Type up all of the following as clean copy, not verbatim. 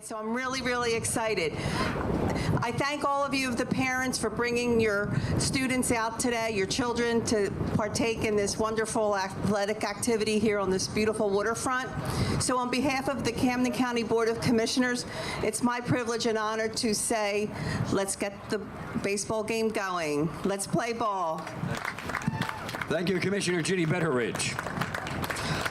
So I'm really excited. I thank all of you, the parents, for bringing your students out today, your children, to partake in this wonderful athletic activity here on this beautiful waterfront. So on behalf of the Camden County Board of Commissioners, it's my privilege and honor to say, let's get the baseball game going. Let's play ball. Thank you, Commissioner Ginny Betteridge.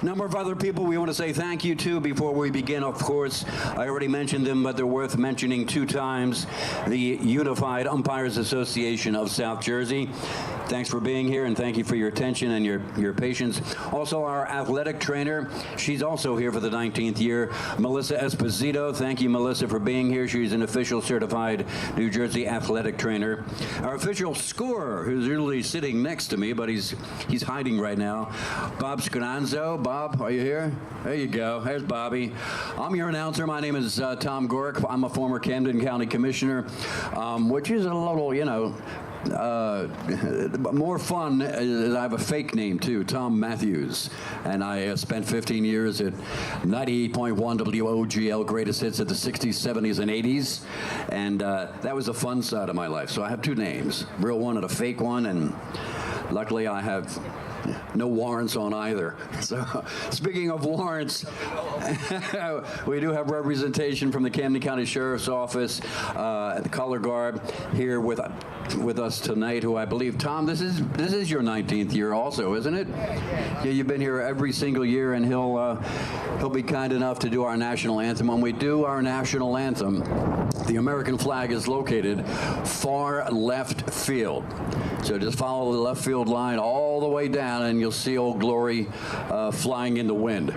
A number of other people we want to say thank you to before we begin, of course. I already mentioned them, but they're worth mentioning 2 times. The Unified Umpires Association of South Jersey. Thanks for being here, and thank you for your attention and your patience. Also, our athletic trainer, she's also here for the 19th year, Melissa Esposito. Thank you, Melissa, for being here. She's an official certified New Jersey athletic trainer. Our official scorer, who's usually sitting next to me, but he's hiding right now, Bob Scananzo. Bob, are you here? There you go. There's Bobby. I'm your announcer. My name is Tom Gorick. I'm a former Camden County Commissioner, which is a little, more fun. I have a fake name too, Tom Matthews, and I spent 15 years at 98.1 WOGL Greatest Hits at the 60s, 70s, and 80s, and that was the fun side of my life. So I have 2 names, real one and a fake one, and luckily I have no warrants on either. So, speaking of warrants, we do have representation from the Camden County Sheriff's Office, the color guard here with us tonight, who I believe, Tom, this is your 19th year also, isn't it? Yeah, you've been here every single year, and he'll be kind enough to do our national anthem. When we do our national anthem, the American flag is located far left field. So just follow the left field line all the way down, and you'll see Old Glory flying in the wind.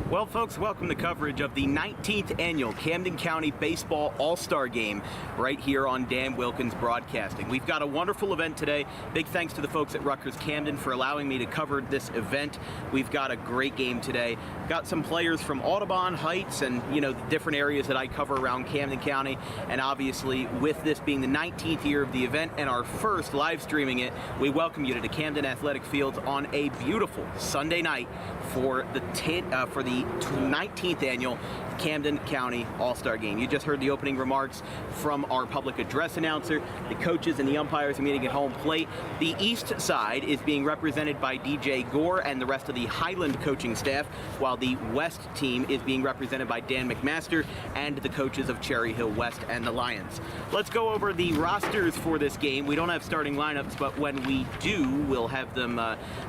Well, folks, welcome to coverage of the 19th annual Camden County Baseball All-Star Game right here on Dan Wilkins Broadcasting. We've got a wonderful event today. Big thanks to the folks at Rutgers Camden for allowing me to cover this event. We've got a great game today. Got some players from Audubon, Heights, and, the different areas that I cover around Camden County. And obviously, with this being the 19th year of the event and our first live streaming it, we welcome you to the Camden Athletic Fields on a beautiful Sunday night for the 19th annual Camden County All-Star Game. You just heard the opening remarks from our public address announcer. The coaches and the umpires are meeting at home plate. The east side is being represented by DJ Gore and the rest of the Highland coaching staff, while the west team is being represented by Dan McMaster and the coaches of Cherry Hill West and the Lions. Let's go over the rosters for this game. We don't have starting lineups, but when we do, we'll have them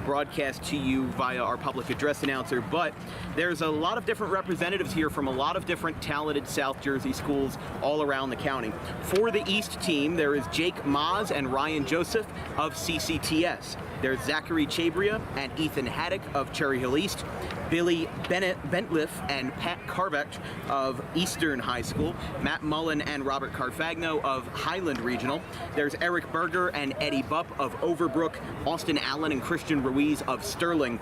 broadcast to you via our public address announcer. But there's a lot of different representatives here from a lot of different talented South Jersey schools all around the county. For the East team, there is Jake Maz and Ryan Joseph of CCTS. There's Zachary Chabria and Ethan Haddock of Cherry Hill East, Billy Bentliff and Pat Carvech of Eastern High School, Matt Mullen and Robert Carfagno of Highland Regional. There's Eric Berger and Eddie Bupp of Overbrook, Austin Allen and Christian Ruiz of Sterling.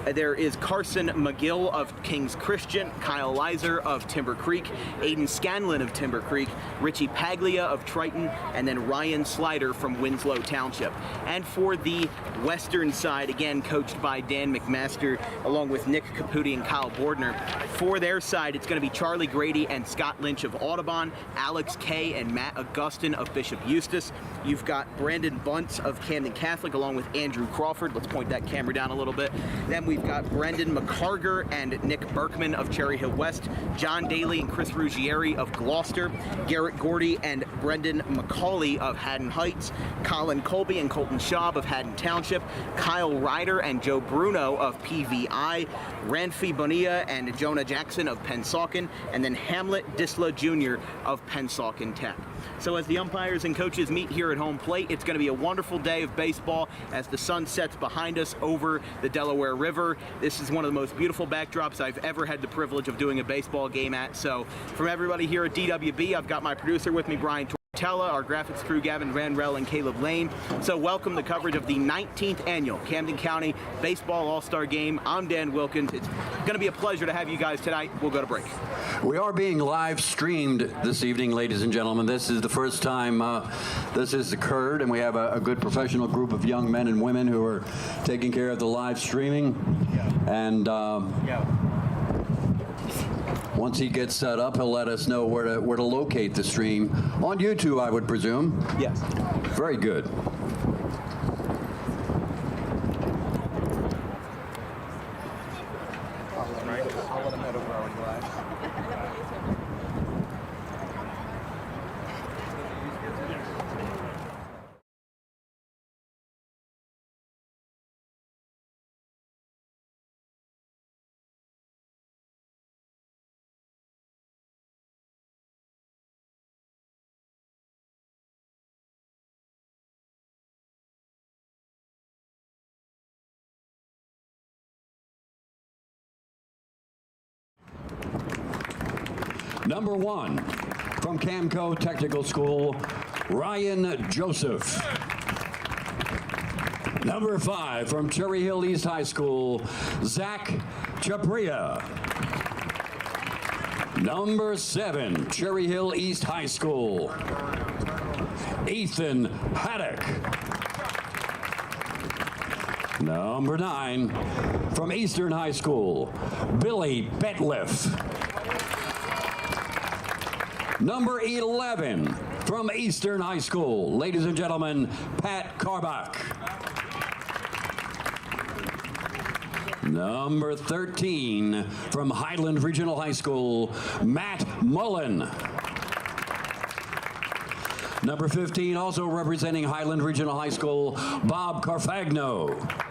There is Carson McGill of King's Christian, Kyle Leiser of Timber Creek, Aiden Scanlon of Timber Creek, Richie Paglia of Triton, and then Ryan Slider from Winslow Township. And for the western side, again coached by Dan McMaster, along with Nick Caputi and Kyle Bordner. For their side, it's going to be Charlie Grady and Scott Lynch of Audubon, Alex Kay and Matt Augustin of Bishop Eustace. You've got Brandon Bunce of Camden Catholic, along with Andrew Crawford. Let's point that camera down a little bit. Then we've got Brendan McCarger and Nick Berkman of Cherry Hill West, John Daly and Chris Ruggieri of Gloucester, Garrett Gordy and Brendan McCauley of Haddon Heights, Colin Colby and Colton Schaub of Haddon Township, Kyle Ryder and Joe Bruno of PVI, Ranfi Bonilla and Jonah Jackson of Pensauken, and then Hamlet Disla Jr. of Pensauken Tech. So as the umpires and coaches meet here at home plate, it's going to be a wonderful day of baseball as the sun sets behind us over the Delaware River. This is one of the most beautiful backdrops I've ever had the privilege of doing a baseball game at. So from everybody here at DWB, I've got my producer with me, Brian. Tella, our graphics crew, Gavin Randrell and Caleb Lane. So welcome the coverage of the 19th annual Camden County Baseball All-Star Game. I'm Dan Wilkins. It's going to be a pleasure to have you guys tonight. We'll go to break. We are being live streamed this evening, ladies and gentlemen. This is the first time this has occurred, and we have a good professional group of young men and women who are taking care of the live streaming. And once he gets set up, he'll let us know where to locate the stream. On YouTube, I would presume. Yes. Very good. Number 1, from Camco Technical School, Ryan Joseph. Number 5, from Cherry Hill East High School, Zach Chabria. Number 7, Cherry Hill East High School, Ethan Haddock. Number 9, from Eastern High School, Billy Betliff. Number 11, from Eastern High School, ladies and gentlemen, Pat Carbach. Number 13, from Highland Regional High School, Matt Mullen. Number 15, also representing Highland Regional High School, Bob Carfagno.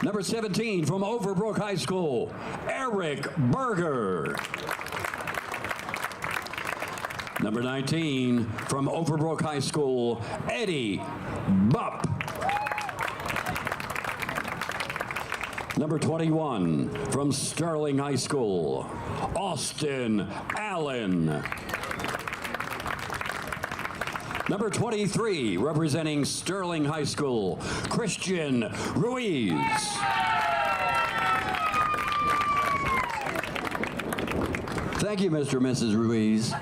Number 17, from Overbrook High School, Eric Berger. Number 19, from Overbrook High School, Eddie Bupp. Number 21, from Sterling High School, Austin Allen. Number 23, representing Sterling High School, Christian Ruiz. Thank you, Mr. and Mrs. Ruiz.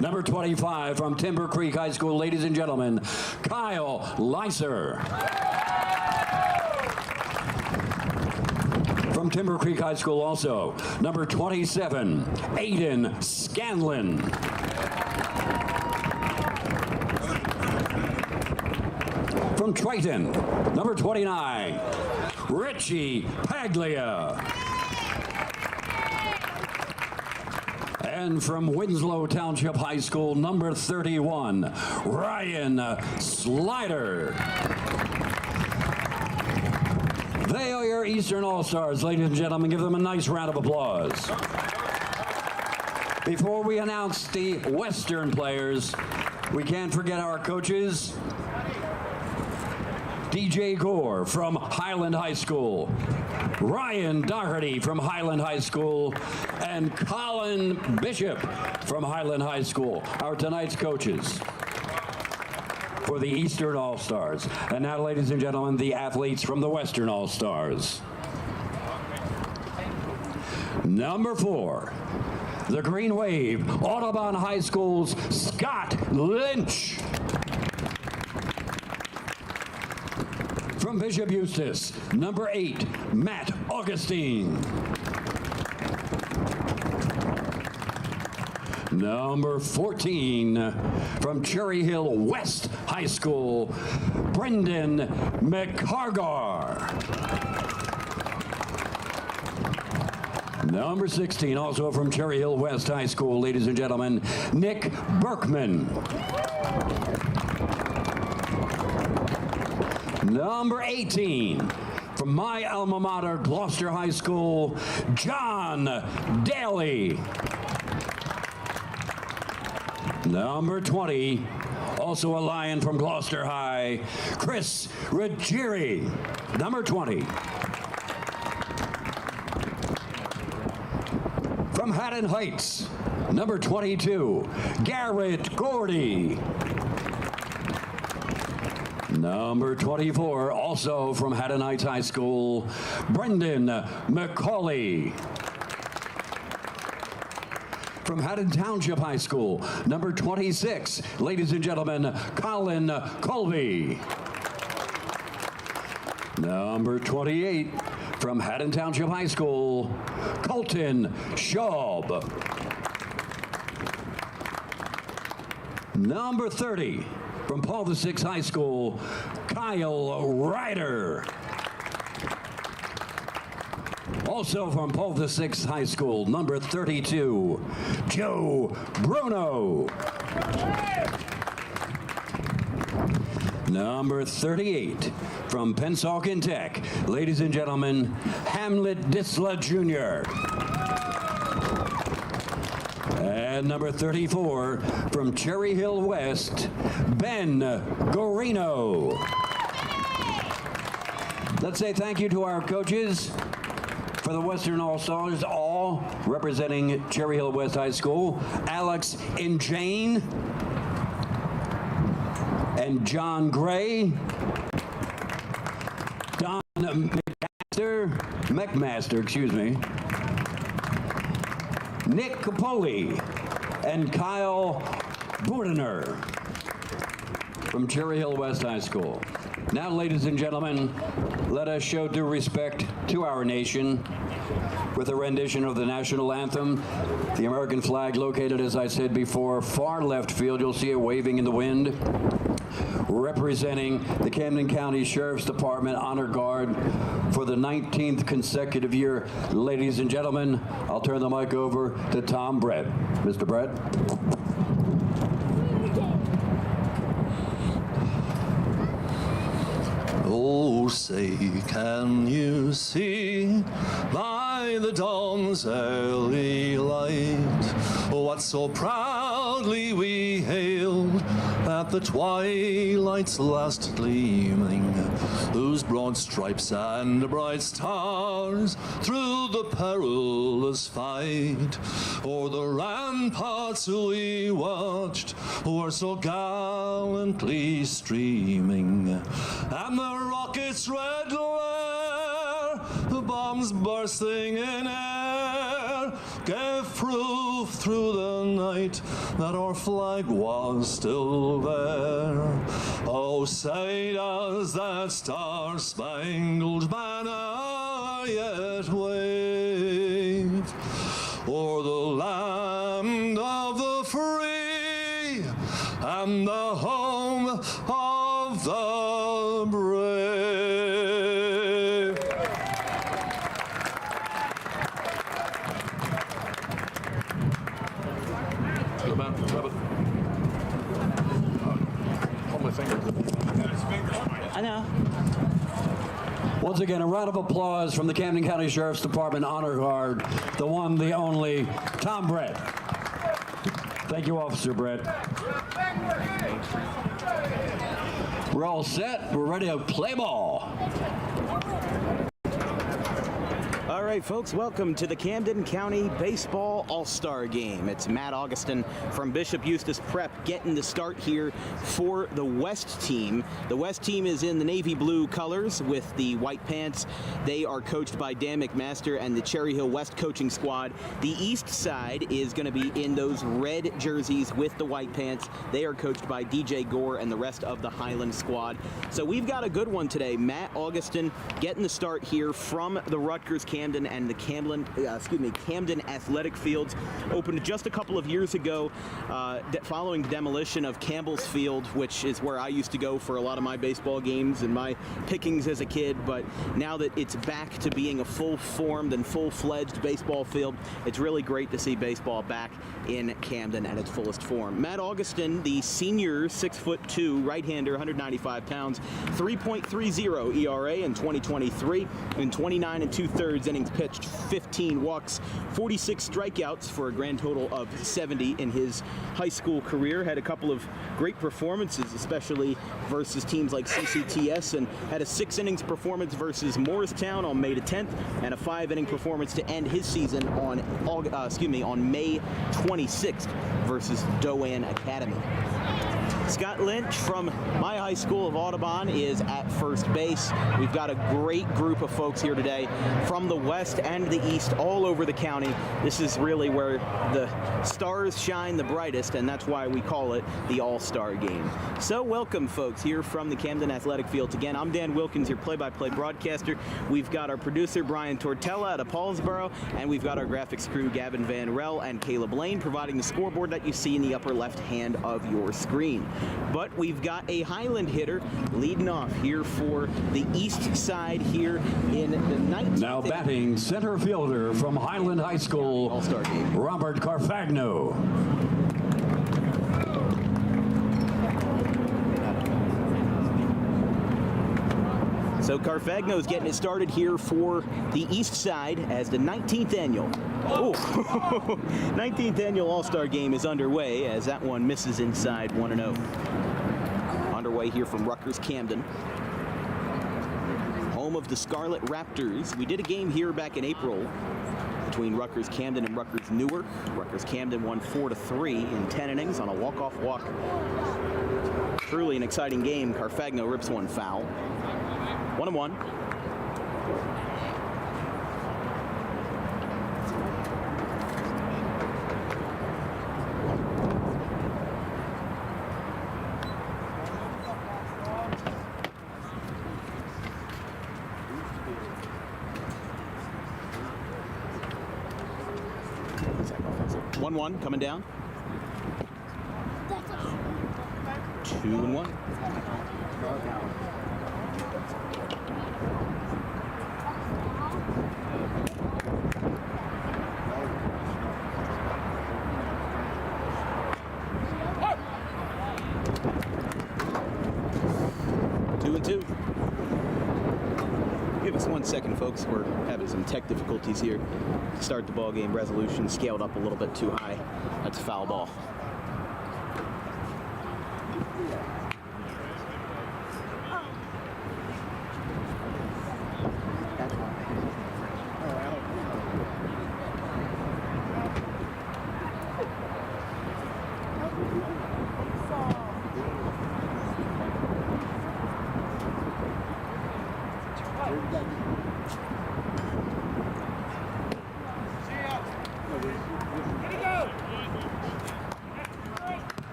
Number 25, from Timber Creek High School, ladies and gentlemen, Kyle Leiser. From Timber Creek High School also, number 27, Aiden Scanlon. From Triton, number 29, Richie Paglia. And from Winslow Township High School, number 31, Ryan Slider. They are your Eastern All-Stars, ladies and gentlemen. Give them a nice round of applause. Before we announce the Western players, we can't forget our coaches. DJ Gore from Highland High School, Ryan Doherty from Highland High School, and Colin Bishop from Highland High School, our tonight's coaches for the Eastern All-Stars. And now, ladies and gentlemen, the athletes from the Western All-Stars. Number 4, the Green Wave, Audubon High School's Scott Lynch. From Bishop Eustace, number 8, Matt Augustine. Number 14, from Cherry Hill West High School, Brendan McCargar. Number 16, also from Cherry Hill West High School, ladies and gentlemen, Nick Berkman. Number 18, from my alma mater, Gloucester High School, John Daly. Number 20, also a Lion from Gloucester High, Chris Ruggieri. Number 20. From Haddon Heights, number 22, Garrett Gordy. Number 24, also from Haddon Heights High School, Brendan McCauley. From Haddon Township High School, number 26, ladies and gentlemen, Colin Colby. Number 28, from Haddon Township High School, Colton Schaub. Number 30, from Paul VI High School, Kyle Ryder. Also from Paul VI High School, number 32, Joe Bruno. Number 38, from Pennsauken Tech, ladies and gentlemen, Hamlet Disla Jr. And number 34, from Cherry Hill West, Ben Gorino. Let's say thank you to our coaches for the Western All-Stars, all representing Cherry Hill West High School, Alex and Jane, and John Gray, Don McMaster, excuse me, Nick Capoli, and Kyle Budiner from Cherry Hill West High School. Now, ladies and gentlemen, let us show due respect to our nation with a rendition of the national anthem. The American flag located, as I said before, far left field. You'll see it waving in the wind. Representing the Camden County Sheriff's Department Honor Guard for the 19th consecutive year. Ladies and gentlemen, I'll turn the mic over to Tom Brett. Mr. Brett. Oh, say, can you see by the dawn's early light what so proudly we hailed at the twilight's last gleaming, whose broad stripes and bright stars through the perilous fight o'er the ramparts we watched were so gallantly streaming, and the rocket's red glare, the bombs bursting in air, gave proof through the night that our flag was still there. Oh, say does that star-spangled banner yet wave o'er the land of the free and the home of the brave. I know. Once again, a round of applause from the Camden County Sheriff's Department Honor Guard, the one, the only, Tom Brett. Thank you, Officer Brett. We're all set. We're ready to play ball. All right, folks, welcome to the Camden County Baseball All-Star Game. It's Matt Augustin from Bishop Eustace Prep getting the start here for the West team. The West team is in the navy blue colors with the white pants. They are coached by Dan McMaster and the Cherry Hill West coaching squad. The East side is going to be in those red jerseys with the white pants. They are coached by DJ Gore and the rest of the Highland squad. So we've got a good one today. Matt Augustin getting the start here from the Rutgers Camden and the Camden Athletic Fields. Opened just a couple of years ago following the demolition of Campbell's Field, which is where I used to go for a lot of my baseball games and my pickings as a kid. But now that it's back to being a full-formed and full-fledged baseball field, it's really great to see baseball back in Camden at its fullest form. Matt Augustin, the senior 6'2", right-hander, 195 pounds, 3.30 ERA in 2023, and 29 2/3 innings pitched, 15 walks, 46 strikeouts for a grand total of 70 in his high school career. Had a couple of great performances, especially versus teams like CCTS, and had a 6 innings performance versus Morristown on May the 10th, and a 5-inning performance to end his season on May 26th versus Doane Academy. Scott Lynch from my high school of Audubon is at first base. We've got a great group of folks here today from the west and the east, all over the county. This is really where the stars shine the brightest, and that's why we call it the All-Star Game. So welcome, folks, here from the Camden Athletic Fields. Again, I'm Dan Wilkins, your play-by-play broadcaster. We've got our producer, Brian Tortella, out of Paulsboro, and we've got our graphics crew, Gavin Van Rel and Caleb Lane, providing the scoreboard that you see in the upper left hand of your screen. But we've got a Highland hitter leading off here for the east side here in the 19th. Now batting, center fielder from Highland High School, All-Star Game, Robert Carfagno. So Carfagno is getting it started here for the east side as the 19th annual. 19th annual All-Star Game is underway as that one misses inside 1-0. Underway here from Rutgers Camden, home of the Scarlet Raptors. We did a game here back in April between Rutgers Camden and Rutgers Newark. Rutgers Camden won 4-3 in 10 innings on a walk-off walk. Truly an exciting game. Carfagno rips one foul. 1-1. One coming down. 2-1. Give us 1 second, folks. We're having some tech difficulties here to start the ball game. Resolution scaled up a little bit too high. That's a foul ball.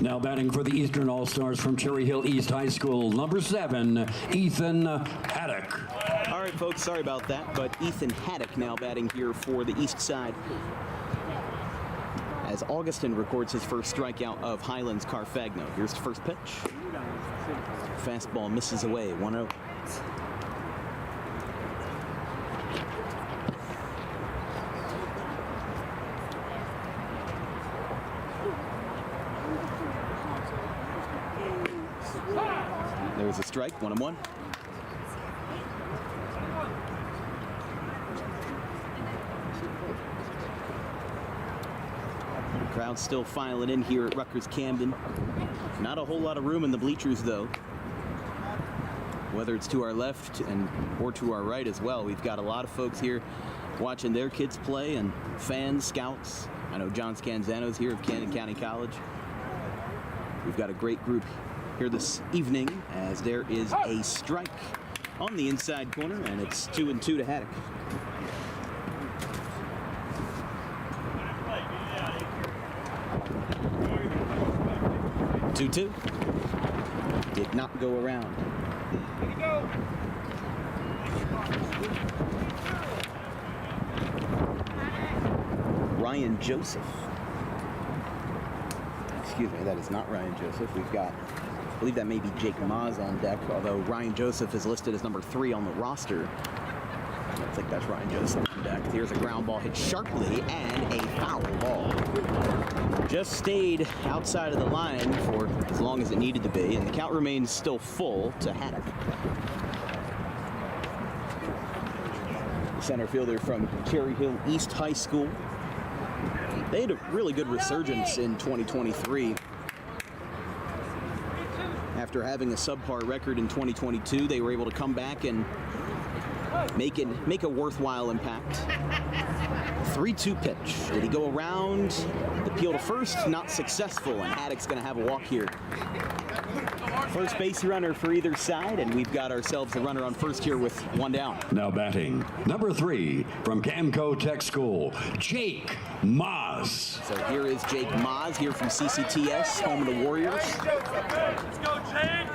Now batting for the Eastern All-Stars from Cherry Hill East High School, number 7, Ethan Haddock. All right, folks, sorry about that, but Ethan Haddock now batting here for the east side as Augustin records his first strikeout of Highlands Carfagno. Here's the first pitch. Fastball misses away, 1-0. There's a strike, 1-1. Crowd still filing in here at Rutgers Camden. Not a whole lot of room in the bleachers, though. Whether it's to our left or to our right as well. We've got a lot of folks here watching their kids play, and fans, scouts. I know John Scanzano's here of Camden County College. We've got a great group here this evening as there is a strike on the inside corner, and it's 2-2 to Haddock. Two. Did not go around. Ryan Joseph. Excuse me, that is not Ryan Joseph. We've got, I believe that may be Jake Maz on deck, although Ryan Joseph is listed as number 3 on the roster. I don't think that's Ryan Joseph on deck. Here's a ground ball hit sharply and a foul ball. Just stayed outside of the line for as long as it needed to be, and the count remains still full to Haddock. center fielder from Cherry Hill East High School. They had a really good resurgence in 2023. After having a subpar record in 2022, they were able to come back and make a worthwhile impact. 3-2 pitch. Did he go around? The peel to first, not successful, and Haddock's going to have a walk here. First base runner for either side, and we've got ourselves a runner on first here with one down. Now batting, number 3 from Camco Tech School, Jake Moss. So here is Jake Moss here from CCTS, home of the Warriors. Let's go, Jake!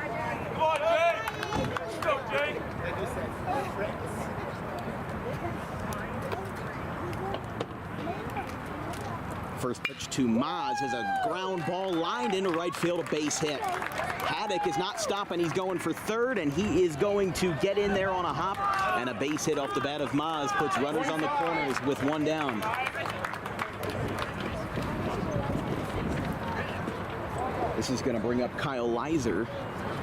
Come on, Jake! Let's go, Jake! First pitch to Maz is a ground ball lined into right field, a base hit. Haddock is not stopping. He's going for third, and he is going to get in there on a hop. And a base hit off the bat of Maz puts runners on the corners with one down. This is going to bring up Kyle Leiser,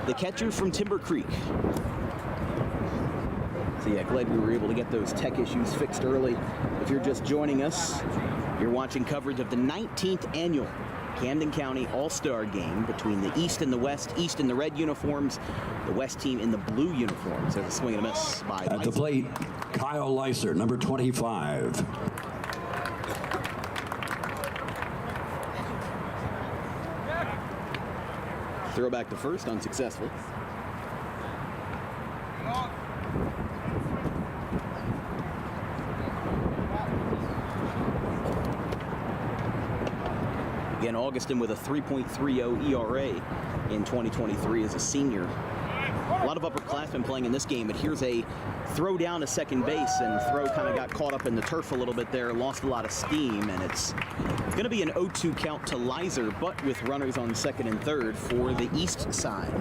the catcher from Timber Creek. So yeah, glad we were able to get those tech issues fixed early. If you're just joining us, you're watching coverage of the 19th annual Camden County All-Star Game between the East and the West. East in the red uniforms, the West team in the blue uniforms. There's a swing and a miss by At the plate, Kyle Leiser, number 25. Throw back to first, unsuccessful. Again, Augustin with a 3.30 ERA in 2023 as a senior. A lot of upperclassmen playing in this game, but here's a throw down to second base, and throw kind of got caught up in the turf a little bit there, lost a lot of steam, and it's going to be an 0-2 count to Leiser, but with runners on second and third for the East side.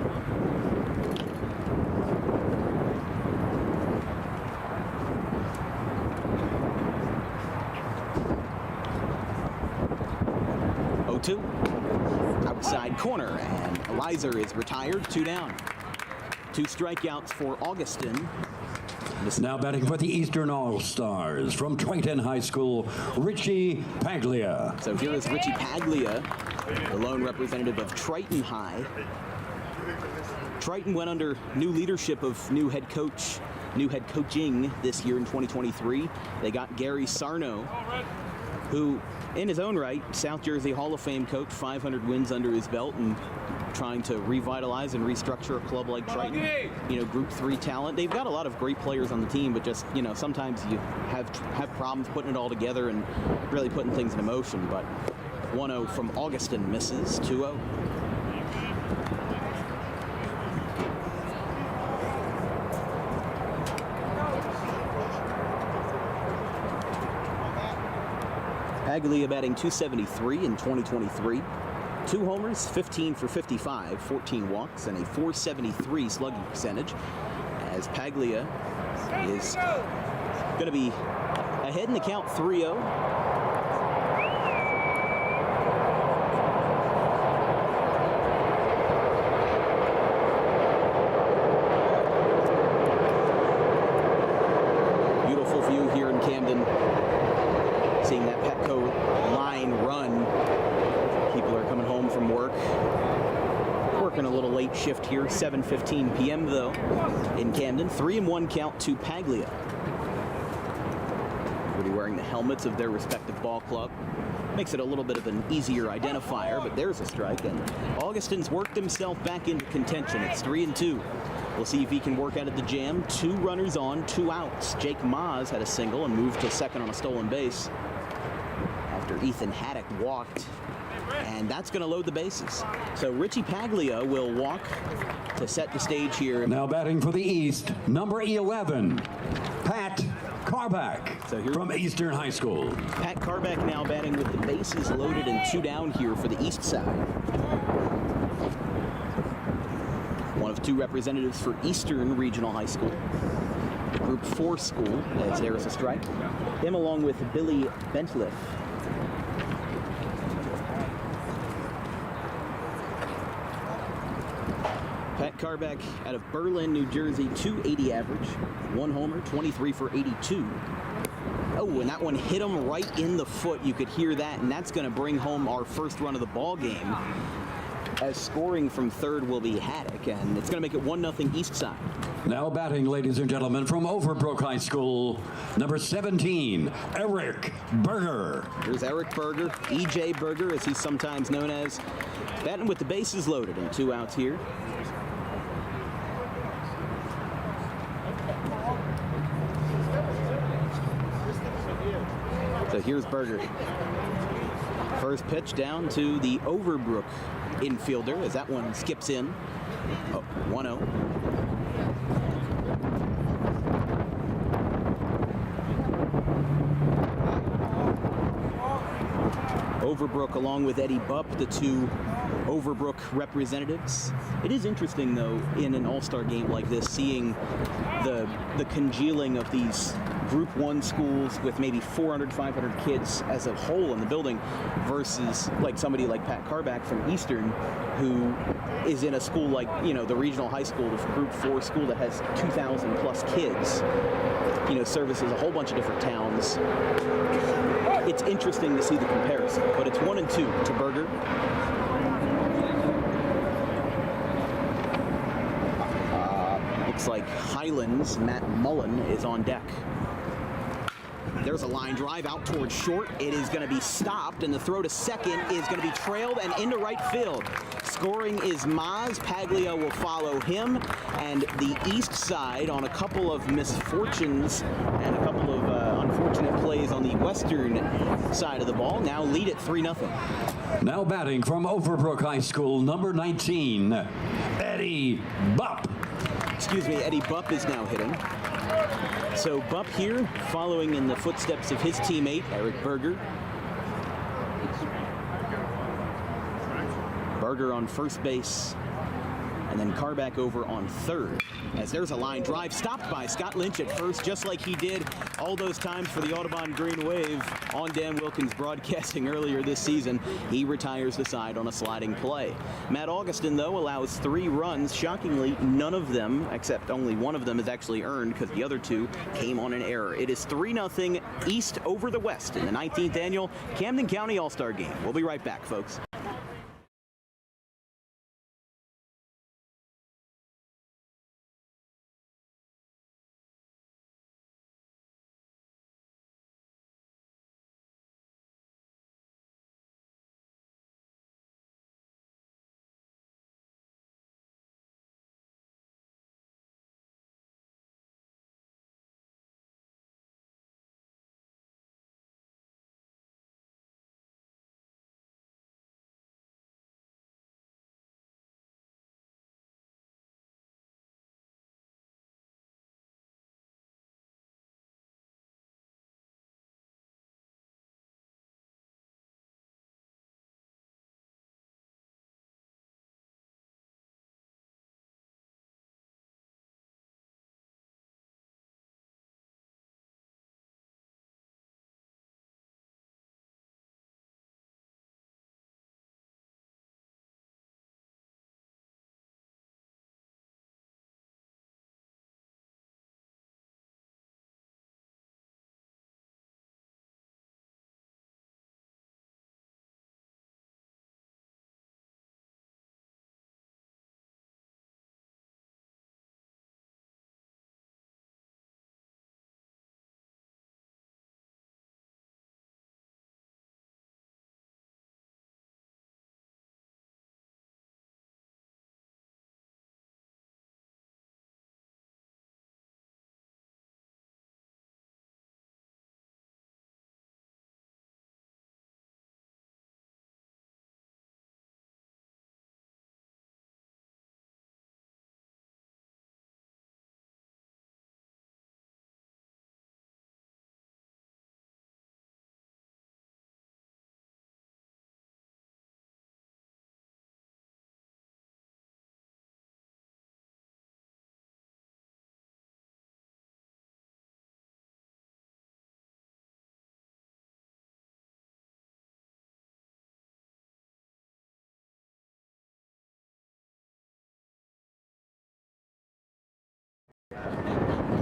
Outside corner, and Leiser is retired, 2 down. 2 strikeouts for Augustin. Now batting for the Eastern All-Stars from Triton High School, Richie Paglia. So here is Richie Paglia, the lone representative of Triton High. Triton went under new leadership of new head coaching this year in 2023. They got Gary Sarno, who in his own right, South Jersey Hall of Fame coach, 500 wins under his belt, and trying to revitalize and restructure a club like Triton. You know, Group 3 talent. They've got a lot of great players on the team, but just, you know, sometimes you have problems putting it all together and really putting things into motion. But 1-0 from Augustin misses, 2-0. Paglia batting .273 in 2023. 2 homers, 15 for 55, 14 walks, and a .473 slugging percentage. As Paglia is going to be ahead in the count 3-0. Beautiful view here in Camden. Seeing that Petco line run. People are coming home from work. Working a little late shift here, 7:15 p.m. though in Camden. 3-1 count to Paglia. Everybody wearing the helmets of their respective ball club. Makes it a little bit of an easier identifier, but there's a strike, and Augustin's worked himself back into contention. It's 3-2. We'll see if he can work out at the jam. 2 runners on, 2 outs. Jake Maz had a single and moved to second on a stolen base after Ethan Haddock walked, and that's going to load the bases. So Richie Paglia will walk to set the stage here. Now batting for the East, number 11, Pat Carback from Eastern High School. Pat Carback now batting with the bases loaded and 2 down here for the East side. One of 2 representatives for Eastern Regional High School. Group 4 school, as there is a strike. Him along with Billy Bentliff. Pat Carback out of Berlin, New Jersey, 280 average, 1 homer, 23 for 82. Oh, and that one hit him right in the foot. You could hear that, and that's going to bring home our first run of the ball game. As scoring from third will be Haddock, and it's going to make it 1-0 East Side. Now batting, ladies and gentlemen, from Overbrook High School, number 17, Eric Berger. Here's Eric Berger, E.J. Berger, as he's sometimes known as, batting with the bases loaded and 2 outs here. So here's Berger. First pitch down to the Overbrook infielder as that one skips in. Oh, 1-0. Overbrook along with Eddie Bupp, the 2 Overbrook representatives. It is interesting, though, in an all-star game like this, seeing the congealing of these Group 1 schools with maybe 400, 500 kids as a whole in the building versus like somebody like Pat Carback from Eastern, who is in a school like, you know, the regional high school, the Group 4 school that has 2,000 plus kids, you know, services a whole bunch of different towns. It's interesting to see the comparison, but it's 1-2 to Berger. Looks like Highlands, Matt Mullen, is on deck. There's a line drive out towards short. It is going to be stopped, and the throw to second is going to be trailed and into right field. Scoring is Maz. Paglia will follow him, and the East Side, on a couple of misfortunes and a couple of unfortunate plays on the western side of the ball, now lead at 3-0. Now batting from Overbrook High School, number 19, Eddie Bupp. Excuse me, Eddie Bupp is now hitting. So Bupp here, following in the footsteps of his teammate, Eric Berger. Berger on first base, and then Carback over on third. As there's a line drive stopped by Scott Lynch at first, just like he did all those times for the Audubon Green Wave on Dan Wilkins Broadcasting earlier this season. He retires the side on a sliding play. Matt Augustin, though, allows 3 runs. Shockingly, none of them, except only one of them, is actually earned because the other 2 came on an error. It is 3-0 East over the West in the 19th annual Camden County All-Star Game. We'll be right back, folks.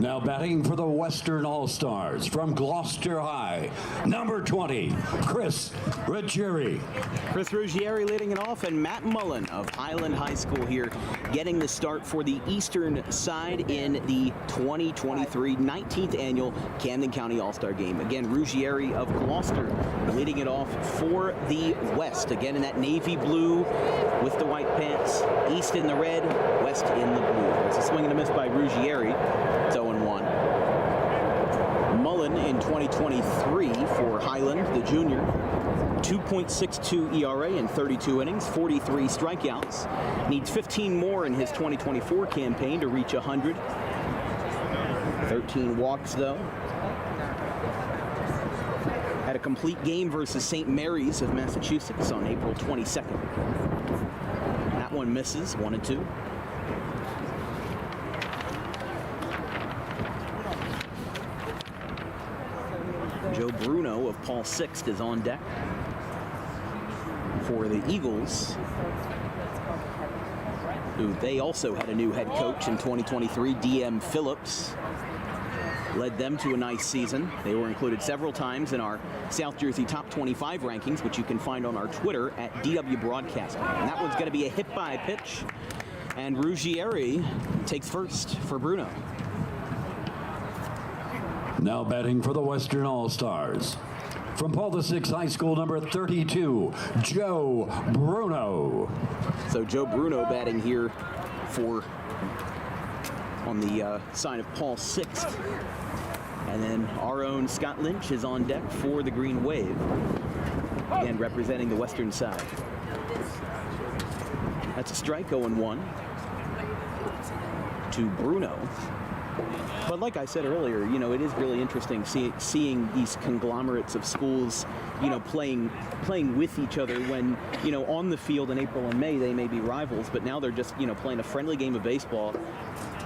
Now batting for the Western All-Stars from Gloucester High, number 20, Chris Ruggieri. Chris Ruggieri leading it off, and Matt Mullen of Highland High School here getting the start for the eastern side in the 2023 19th annual Camden County All-Star Game. Again, Ruggieri of Gloucester leading it off for the West. Again in that navy blue with the white pants, East in the red, West in the blue. It's a swing and a miss by Ruggieri. It's 0-1. Mullen in 2023 for Highland, the junior. 2.62 ERA in 32 innings, 43 strikeouts. Needs 15 more in his 2024 campaign to reach 100. 13 walks, though. Had a complete game versus St. Mary's of Massachusetts on April 22nd. That one misses, 1-2. Joe Bruno of Paul Sixth is on deck for the Eagles, who they also had a new head coach in 2023, DM Phillips. Led them to a nice season. They were included several times in our South Jersey Top 25 rankings, which you can find on our Twitter at DW Broadcasting. And that one's going to be a hit by pitch, and Ruggieri takes first for Bruno. Now batting for the Western All-Stars from Paul VI High School, number 32, Joe Bruno. So Joe Bruno batting here for on the side of Paul Sixth. And then our own Scott Lynch is on deck for the Green Wave, again representing the western side. That's a strike, 0-1 to Bruno. But like I said earlier, you know, it is really interesting seeing these conglomerates of schools, you know, playing with each other when, you know, on the field in April and May they may be rivals, but now they're just, you know, playing a friendly game of baseball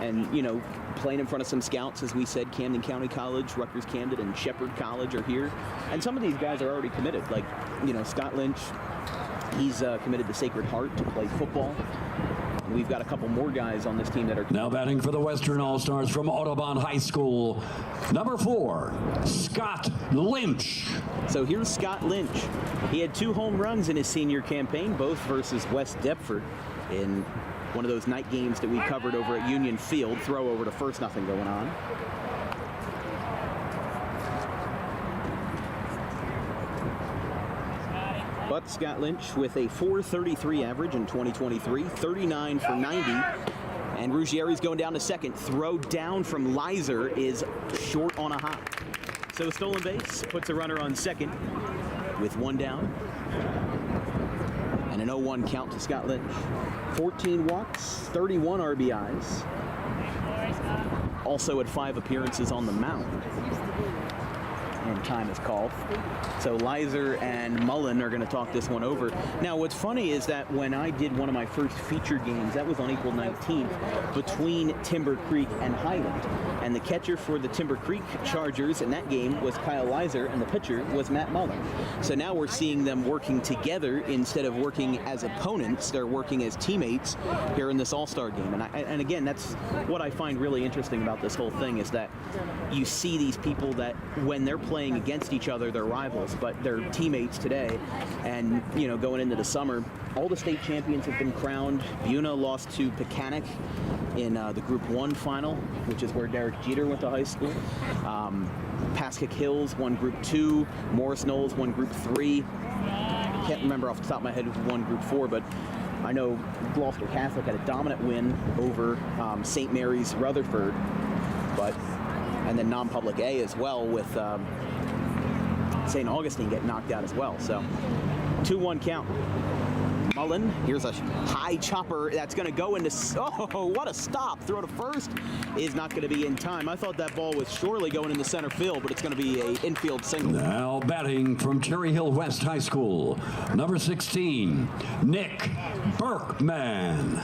and, you know, playing in front of some scouts. As we said, Camden County College, Rutgers Camden, and Shepherd College are here. And some of these guys are already committed, like, you know, Scott Lynch, he's committed to Sacred Heart to play football. We've got a couple more guys on this team that are... Now batting for the Western All-Stars from Audubon High School, number 4, Scott Lynch. So here's Scott Lynch. He had 2 home runs in his senior campaign, both versus West Deptford in one of those night games that we covered over at Union Field. Throw over to first, nothing going on. But Scott Lynch with a .433 average in 2023, 39 for 90. And Ruggieri's going down to second. Throw down from Lizer is short on a hop. So a stolen base puts a runner on second with 1 down. And an 0-1 count to Scott Lynch. 14 walks, 31 RBIs. Also had 5 appearances on the mound. And time is called. So Lizer and Mullen are going to talk this one over. Now, what's funny is that when I did one of my first feature games, that was on April 19th, between Timber Creek and Highland. And the catcher for the Timber Creek Chargers in that game was Kyle Lizer, and the pitcher was Matt Mullen. So now we're seeing them working together instead of working as opponents. They're working as teammates here in this All-Star game. And again, that's what I find really interesting about this whole thing, is that you see these people that when they're playing against each other, they're rivals, but they're teammates today. And, you know, going into the summer, all the state champions have been crowned. Buna lost to Pecanic in the Group 1 final, which is where Derek Jeter went to high school. Pascack Hills won Group 2. Morris Knowles won Group 3. I can't remember off the top of my head who won Group 4, but I know Gloucester Catholic had a dominant win over St. Mary's Rutherford, and then non-public A as well, with St. Augustine getting knocked out as well. So 2-1 count. Mullen, here's a high chopper that's going to go into, oh, what a stop. Throw to first is not going to be in time. I thought that ball was surely going into center field, but it's going to be an infield single. Now batting from Cherry Hill West High School, number 16, Nick Berkman.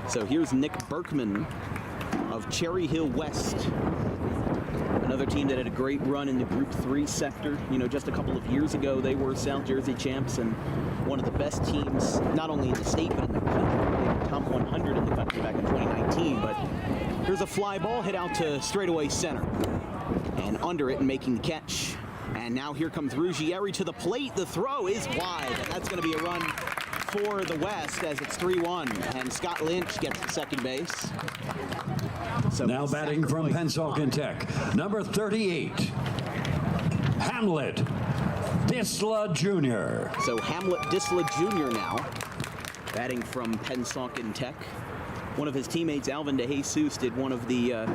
So here's Nick Berkman of Cherry Hill West. Another team that had a great run in the Group 3 sector. You know, just a couple of years ago, they were South Jersey champs and one of the best teams, not only in the state, but in the country. They were top 100 in the country back in 2019. But here's a fly ball hit out to straightaway center. And under it and making the catch. And now here comes Ruggieri to the plate. The throw is wide. And that's going to be a run for the West as it's 3-1. And Scott Lynch gets to second base. So now batting from Pennsauken Tech, number 38, Hamlet Disla Jr. So Hamlet Disla Jr. now batting from Pennsauken Tech. One of his teammates, Alvin DeJesus, did one of the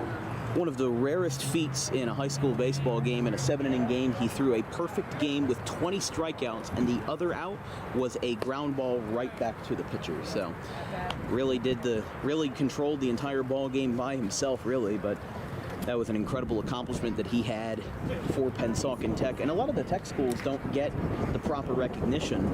rarest feats in a high school baseball game. In a 7-inning game, he threw a perfect game with 20 strikeouts, and the other out was a ground ball right back to the pitcher. So really controlled the entire ball game by himself, really, but that was an incredible accomplishment that he had for Pennsauken Tech. And a lot of the Tech schools don't get the proper recognition.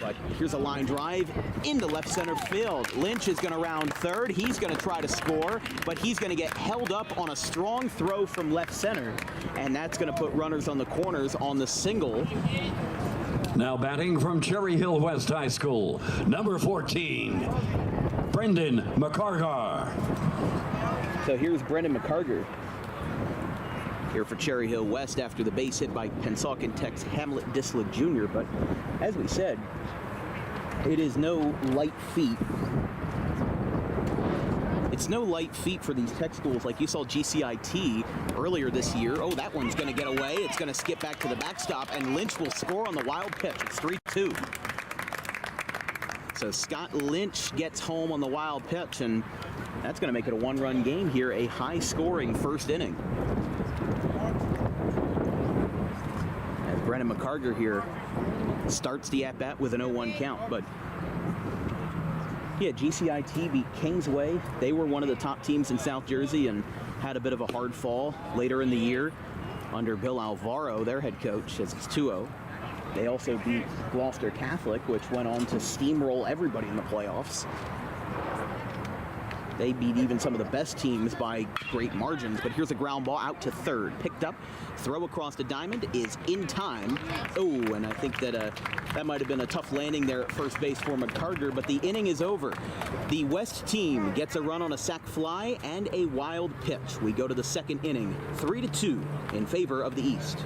But here's a line drive into left center field. Lynch is going to round third. He's going to try to score, but he's going to get held up on a strong throw from left center. And that's going to put runners on the corners on the single. Now batting from Cherry Hill West High School, number 14, Brendan McCargar. So here's Brendan McCargar here for Cherry Hill West after the base hit by Pennsauken Tech's Hamlet Disla Jr. But as we said, it is no light feat. It's no light feat for these Tech schools. Like you saw GCIT earlier this year. Oh, that one's going to get away. It's going to skip back to the backstop, and Lynch will score on the wild pitch. It's 3-2. So Scott Lynch gets home on the wild pitch, and that's going to make it a one-run game here, a high-scoring first inning. As Brendan McCargar here starts the at-bat with an 0-1 count. But yeah, GCIT beat Kingsway. They were one of the top teams in South Jersey and had a bit of a hard fall later in the year under Bill Alvaro, their head coach, as it's 2-0. They also beat Gloucester Catholic, which went on to steamroll everybody in the playoffs. They beat even some of the best teams by great margins. But here's a ground ball out to third. Picked up, throw across the diamond is in time. Oh, and I think that that might have been a tough landing there at first base for McCargar, but the inning is over. The West team gets a run on a sac fly and a wild pitch. We go to the second inning, 3-2 in favor of the East.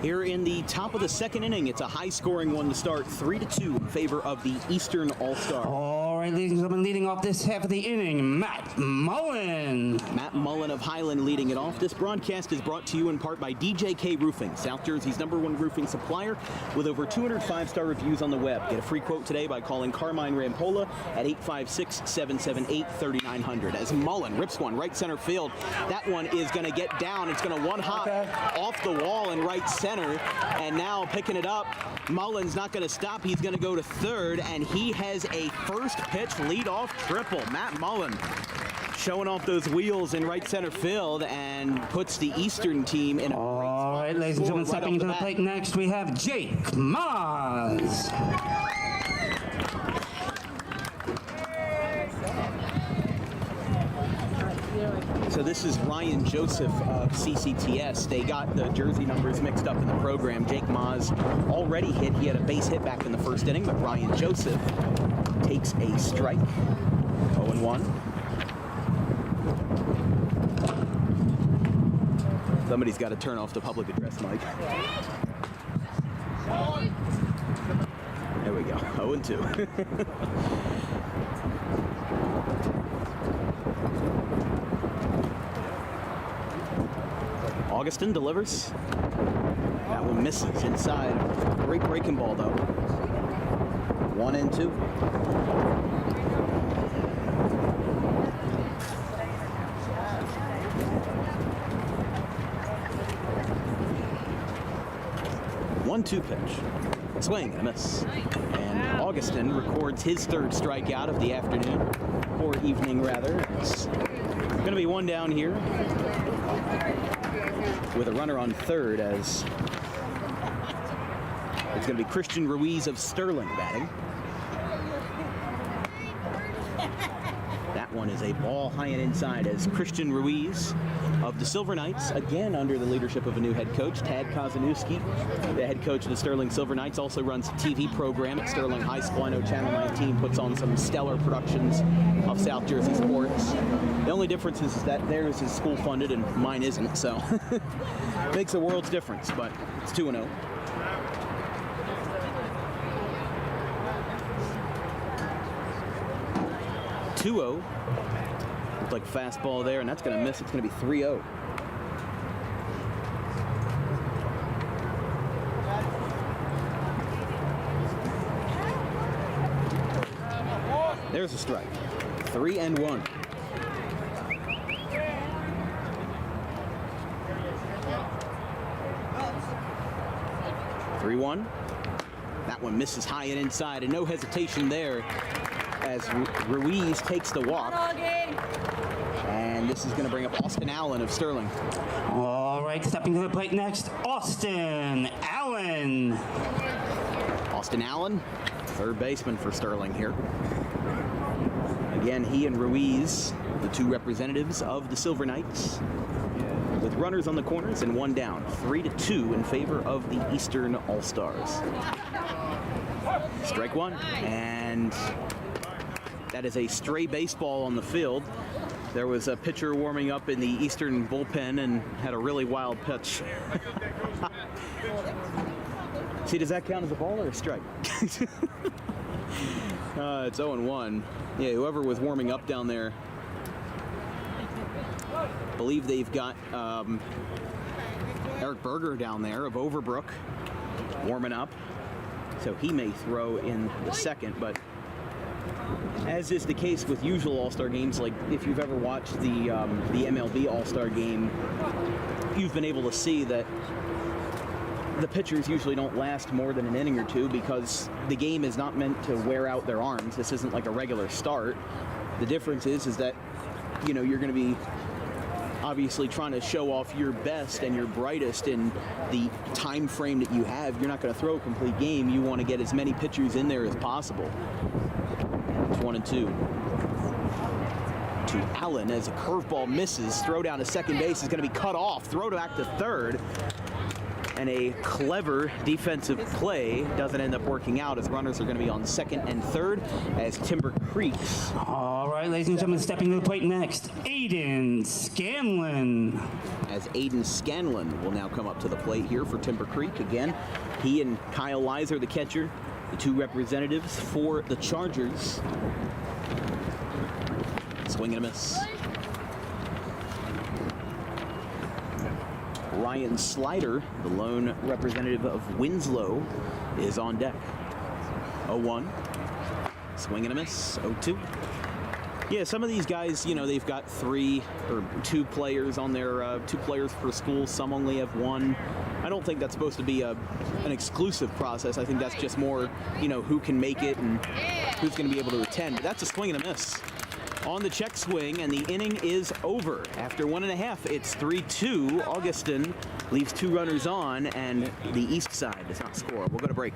Here in the top of the second inning, it's a high-scoring one to start, 3-2 in favor of the Eastern All-Star. All right, ladies and gentlemen, leading off this half of the inning, Matt Mullen. Matt Mullen of Highland leading it off. This broadcast is brought to you in part by DJK Roofing, South Jersey's #1 roofing supplier with over 200 5-star reviews on the web. Get a free quote today by calling Carmine Rampolla at 856-778-3900. As Mullen rips one right center field, that one is going to get down. It's going to one-hop off the wall in right center. And now picking it up, Mullen's not going to stop. He's going to go to third, and he has a first pitch, leadoff triple. Matt Mullen showing off those wheels in right center field and puts the Eastern team in a great spot. All right, ladies and gentlemen, Right stepping off to the bat. plate next, we have Jake Maz. So this is Ryan Joseph of CCTS. They got the jersey numbers mixed up in the program. Jake Maz already hit. He had a base hit back in the first inning, but Ryan Joseph takes a strike. 0-1. Somebody's got to turn off the public address mic. There we go. 0-2. Augustin delivers. That one misses inside. Great breaking ball though. 1-2. One-two pitch. Swing and a miss. And Augustin records his third strikeout of the afternoon, or evening rather. It's going to be one down here, with a runner on third, as it's going to be Christian Ruiz of Sterling batting. That one is a ball high and inside, as Christian Ruiz of the Silver Knights, again under the leadership of a new head coach, Tad Kozanowski, the head coach of the Sterling Silver Knights, also runs a TV program at Sterling High School. I know Channel 19 puts on some stellar productions of South Jersey sports. The only difference is that theirs is school funded and mine isn't, so makes a world's difference, but it's 2-0. Looked like a fastball there, and that's going to miss. It's going to be 3-0. There's a strike. 3-1. That one misses high and inside, and no hesitation there as Ruiz takes the walk. And this is going to bring up Austin Allen of Sterling. All right, stepping to the plate next, Austin Allen. Austin Allen, third baseman for Sterling here. Again, he and Ruiz, the two representatives of the Silver Knights, with runners on the corners and one down. 3-2 in favor of the Eastern All-Stars. Strike one, and that is a stray baseball on the field. There was a pitcher warming up in the Eastern bullpen and had a really wild pitch. See, does that count as a ball or a strike? It's 0-1. Yeah, whoever was warming up down there, I believe they've got Eric Berger down there of Overbrook warming up. So he may throw in the second, but as is the case with usual All-Star games, like if you've ever watched the MLB All-Star game, you've been able to see that the pitchers usually don't last more than an inning or two because the game is not meant to wear out their arms. This isn't like a regular start. The difference is that, you know, you're going to be obviously trying to show off your best and your brightest in the time frame that you have. You're not going to throw a complete game. You want to get as many pitchers in there as possible. It's 1-2. To Allen as a curveball misses. Throw down to second base is going to be cut off. Throw back to third. And a clever defensive play doesn't end up working out as runners are going to be on second and third as Timber Creeks. All right, ladies and gentlemen, stepping to the plate next, Aiden Scanlon. As Aiden Scanlon will now come up to the plate here for Timber Creek. Again, he and Kyle Leiser, the catcher, the two representatives for the Chargers. Swing and a miss. Ryan Slider, the lone representative of Winslow, is on deck. 0-1. Swing and a miss. 0-2. Yeah, some of these guys, they've got 3 or 2 players on their 2 players per school. Some only have 1. I don't think that's supposed to be an exclusive process. I think that's just more, who can make it and who's going to be able to attend. But that's a swing and a miss on the check swing, and the inning is over. After 1.5, it's 3-2. Augustin leaves 2 runners on, and the east side does not score. We'll go to break.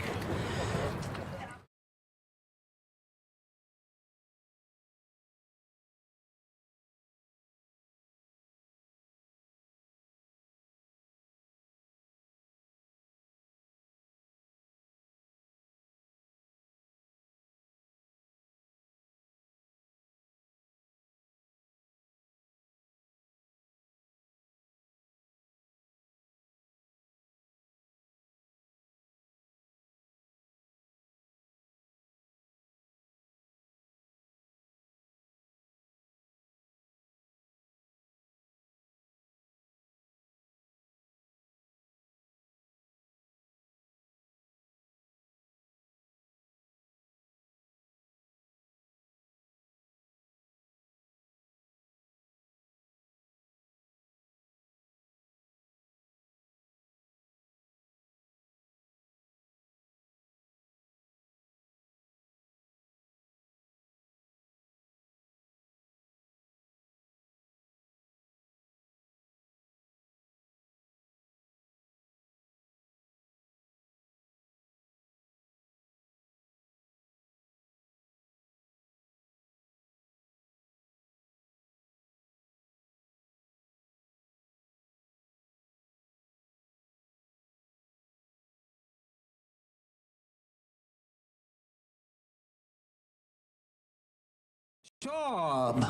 Job.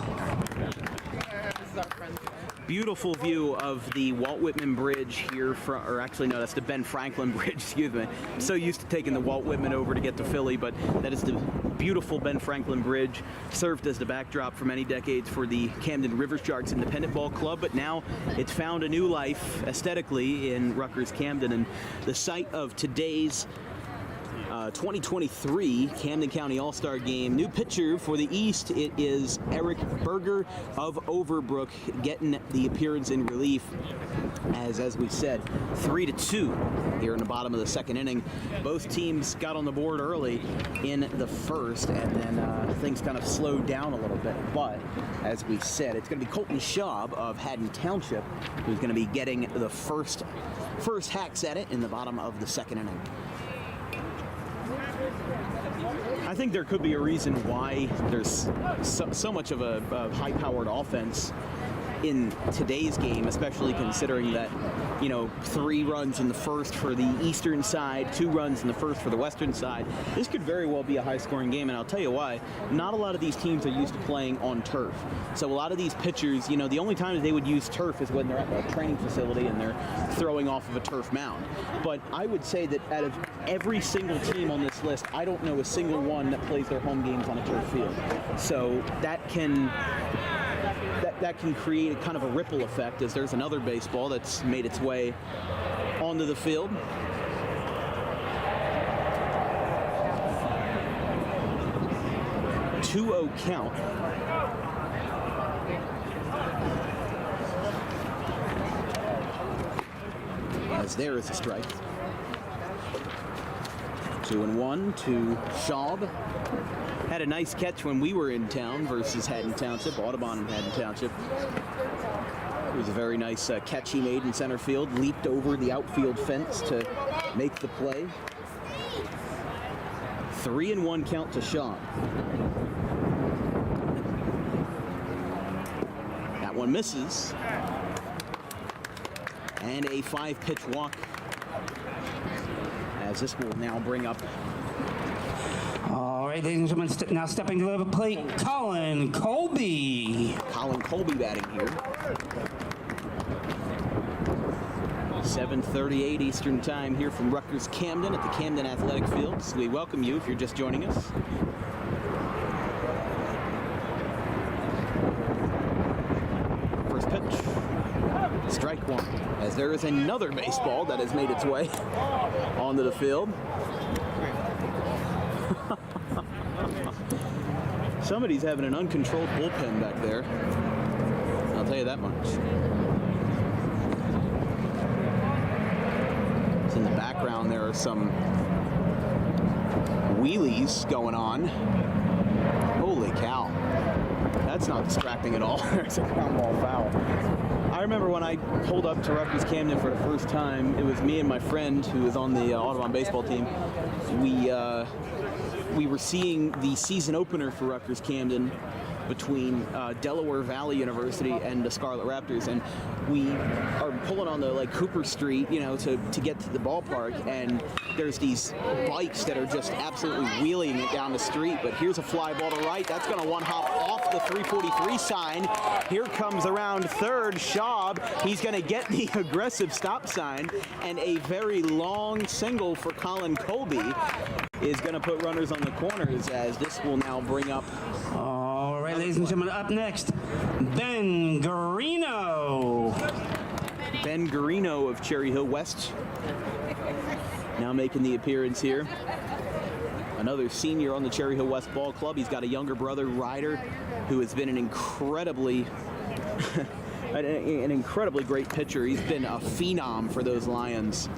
Beautiful view of the Walt Whitman Bridge here, or actually no, that's the Ben Franklin Bridge, excuse me. I'm so used to taking the Walt Whitman over to get to Philly, but that is the beautiful Ben Franklin Bridge. Served as the backdrop for many decades for the Camden River Sharks Independent Ball Club, but now it's found a new life aesthetically in Rutgers Camden, and the site of today's 2023 Camden County All-Star Game. New pitcher for the East, it is Eric Berger of Overbrook getting the appearance in relief as we said, 3-2 here in the bottom of the second inning. Both teams got on the board early in the first, and then things kind of slowed down a little bit. But as we said, it's going to be Colton Schaub of Haddon Township who's going to be getting the first hacks at it in the bottom of the second inning. I think there could be a reason why there's so much of a high-powered offense in today's game, especially considering that, 3 runs in the first for the eastern side, 2 runs in the first for the western side. This could very well be a high-scoring game, and I'll tell you why. Not a lot of these teams are used to playing on turf. So a lot of these pitchers, the only time they would use turf is when they're at a training facility and they're throwing off of a turf mound. But I would say that out of every single team on this list, I don't know a single one that plays their home games on a turf field. So that can create a kind of a ripple effect, as there's another baseball that's made its way onto the field. Two-0 count. As there is a strike. 2-1 to Schaub. Had a nice catch when we were in town versus Haddon Township, Audubon and Haddon Township. It was a very nice catch he made in center field, leaped over the outfield fence to make the play. 3-1 count to Schaub. That one misses. And a 5-pitch walk, as this will now bring up. All right, ladies and gentlemen, now stepping to the plate, Colin Colby. Colin Colby batting here. 7:38 Eastern Time here from Rutgers Camden at the Camden Athletic Fields. We welcome you if you're just joining us. First pitch. Strike one. As there is another baseball that has made its way onto the field. Somebody's having an uncontrolled bullpen back there. I'll tell you that much. So in the background, there are some wheelies going on. Holy cow. That's not distracting at all. There's a ground ball foul. I remember when I pulled up to Rutgers Camden for the first time, it was me and my friend who was on the Audubon baseball team. We were seeing the season opener for Rutgers Camden between Delaware Valley University and the Scarlet Raptors, and we are pulling on the Cooper Street, to get to the ballpark, and there's these bikes that are just absolutely wheeling it down the street. But here's a fly ball to right. That's going to one hop off the 343 sign. Here comes around third Schaub. He's going to get the aggressive stop sign, and a very long single for Colin Colby is going to put runners on the corners, as this will now bring up. All right, ladies and gentlemen, up next, Ben Garino. Ben Garino of Cherry Hill West now making the appearance here. Another senior on the Cherry Hill West Ball Club. He's got a younger brother, Ryder, who has been an incredibly great pitcher. He's been a phenom for those Lions.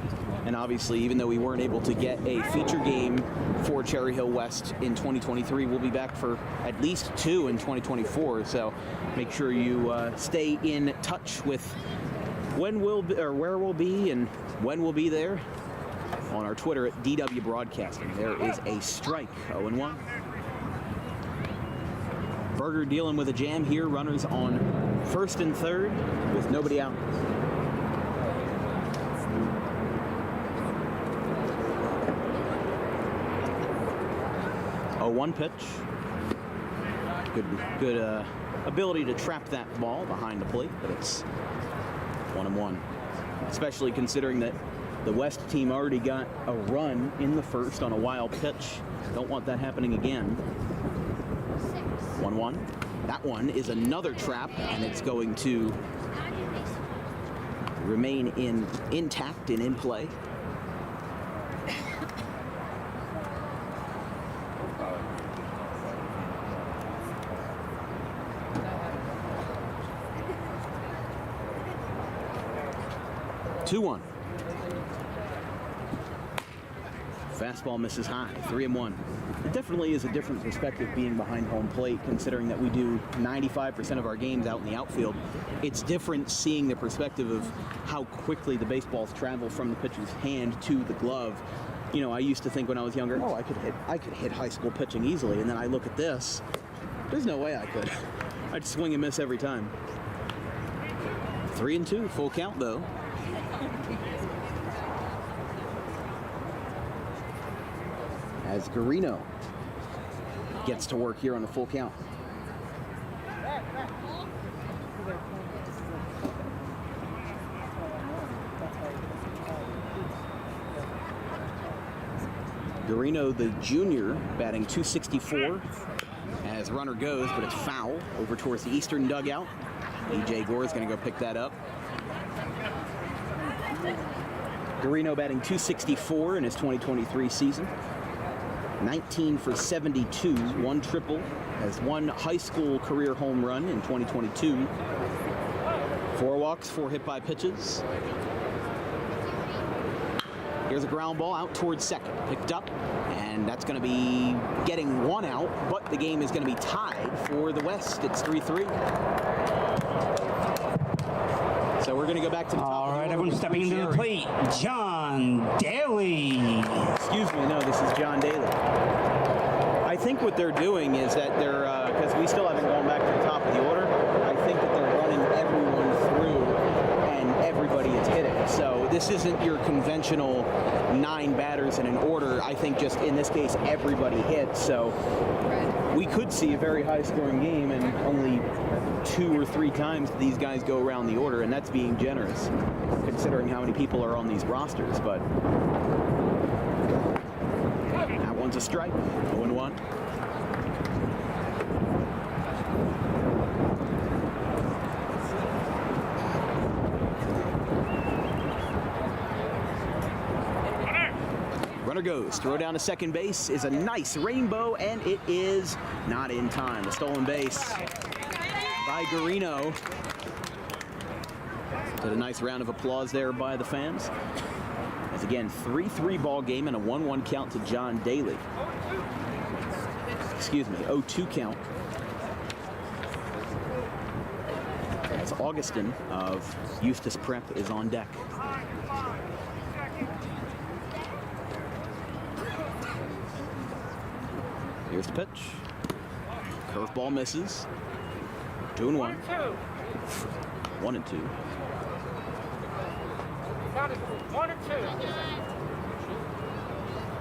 And obviously, even though we weren't able to get a feature game for Cherry Hill West in 2023, we'll be back for at least 2 in 2024. So make sure you stay in touch with when we'll be, or where we'll be, and when we'll be there on our Twitter at DW Broadcasting. There is a strike, 0-1. Berger dealing with a jam here. Runners on first and third with nobody out. One pitch. Good ability to trap that ball behind the plate, but it's 1-1. Especially considering that the West team already got a run in the first on a wild pitch. Don't want that happening again. 1-1. That one is another trap, and it's going to remain intact and in play. Two-one. Fastball misses high, 3-1. It definitely is a different perspective being behind home plate, considering that we do 95% of our games out in the outfield. It's different seeing the perspective of how quickly the baseballs travel from the pitcher's hand to the glove. I used to think when I was younger, I could hit high school pitching easily, and then I look at this. There's no way I could. I'd swing and miss every time. 3-2, full count though. As Garino gets to work here on the full count. Garino, the junior, batting .264 as runner goes, but it's foul over towards the eastern dugout. E.J. Gore is going to go pick that up. Garino batting .264 in his 2023 season. 19 for 72, one triple, has one high school career home run in 2022. 4 walks, 4 hit by pitches. Here's a ground ball out towards second, picked up, and that's going to be getting 1 out, but the game is going to be tied for the West. It's 3-3. So we're going to go back to the top. All right, everyone stepping into the plate. John Daly. Excuse me, no, this is John Daly. I think what they're doing is that they're, because we still haven't gone back to the top of the order, I think that they're running everyone through and everybody is hitting. So this isn't your conventional 9 batters in an order. I think just in this case, everybody hits. So we could see a very high-scoring game, and only 2 or 3 times these guys go around the order, and that's being generous, considering how many people are on these rosters. But that one's a strike, 0-1. Runner goes. Throw down to second base is a nice rainbow, and it is not in time. A stolen base by Garino. Did a nice round of applause there by the fans. As again, 3-3 ball game and a 1-1 count to John Daly. Excuse me, 0-2 count. As Augustin of Eustis Prep is on deck. Here's the pitch. Curveball misses. 2-1. 1-2. 1-2.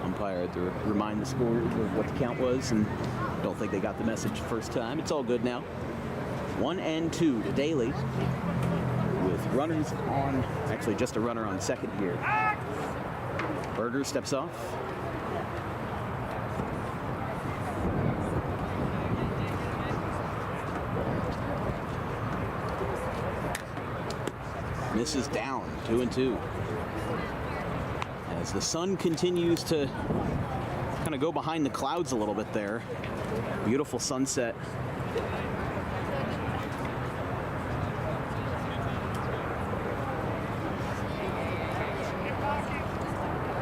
Umpire had to remind the score of what the count was, and I don't think they got the message first time. It's all good now. 1-2 to Daly, with runners on, actually just a runner on second here. Berger steps off. Misses down, 2-2. As the sun continues to kind of go behind the clouds a little bit there. Beautiful sunset.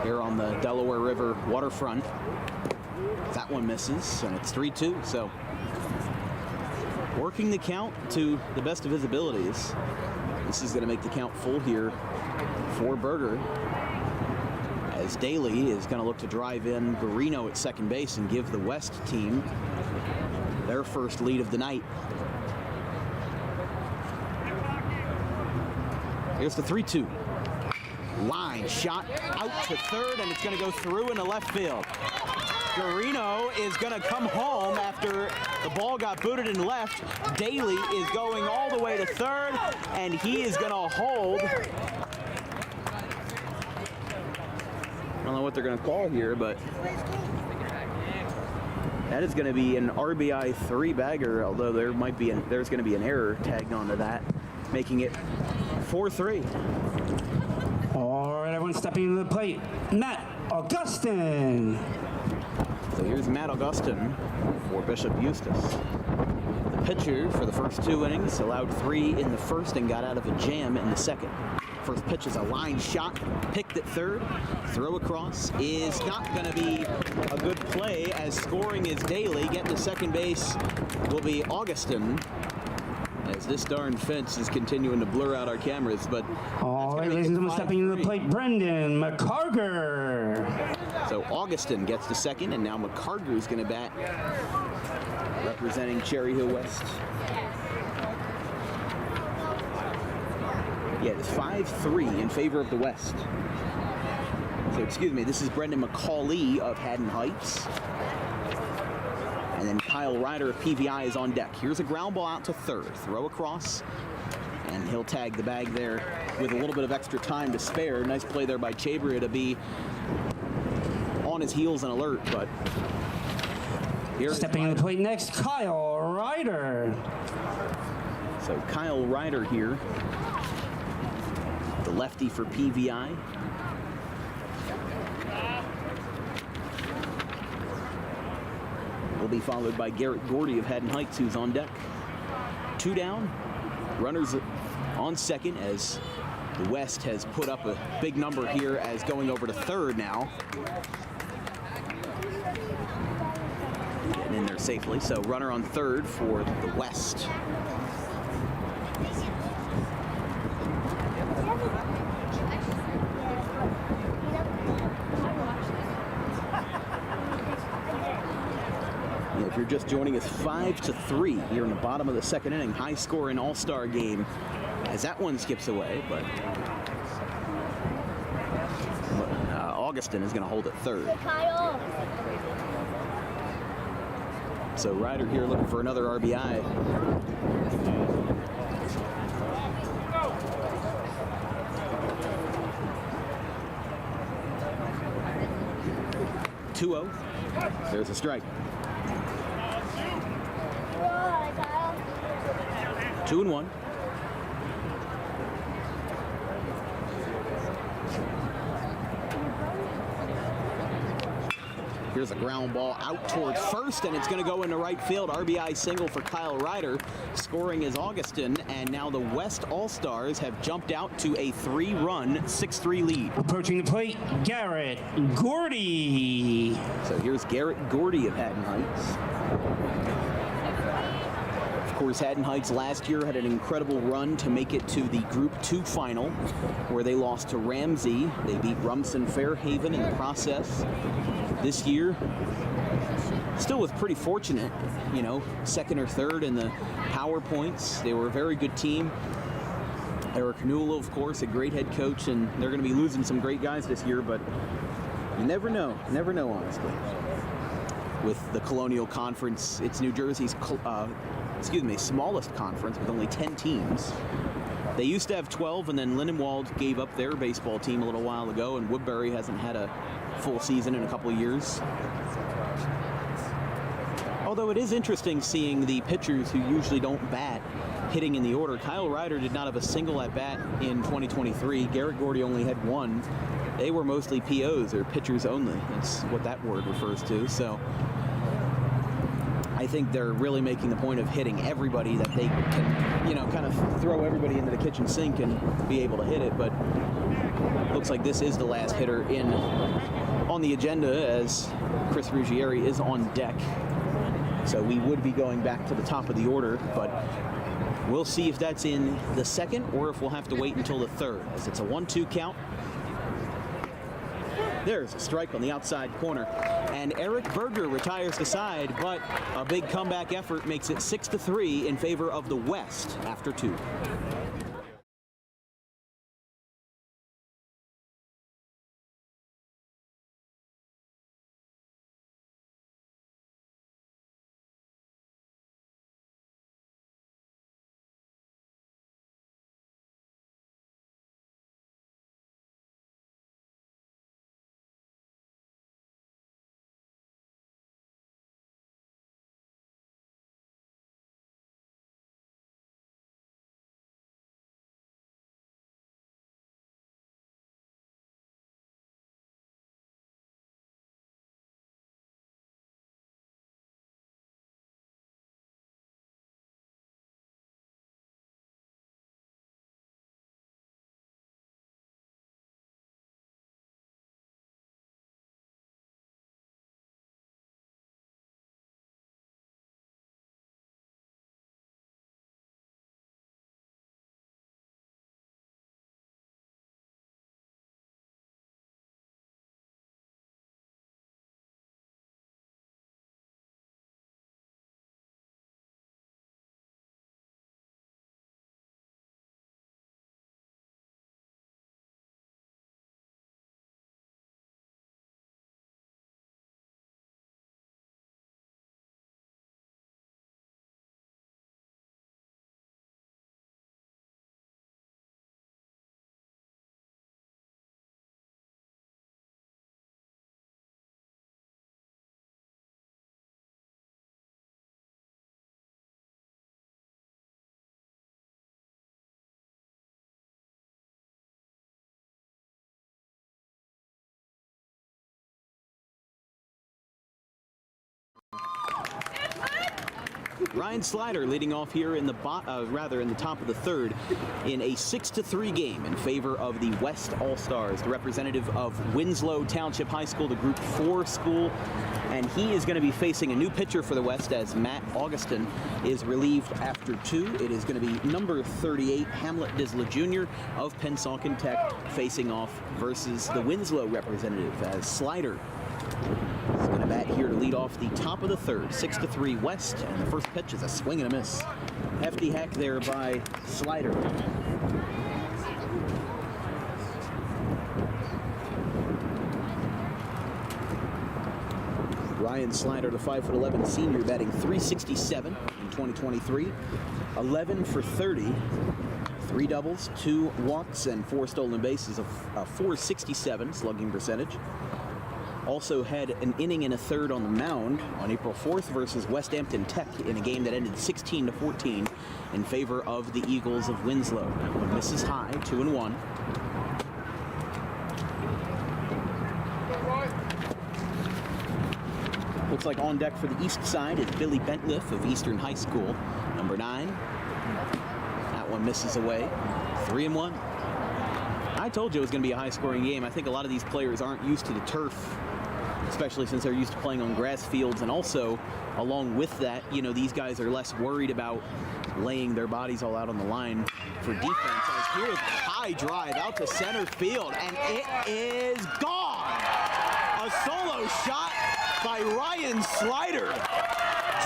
Here on the Delaware River waterfront. That one misses, and it's 3-2. So working the count to the best of his abilities. This is going to make the count full here for Berger, as Daly is going to look to drive in Garino at second base and give the West team their first lead of the night. Here's the 3-2. Line shot out to third, and it's going to go through into left field. Garino is going to come home after the ball got booted in left. Daly is going all the way to third, and he is going to hold. I don't know what they're going to call here, but that is going to be an RBI 3-bagger, although there's going to be an error tagged onto that, making it 4-3. All right, everyone stepping into the plate. Matt Augustin. So here's Matt Augustin for Bishop Eustis. The pitcher for the first 2 innings allowed 3 in the first and got out of a jam in the second. First pitch is a line shot, picked at third. Throw across is not going to be a good play, as scoring is Daly. Getting to second base will be Augustin, as this darn fence is continuing to blur out our cameras. But all right, ladies and gentlemen, stepping into the plate, Brendan McCarger. So Augustin gets to second, and now McCarger is going to bat, representing Cherry Hill West. Yeah, it's 5-3 in favor of the West. So, excuse me, this is Brendan McCauley of Haddon Heights. And then Kyle Ryder of PVI is on deck. Here's a ground ball out to third. Throw across, and he'll tag the bag there with a little bit of extra time to spare. Nice play there by Chabria to be on his heels and alert, but here stepping in the plate next, Kyle Ryder. So Kyle Ryder here, the lefty for PVI. Will be followed by Garrett Gordy of Haddon Heights, who's on deck. 2 down, runners on second, as the West has put up a big number here as going over to third now. Getting in there safely, so runner on third for the West. If you're just joining us, 5-3 here in the bottom of the second inning. High score in All-Star game as that one skips away, but Augustin is going to hold it third. So Ryder here looking for another RBI. (2-0). There's a strike. 2-1. Here's a ground ball out towards first, and it's going to go into right field. RBI single for Kyle Ryder. Scoring is Augustin, and now the West All-Stars have jumped out to a 3-run, 6-3 lead. Approaching the plate, Garrett Gordy. So here's Garrett Gordy of Haddon Heights. Of course, Haddon Heights last year had an incredible run to make it to the Group 2 final, where they lost to Ramsey. They beat Rumson Fairhaven in the process. This year, still was pretty fortunate, you know, second or third in the power points. They were a very good team. Eric Newell, of course, a great head coach, and they're going to be losing some great guys this year, but you never know, honestly. With the Colonial Conference, it's New Jersey's, smallest conference with only 10 teams. They used to have 12, and then Lindenwold gave up their baseball team a little while ago, and Woodbury hasn't had a full season in a couple of years. Although it is interesting seeing the pitchers who usually don't bat hitting in the order. Kyle Ryder did not have a single at bat in 2023. Garrett Gordy only had one. They were mostly POs, or pitchers only. That's what that word refers to. So I think they're really making the point of hitting everybody that they can, you know, kind of throw everybody into the kitchen sink and be able to hit it. But looks like this is the last hitter on the agenda, as Chris Ruggieri is on deck. So we would be going back to the top of the order, but we'll see if that's in the second or if we'll have to wait until the third, as it's a 1-2 count. There's a strike on the outside corner, and Eric Berger retires the side, but a big comeback effort makes it 6-3 in favor of the West after 2. Ryan Slider leading off here in the top of the third in a 6-3 game in favor of the West All-Stars, the representative of Winslow Township High School, the Group 4 school, and he is going to be facing a new pitcher for the West as Matt Augustin is relieved after 2. It is going to be number 38, Hamlet Disla Jr. of Pennsauken Tech, facing off versus the Winslow representative as Slider is going to bat here to lead off the top of the third. 6-3 West, and the first pitch is a swing and a miss. Hefty hack there by Slider. Ryan Slider, the 5'11" senior, batting .367 in 2023, 11 for 30, 3 doubles, 2 walks, and 4 stolen bases, a .467 slugging percentage. Also had an inning and a third on the mound on April 4th versus West Hampton Tech in a game that ended 16-14 in favor of the Eagles of Winslow. Misses high, 2-1. Looks like on deck for the east side is Billy Bentliff of Eastern High School, number 9. That one misses away. 3-1. I told you it was going to be a high-scoring game. I think a lot of these players aren't used to the turf, especially since they're used to playing on grass fields. And also, along with that, you know, these guys are less worried about laying their bodies all out on the line for defense. As here's a high drive out to center field, and it is gone. A solo shot by Ryan Slider.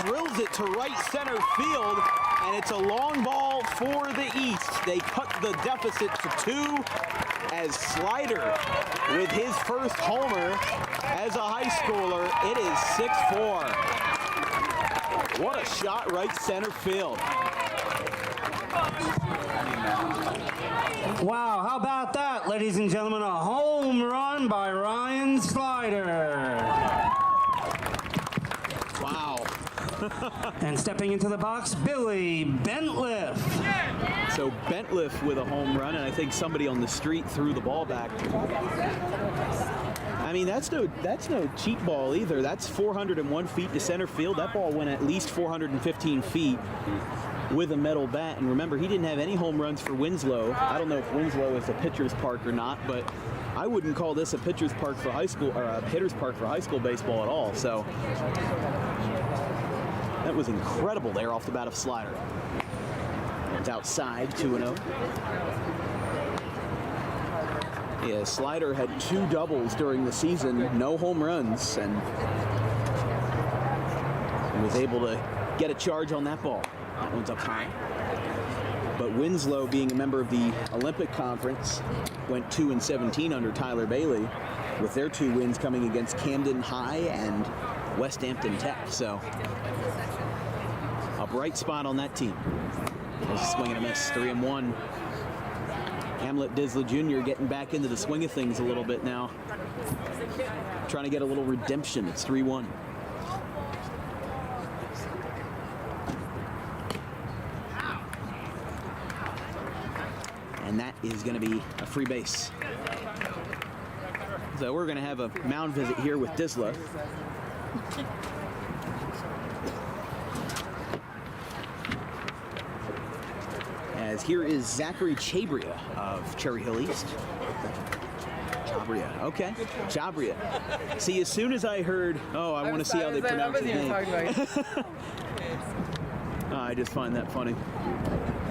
Drills it to right center field, and it's a long ball for the East. They cut the deficit to 2 as Slider, with his first homer as a high schooler, it is 6-4. What a shot right center field. Wow, how about that, ladies and gentlemen? A home run by Ryan Slider. Wow. And stepping into the box, Billy Bentliff. So Bentliff with a home run, and I think somebody on the street threw the ball back. I mean, that's no cheap ball either. That's 401 feet to center field. That ball went at least 415 feet with a metal bat. And remember, he didn't have any home runs for Winslow. I don't know if Winslow is a pitcher's park or not, but I wouldn't call this a pitcher's park for high school, or a hitter's park for high school baseball at all. So that was incredible there off the bat of Slider. It's outside, 2-0. Yeah, Slider had 2 doubles during the season, no home runs, and was able to get a charge on that ball. That one's up high. But Winslow, being a member of the Olympic Conference, went 2-17 under Tyler Bailey, with their 2 wins coming against Camden High and West Hampton Tech. So a bright spot on that team. There's a swing and a miss, 3-1. Hamlet Disla Jr. getting back into the swing of things a little bit now. Trying to get a little redemption. It's 3-1. And that is going to be a free base. So we're going to have a mound visit here with Disla. As here is Zachary Chabria of Cherry Hill East. Chabria, okay. Chabria. See, as soon as I heard, oh, I want to see how they pronounce his name. I just find that funny.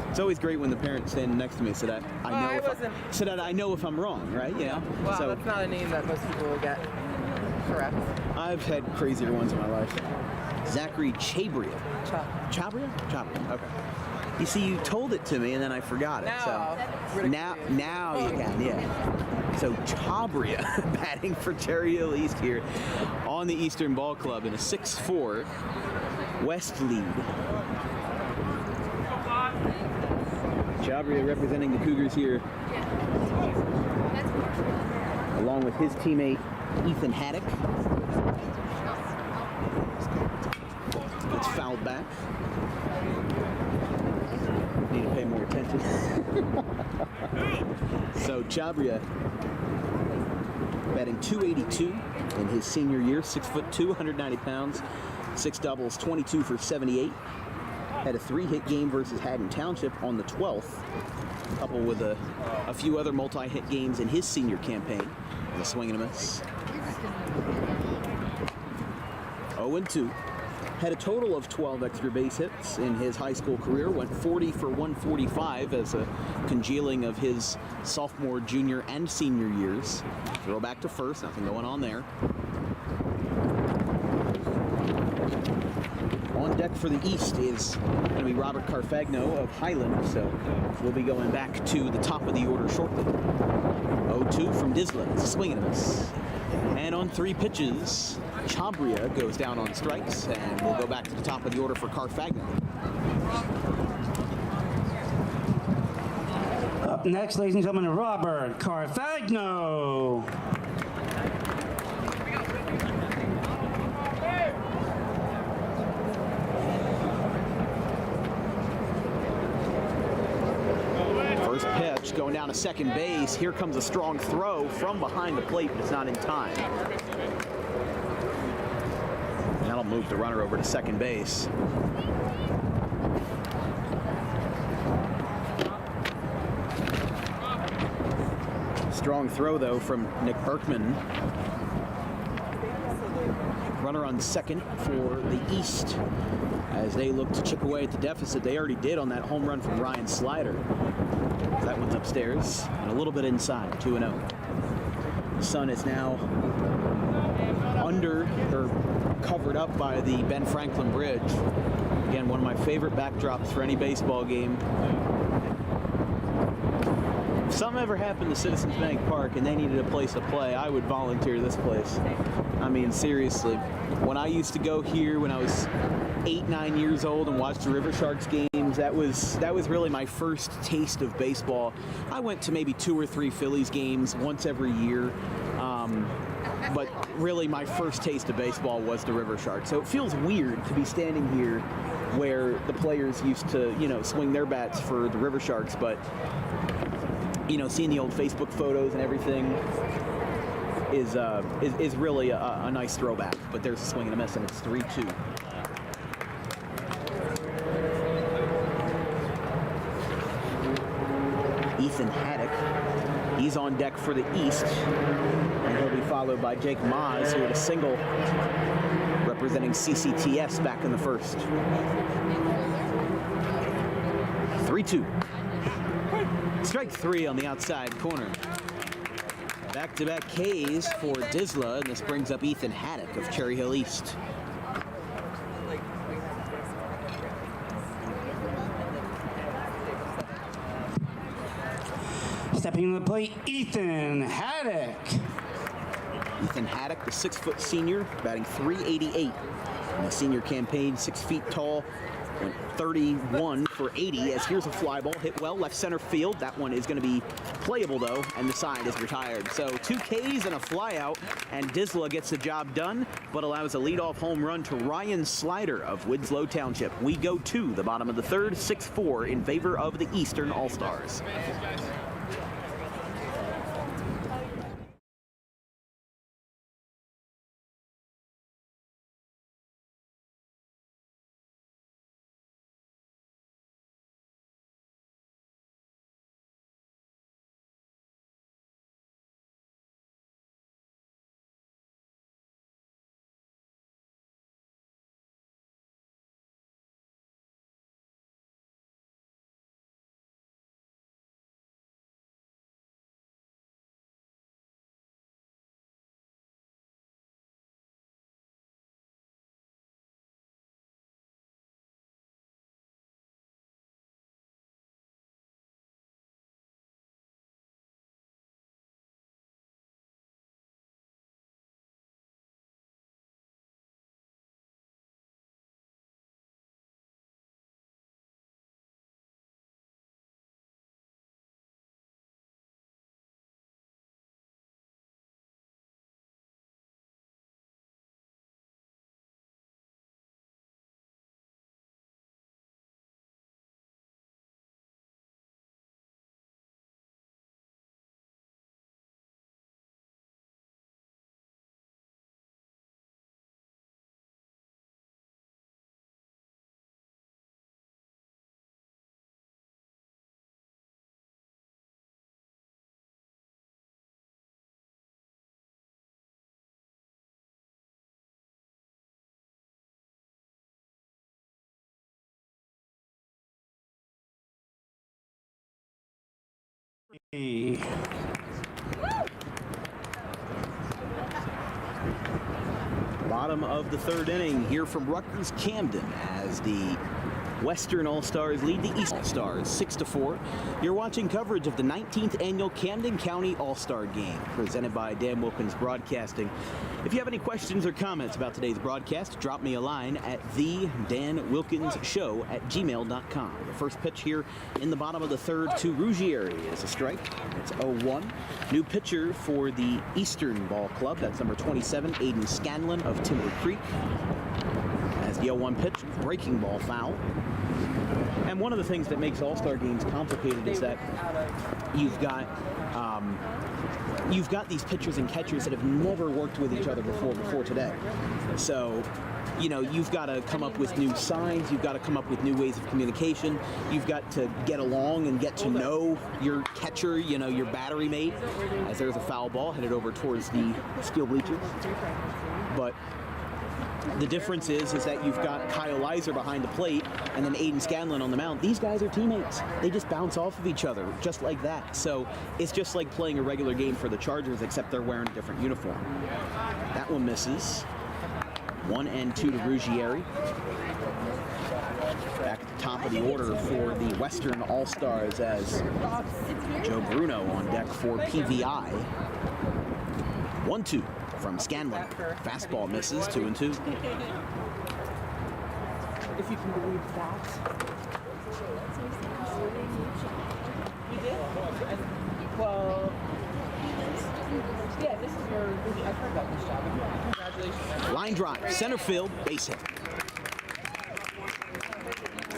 It's always great when the parent standing next to me said, I know if I'm wrong, right? You know? Wow, so, that's not a name that most people will get correct. I've had crazier ones in my life. Zachary Chabria. Chabria? Chabria, okay. You see, you told it to me and then I forgot it. Now, now you can, yeah. So Chabria batting for Cherry Hill East here on the Eastern Ball Club in a 6-4 West lead. Chabria representing the Cougars here, along with his teammate Ethan Haddock. It's fouled back. Need to pay more attention. So Chabria batting .282 in his senior year, 6'2", 190 pounds, 6 doubles, 22 for 78. Had a 3-hit game versus Haddon Township on the 12th, coupled with a few other multi-hit games in his senior campaign. And a swing and a miss. 0-2. Had a total of 12 extra base hits in his high school career. Went 40 for 145 as a congealing of his sophomore, junior, and senior years. Throw back to first. Nothing going on there. On deck for the East is going to be Robert Carfagno of Highland, so we'll be going back to the top of the order shortly. 0-2 from Disla. It's a swing and a miss. And on 3 pitches, Chabria goes down on strikes, and we'll go back to the top of the order for Carfagno. Up next, ladies and gentlemen, Robert Carfagno. First pitch going down to second base. Here comes a strong throw from behind the plate, but it's not in time. That'll move the runner over to second base. Strong throw, though, from Nick Berkman. Runner on second for the East as they look to chip away at the deficit. They already did on that home run from Ryan Slider. That one's upstairs and a little bit inside, 2-0. The sun is now under or covered up by the Ben Franklin Bridge. Again, one of my favorite backdrops for any baseball game. If something ever happened to Citizens Bank Park and they needed a place to play, I would volunteer this place. I mean, seriously. When I used to go here when I was 8, 9 years old and watch the River Sharks games, that was really my first taste of baseball. I went to maybe 2 or 3 Phillies games once every year. But really my first taste of baseball was the River Sharks. So it feels weird to be standing here where the players used to, swing their bats for the River Sharks. But, seeing the old Facebook photos and everything is really a nice throwback. But there's a swing and a miss, and it's 3-2. Ethan Haddock, he's on deck for the East, and he'll be followed by Jake Maas, who had a single representing CCTS back in the first. 3-2. Strike 3 on the outside corner. Back-to-back Ks for Disla, and this brings up Ethan Haddock of Cherry Hill East. Stepping to the plate, Ethan Haddock. Ethan Haddock, the 6-foot senior, batting .388 in the senior campaign, 6 feet tall, went 31 for 80. As here's a fly ball hit well left center field. That one is going to be playable though, and the side is retired. So 2 Ks and a fly out, and Disla gets the job done, but allows a leadoff home run to Ryan Slider of Winslow Township. We go to the bottom of the third, 6-4 in favor of the Eastern All-Stars. Bottom of the third inning here from Rutgers Camden as the Western All-Stars lead the East All-Stars 6-4. You're watching coverage of the 19th annual Camden County All-Star Game presented by Dan Wilkins Broadcasting. If you have any questions or comments about today's broadcast, drop me a line at thedanwilkinsshow@gmail.com. The first pitch here in the bottom of the third to Ruggieri is a strike. It's 0-1. New pitcher for the Eastern Ball Club. That's number 27, Aiden Scanlon of Timber Creek. As the 0-1 pitch, breaking ball foul. And one of the things that makes All-Star games complicated is that you've got, you've got these pitchers and catchers that have never worked with each other before today. So, you know, you've got to come up with new signs. You've got to come up with new ways of communication. You've got to get along and get to know your catcher, you know, your battery mate. As there's a foul ball headed over towards the steel bleachers. But the difference is that you've got Kyle Leiser behind the plate and then Aiden Scanlon on the mound. These guys are teammates. They just bounce off of each other just like that. So it's just like playing a regular game for the Chargers, except they're wearing a different uniform. That one misses. 1-2 to Ruggieri. Back at the top of the order for the Western All-Stars as Joe Bruno on deck for PVI. 1-2 from Scanlon. Fastball misses, 2-2. If you can believe that. You did? Well, yeah, this is where I've heard about this job. Congratulations. Line drive, center field, base hit.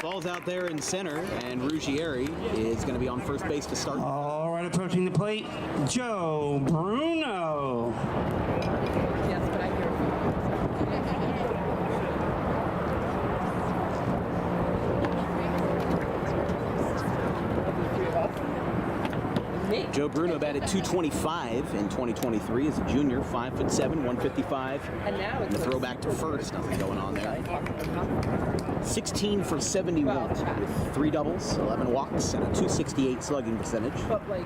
Ball's out there in center, and Ruggieri is going to be on first base to start. All right, approaching the plate, Joe Bruno. Yes, but I hear me. Joe Bruno batted .225 in 2023 as a junior, 5'7", 155. And now And the throwback to first, nothing going on there. 16 for 71 with 3 doubles, 11 walks, and a .268 slugging percentage. But like,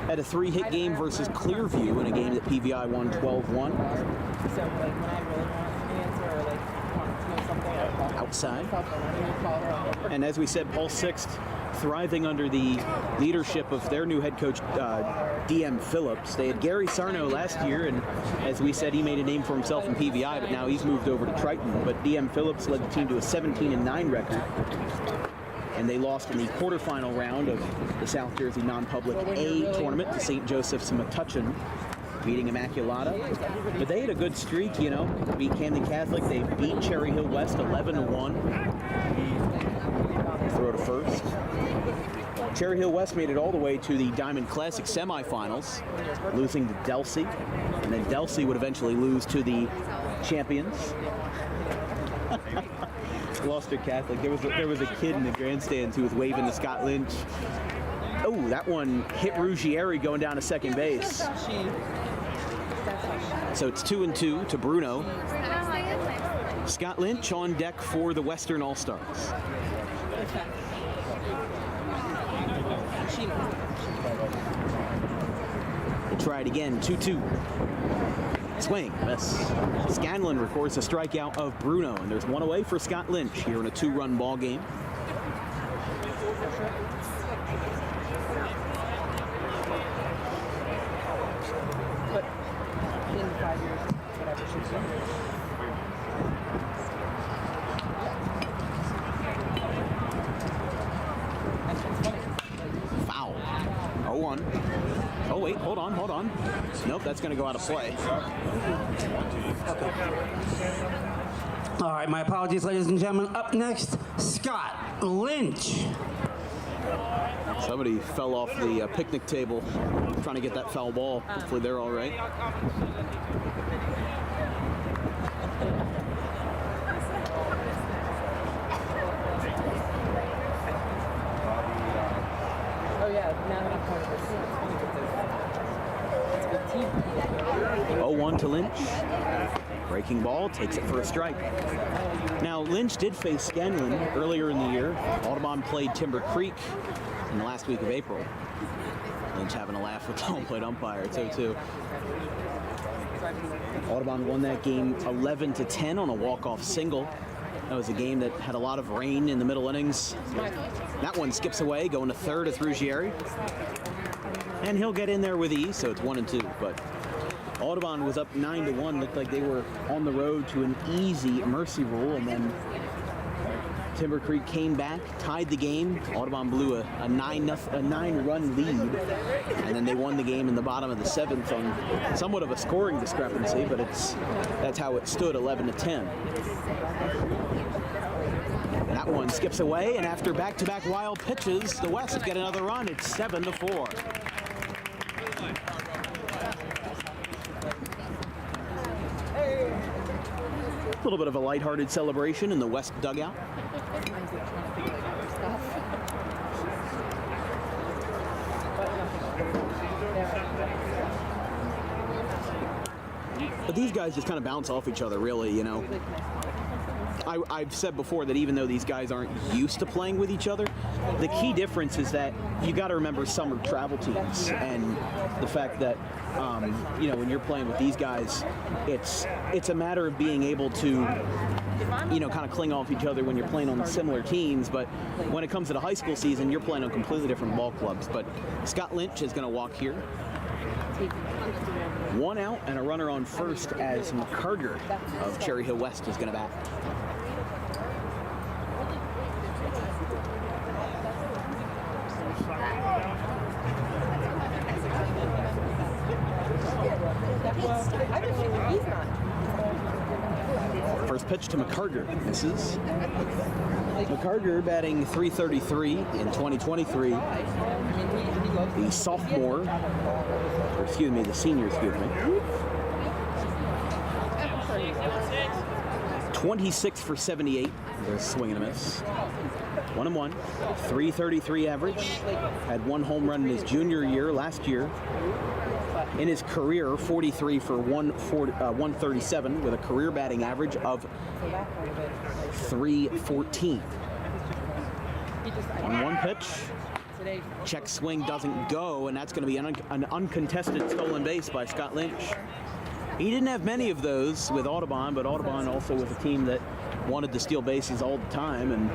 Had a 3-hit game versus Clearview in a game that PVI won 12-1. so like when I really want an answer or like want to know something, I call Outside. her. And as we said, Paul Sixth thriving under the leadership of their new head coach, DM Phillips. They had Gary Sarno last year, and as we said, he made a name for himself in PVI, but now he's moved over to Triton. But DM Phillips led the team to a 17-9 record. And they lost in the quarterfinal round of the South Jersey non-public A tournament to St. Joseph's Metuchen, beating Immaculata. But they had a good streak, you know. Beat Camden Catholic. They beat Cherry Hill West 11-1. Throw to first. Cherry Hill West made it all the way to the Diamond Classic semifinals, losing to Delsey. And then Delsey would eventually lose to the champions. Lost to Catholic. There was a kid in the grandstands who was waving to Scott Lynch. Oh, that one hit Ruggieri going down to second base. So it's 2-2 to Bruno. Scott Lynch on deck for the Western All-Stars. We'll try it again, 2-2. Swing, miss. Scanlon records a strikeout of Bruno, and there's one away for Scott Lynch here in a 2-run ball game. But in 5 years, whatever she's done. Foul. 0-1. Oh, wait, hold on. Nope, that's going to go out of play. All right, my apologies, ladies and gentlemen. Up next, Scott Lynch. Somebody fell off the picnic table trying to get that foul ball. Hopefully they're all right. Oh yeah, now that I'm part of this, it's a good team. 0-1 to Lynch. Breaking ball, takes it for a strike. Now, Lynch did face Scanlon earlier in the year. Audubon played Timber Creek in the last week of April. Lynch having a laugh with the home plate umpire, 2-2. Audubon won that game 11-10 on a walk-off single. That was a game that had a lot of rain in the middle innings. That one skips away, going to third at Ruggieri. And he'll get in there with ease, so it's 1-2. But Audubon was up 9-1. Looked like they were on the road to an easy mercy rule, and then Timber Creek came back, tied the game. Audubon blew a 9-run lead, and then they won the game in the bottom of the 7th on somewhat of a scoring discrepancy, but that's how it stood, 11-10. That one skips away, and after back-to-back wild pitches, the West get another run. It's 7-4. A little bit of a lighthearted celebration in the West dugout. But these guys just kind of bounce off each other, really, you know. I've said before that even though these guys aren't used to playing with each other, the key difference is that you got to remember some are travel teams, and the fact that you know, when you're playing with these guys, it's a matter of being able to, you know, kind of cling off each other when you're playing on similar teams. But when it comes to the high school season, you're playing on completely different ball clubs. But Scott Lynch is going to walk here. 1 out and a runner on first as McCarter of Cherry Hill West is going to bat. First pitch to McCarter, misses. McCarter batting .333 in 2023. The sophomore, or excuse me, the senior, excuse me. 26 for 78. There's a swing and a miss. 1-1. .333 average. Had 1 home run in his junior year last year. In his career, 43 for 137 with a career batting average of .314. On 1 pitch. Check swing doesn't go, and that's going to be an uncontested stolen base by Scott Lynch. He didn't have many of those with Audubon, but Audubon also was a team that wanted to steal bases all the time, and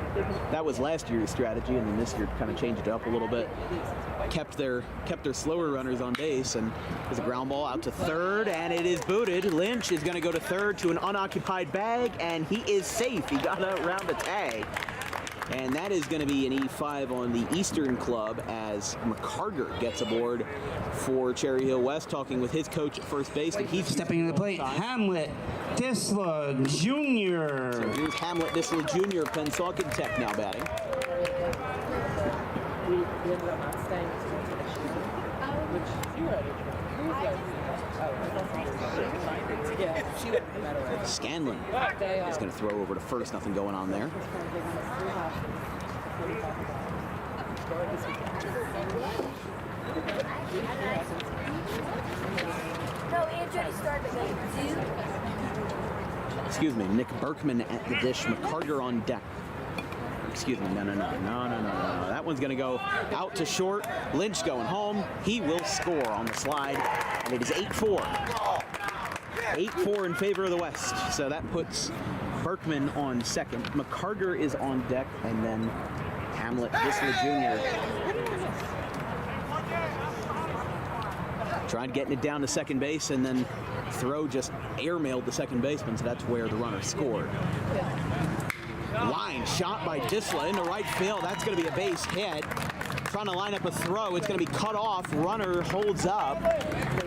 that was last year's strategy, and then this year kind of changed it up a little bit. Kept their slower runners on base, and there's a ground ball out to third, and it is booted. Lynch is going to go to third to an unoccupied bag, and he is safe. He got out around the tag. And that is going to be an E5 on the Eastern Club as McCarter gets aboard for Cherry Hill West, talking with his coach at first base. And he's Stepping to the plate, Hamlet Disla Jr. So here's Hamlet Disla Jr. of Pennsauken Tech now batting. We ended up not staying which you were yeah, she went no matter what. Scanlon is going to throw over to first. Nothing going on there. Excuse me, Nick Berkman at the dish. McCarter on deck. Excuse me, no. That one's going to go out to short. Lynch going home. He will score on the slide, and it is 8-4. 8-4 in favor of the West. So that puts Berkman on second. McCarter is on deck, and then Hamlet Disla Jr. Tried getting it down to second base, and then throw just airmailed the second baseman, so that's where the runner scored. Line shot by Disla into right field. That's going to be a base hit. Trying to line up a throw. It's going to be cut off. Runner holds up,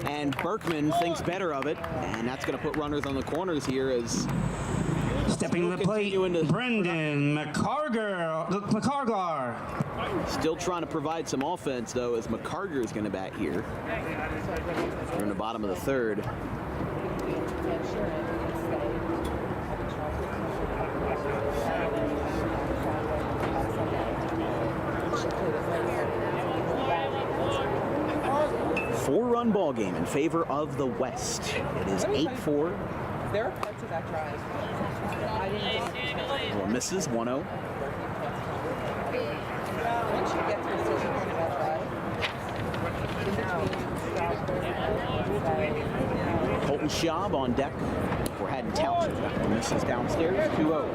and Berkman thinks better of it, and that's going to put runners on the corners here as stepping to the plate, Brendan McCargar. Still trying to provide some offense, though, as McCargar is going to bat here. We're in the bottom of the third. Four-run ball game in favor of the West. It is 8-4. There are parts of that drive. I didn't Well, misses 1-0. Once you get to a certain point of that drive, Colton Schaub on deck for Haddon Township. Misses downstairs, 2-0.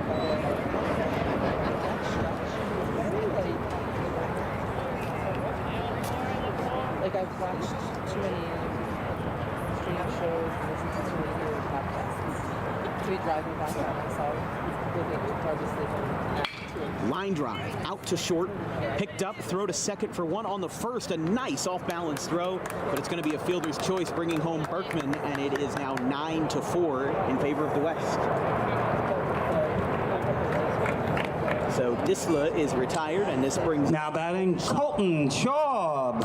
like I've watched too many stream shows and listened to too many good podcasts to be driving back by myself with it hard to sleep. Line drive out to short, picked up, throw to second for one on the first. A nice off-balance throw, but it's going to be a fielder's choice, bringing home Berkman, and it is now 9-4 in favor of the West. So Disla is retired, and this brings now batting Colton Schaub.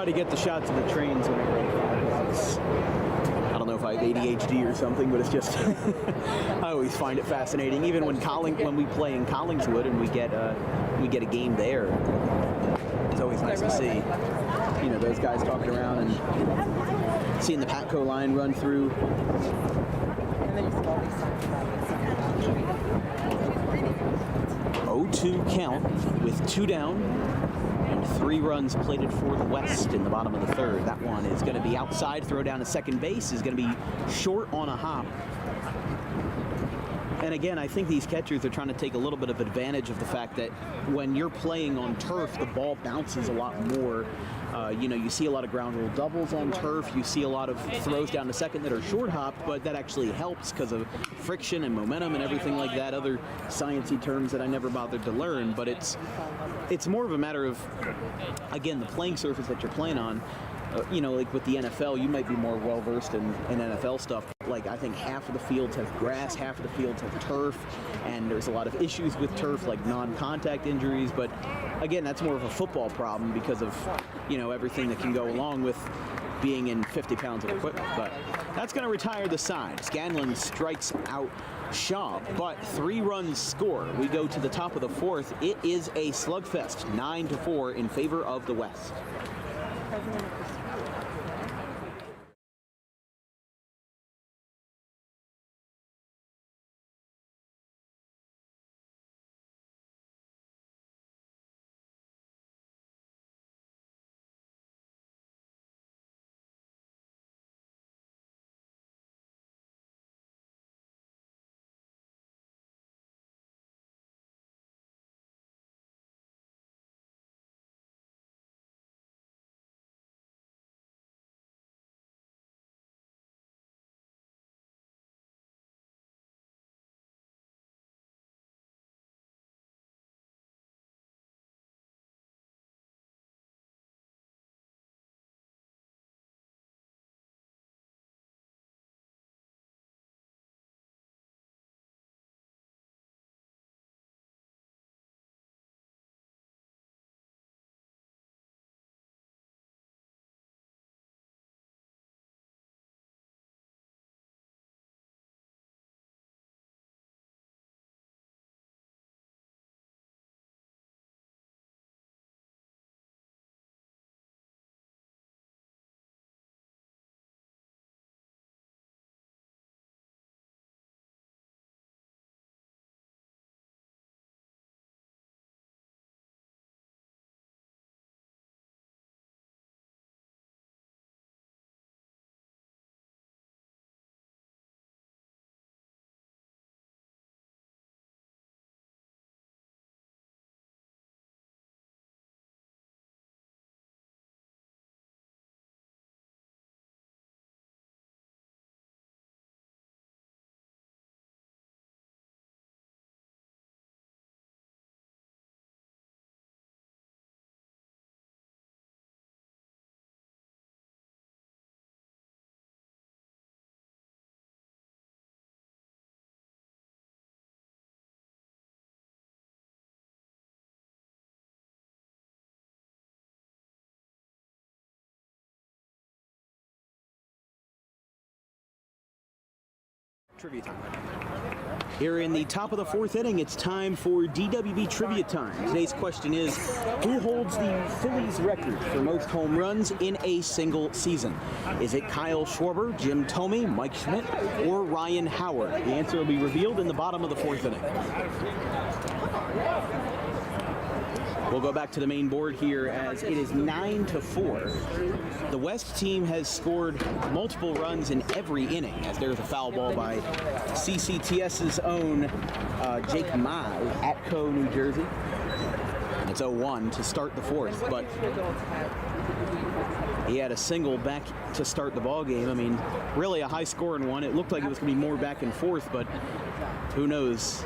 try to get the shots of the trains whenever I don't know if I have ADHD or something, but it's just I always find it fascinating. Even when we play in Collingswood and we get a game there, it's always nice to see those guys talking around and seeing the Patco line run through. And then you see all these signs about it. 0-2 count with 2 down and 3 runs plated for the West in the bottom of the third. That one is going to be outside. Throw down to second base is going to be short on a hop. And again, I think these catchers are trying to take a little bit of advantage of the fact that when you're playing on turf, the ball bounces a lot more. You see a lot of ground rule doubles on turf. You see a lot of throws down to second that are short hopped, but that actually helps because of friction and momentum and everything like that. Other sciencey terms that I never bothered to learn, but it's more of a matter of, again, the playing surface that you're playing on. Like with the NFL, you might be more well-versed in NFL stuff. Like, I think half of the fields have grass, half of the fields have turf, and there's a lot of issues with turf, like non-contact injuries. But, again, that's more of a football problem because of, everything that can go along with being in 50 pounds of equipment. But that's going to retire the side. Scanlon strikes out Shaw, but 3 runs score. We go to the top of the fourth. It is a slugfest, 9-4 in favor of the West. Trivia time. Here in the top of the fourth inning, it's time for DWB Trivia Time. Today's question is, who holds the Phillies record for most home runs in a single season? Is it Kyle Schwarber, Jim Thome, Mike Schmidt, or Ryan Howard? The answer will be revealed in the bottom of the fourth inning. We'll go back to the main board here as it is 9-4. The West team has scored multiple runs in every inning, as there's a foul ball by CCTS's own Jake Maz at Co, New Jersey. And it's 0-1 to start the fourth, but he had a single back to start the ball game. I mean, really a high-scoring one. It looked like it was going to be more back and forth, but who knows?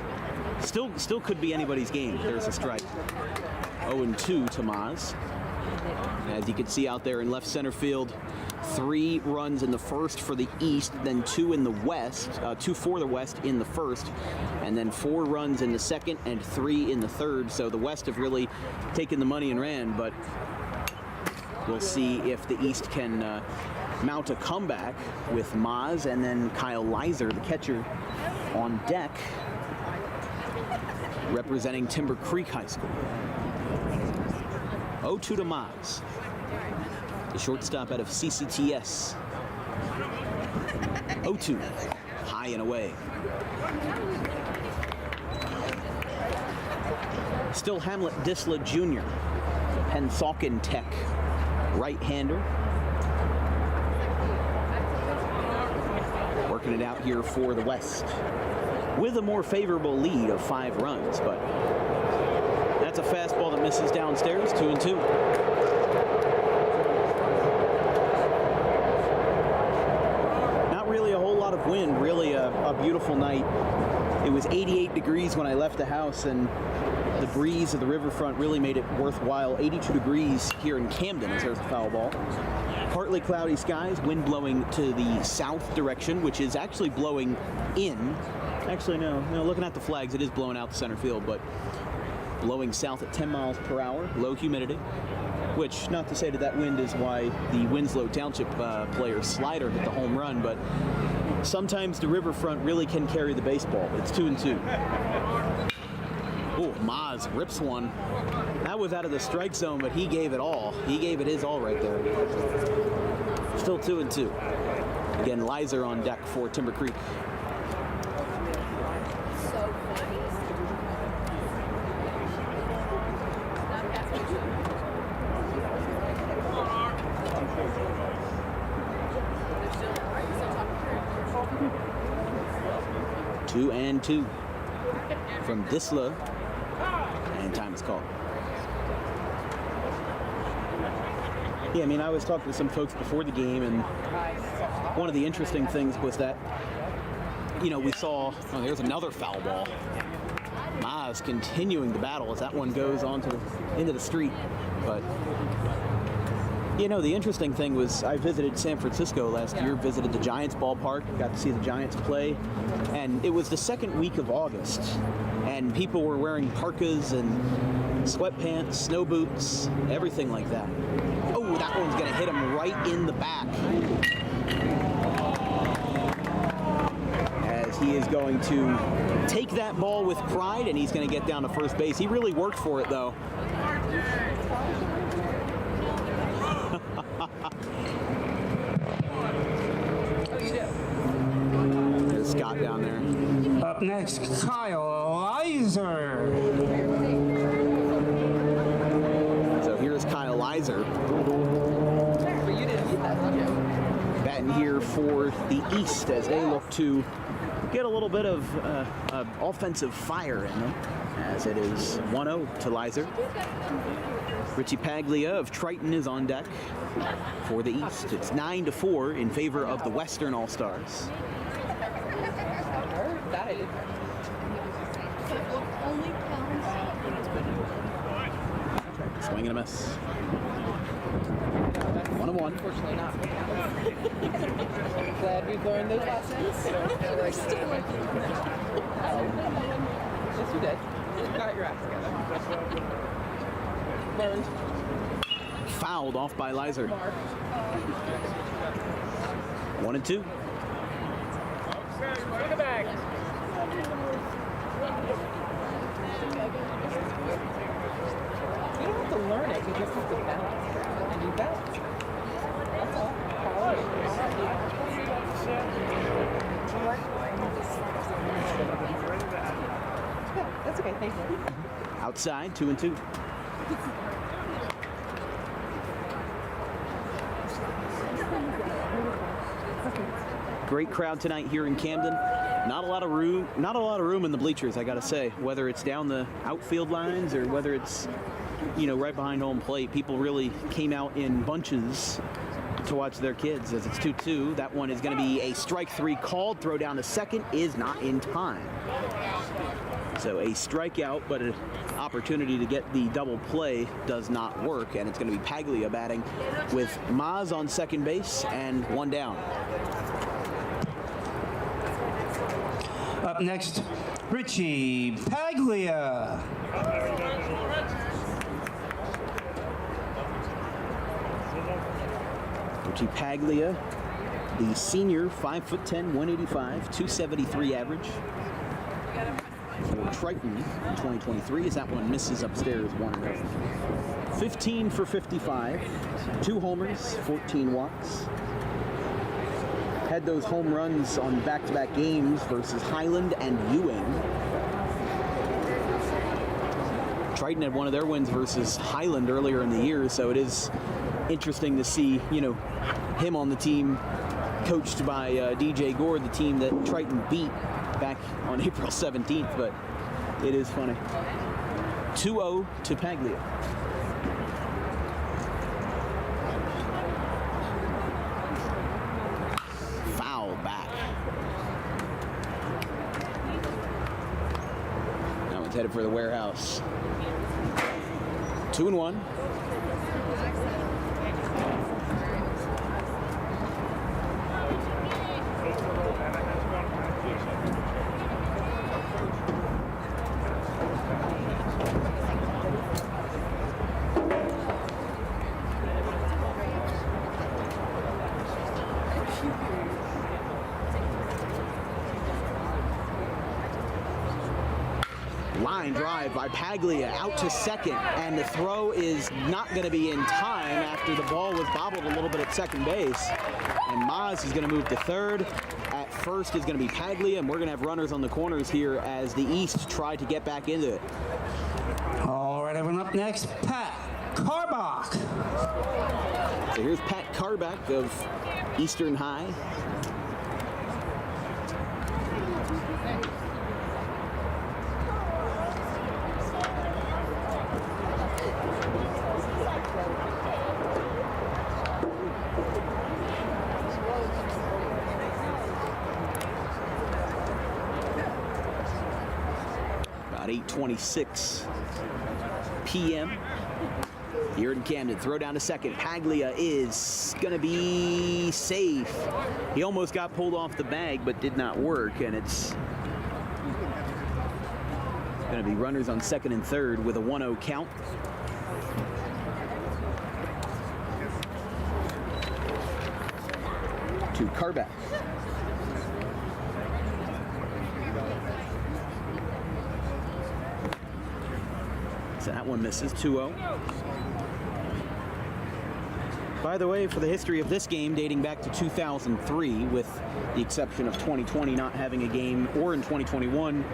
Still could be anybody's game. There's a strike. 0-2 to Maz. As you can see out there in left center field, 3 runs in the first for the East, then 2 in the West, 2 for the West in the first, and then 4 runs in the second and 3 in the third. So the West have really taken the money and ran, but We'll see if the East can mount a comeback with Maz and then Kyle Leiser, the catcher, on deck, representing Timber Creek High School. 0-2 to Maz, the shortstop out of CCTS. 0-2, high and away. Still Hamlet Disla Jr., Pennsauken Tech, right-hander. Working it out here for the West with a more favorable lead of 5 runs, but that's a fastball that misses downstairs, 2-2. Not really a whole lot of wind, really a beautiful night. It was 88 degrees when I left the house, and the breeze of the riverfront really made it worthwhile. 82 degrees here in Camden as there's a foul ball. Partly cloudy skies, wind blowing to the south direction, which is actually blowing in. Actually, no, looking at the flags, it is blowing out the center field, but blowing south at 10 miles per hour, low humidity, which, not to say that wind is why the Winslow Township player Slider hit the home run, but sometimes the riverfront really can carry the baseball, but it's 2-2. Oh, Maz rips one. That was out of the strike zone, but he gave it all. He gave it his all right there. Still 2-2. Again, Leiser on deck for Timber Creek. Two and two from Disla, and time is called. Yeah, I mean, I was talking to some folks before the game, and one of the interesting things was that, we saw, there's another foul ball. Maz continuing the battle as that one goes into the street, but the interesting thing was I visited San Francisco last year, visited the Giants ballpark, got to see the Giants play, and it was the second week of August, and people were wearing parkas and sweatpants, snow boots, everything like that. Oh, that one's going to hit him right in the back. As he is going to take that ball with pride, and he's going to get down to first base. He really worked for it, though. There's Scott down there. Up next, Kyle Leiser. So here's Kyle Leiser. Batting here for the East as they look to get a little bit of offensive fire in them, as it is 1-0 to Leiser. Richie Paglia of Triton is on deck for the East. It's 9-4 in favor of the Western All-Stars. Swing and a miss. 1-1. Unfortunately not. Glad we've learned those lessons. We're still yes, you did. Got your act together. Learned. Fouled off by Leiser. 1-2. Bring it back. You don't have to learn it, you just have to balance. And you balance. That's all. Yeah, that's okay, thank you. Outside, 2-2. Great crowd tonight here in Camden. Not a lot of room in the bleachers, I gotta say. Whether it's down the outfield lines or whether it's, right behind home plate, people really came out in bunches to watch their kids. As it's 2-2, that one is going to be a strike 3 called. Throw down to second is not in time. So a strikeout, but an opportunity to get the double play does not work, and it's going to be Paglia batting with Maz on second base and one down. Up next, Richie Paglia. to Paglia, the senior, 5'10", 185, 273 average. For Triton in 2023, as that one misses upstairs 1-0. 15 for 55, 2 homers, 14 walks. Had those home runs on back-to-back games versus Highland and Ewing. Triton had one of their wins versus Highland earlier in the year, so it is interesting to see, him on the team coached by DJ Gore, the team that Triton beat back on April 17th, but it is funny. 2-0 to Paglia. Foul back. That one's headed for the warehouse. 2-1. Line drive by Paglia out to second, and the throw is not going to be in time after the ball was bobbled a little bit at second base. And Maz is going to move to third. At first is going to be Paglia, and we're going to have runners on the corners here as the East try to get back into it. All right, everyone, up next, Pat Carbach. So here's Pat Carbach of Eastern High. About 8:26 p.m. here in Camden. Throw down to second. Paglia is going to be safe. He almost got pulled off the bag, but did not work, and it's going to be runners on second and third with a 1-0 count. To Carbach. So that one misses, 2-0. By the way, for the history of this game dating back to 2003, with the exception of 2020 not having a game, or in 2021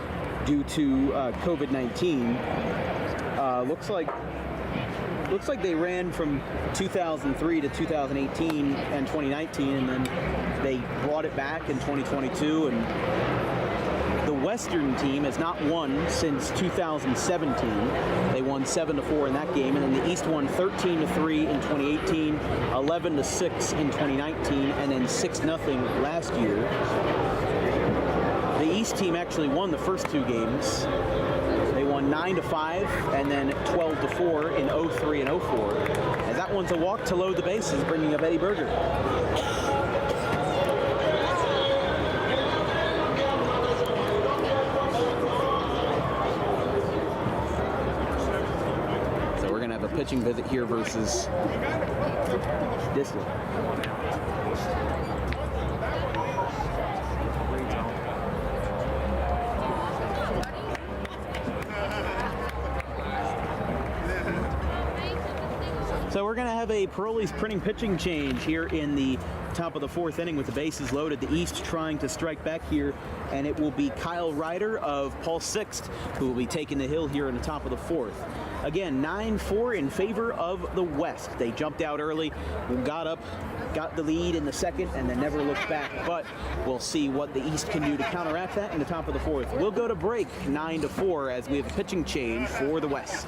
due to COVID-19, looks like they ran from 2003 to 2018 and 2019, and then they brought it back in 2022, and the Western team has not won since 2017. They won 7-4 in that game, and then the East won 13-3 in 2018, 11-6 in 2019, and then 6-0 last year. The East team actually won the first 2 games. They won 9-5 and then 12-4 in 03 and 04. As that one's a walk to load the bases, bringing up Eddie Berger. Pitching visit here versus Disley. So we're going to have a Parolee's printing pitching change here in the top of the 4th inning with the bases loaded. The East trying to strike back here, and it will be Kyle Ryder of Paul Sixth who will be taking the hill here in the top of the 4th. Again, 9-4 in favor of the West. They jumped out early, got up, got the lead in the second, and then never looked back. But we'll see what the East can do to counteract that in the top of the 4th. We'll go to break 9-4 as we have a pitching change for the West.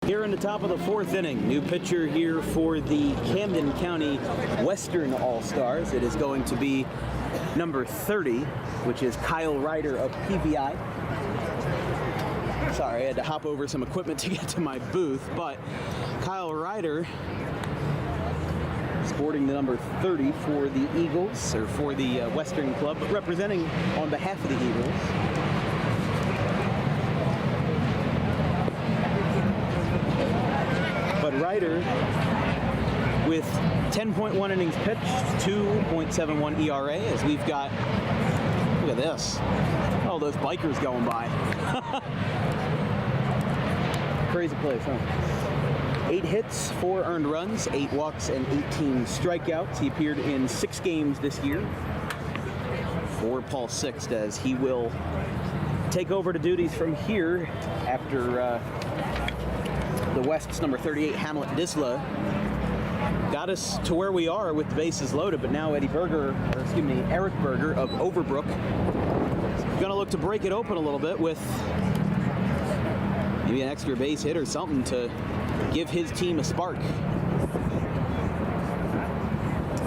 Here in the top of the fourth inning, new pitcher here for the Camden County Western All-Stars. It is going to be number 30, which is Kyle Ryder of PVI. Sorry, I had to hop over some equipment to get to my booth, but Kyle Ryder sporting the number 30 for the Eagles, or for the Western Club, but representing on behalf of the Eagles. But Ryder, with 10.1 innings pitched, 2.71 ERA, as we've got, look at this, oh, those bikers going by. Crazy place, huh? 8 hits, 4 earned runs, 8 walks, and 18 strikeouts. He appeared in 6 games this year for Paul Sixt, as he will take over the duties from here after the West's number 38, Hamlet Disla, got us to where we are with the bases loaded, but now Eric Berger of Overbrook is going to look to break it open a little bit with maybe an extra base hit or something to give his team a spark.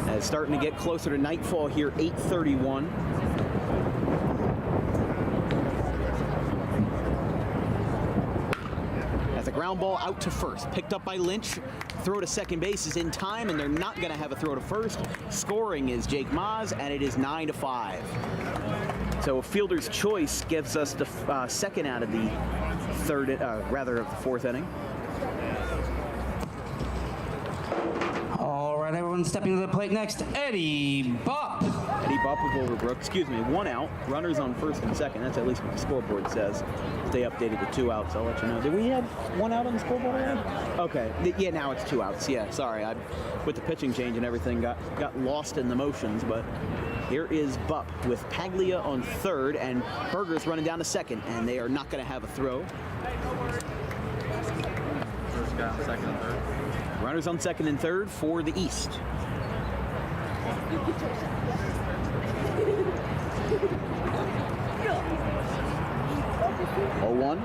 As starting to get closer to nightfall here, 8:31. As a ground ball out to first, picked up by Lynch. Throw to second base is in time, and they're not going to have a throw to first. Scoring is Jake Maas, and it is 9-5. So a fielder's choice gives us the second out of the of the fourth inning. All right, everyone stepping to the plate next. Eddie Bupp. Eddie Bupp of Overbrook. Excuse me, 1 out. Runners on first and second. That's at least what the scoreboard says. They updated to 2 outs. I'll let you know. Did we have 1 out on the scoreboard already? Okay. Yeah, now it's 2 outs. Yeah, sorry. With the pitching change and everything, got lost in the motions. But here is Bupp with Paglia on third, and Berger's running down to second, and they are not going to have a throw. First guy on second and third. Runners on second and third for the East. Oh, 1.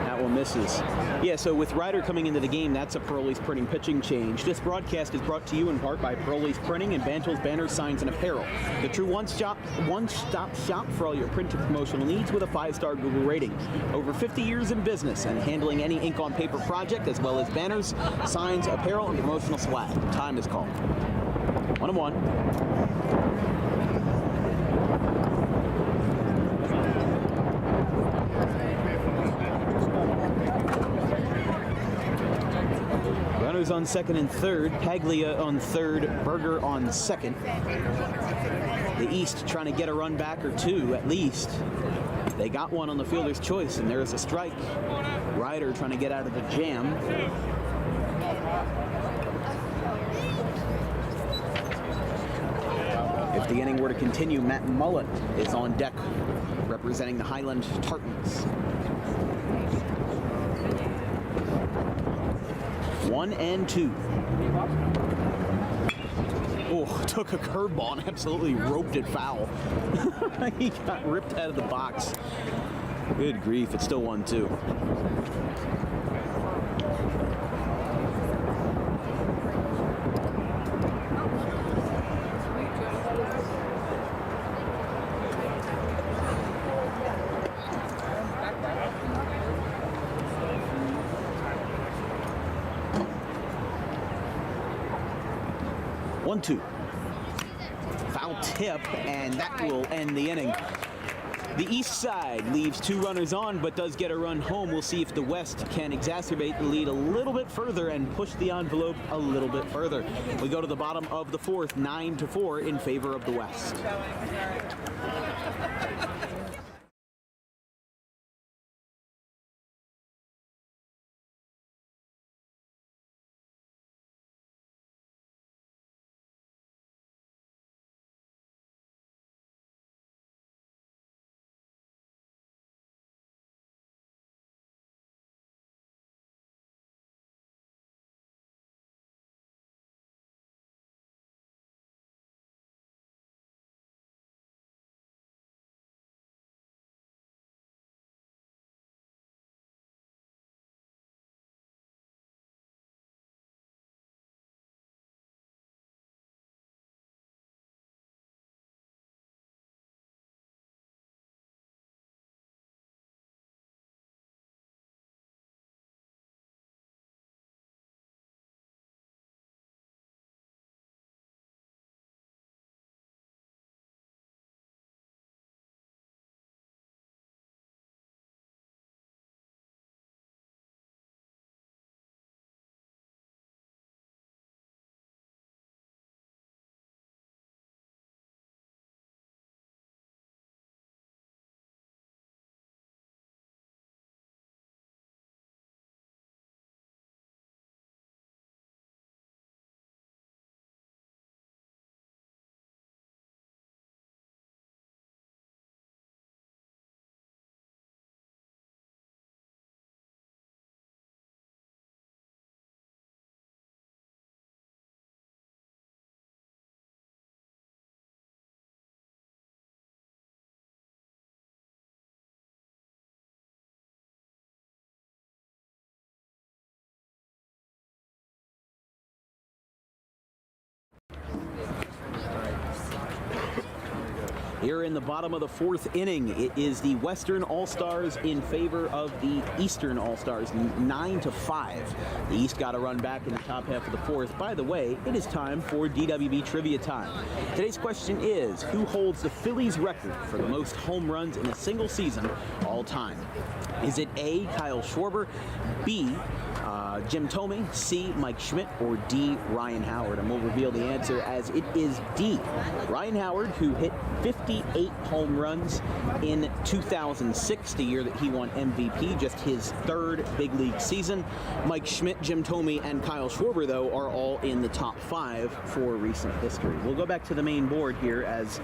That one misses. Yeah, so with Ryder coming into the game, that's a Pearlie's Printing pitching change. This broadcast is brought to you in part by Pearlie's Printing and Bantel's Banners, Signs, and Apparel. The true one-stop shop for all your print and promotional needs with a 5-star Google rating. Over 50 years in business and handling any ink on paper project, as well as banners, signs, apparel, and promotional swag. Time is called. 1-1. Runners on second and third. Paglia on third. Berger on second. The East trying to get a run back or 2 at least. They got one on the fielder's choice, and there's a strike. Ryder trying to get out of the jam. If the inning were to continue, Matt Mullet is on deck representing the Highland Tartans. 1-2. Oh, took a curveball and absolutely roped it foul. He got ripped out of the box. Good grief, it's still 1-2. Foul tip, and that will end the inning. The East side leaves 2 runners on, but does get a run home. We'll see if the West can exacerbate the lead a little bit further and push the envelope a little bit further. We go to the bottom of the fourth, 9-4 in favor of the West. Here in the bottom of the fourth inning, it is the Western All-Stars in favor of the Eastern All-Stars, 9-5. The East got a run back in the top half of the fourth. By the way, it is time for DWB Trivia Time. Today's question is, who holds the Phillies record for the most home runs in a single season all time? Is it A, Kyle Schwarber, B, Jim Thome, C, Mike Schmidt, or D, Ryan Howard? And we'll reveal the answer as it is D. Ryan Howard, who hit 58 home runs in 2006, the year that he won MVP, just his third big league season. Mike Schmidt, Jim Thome, and Kyle Schwarber, though, are all in the top 5 for recent history. We'll go back to the main board here as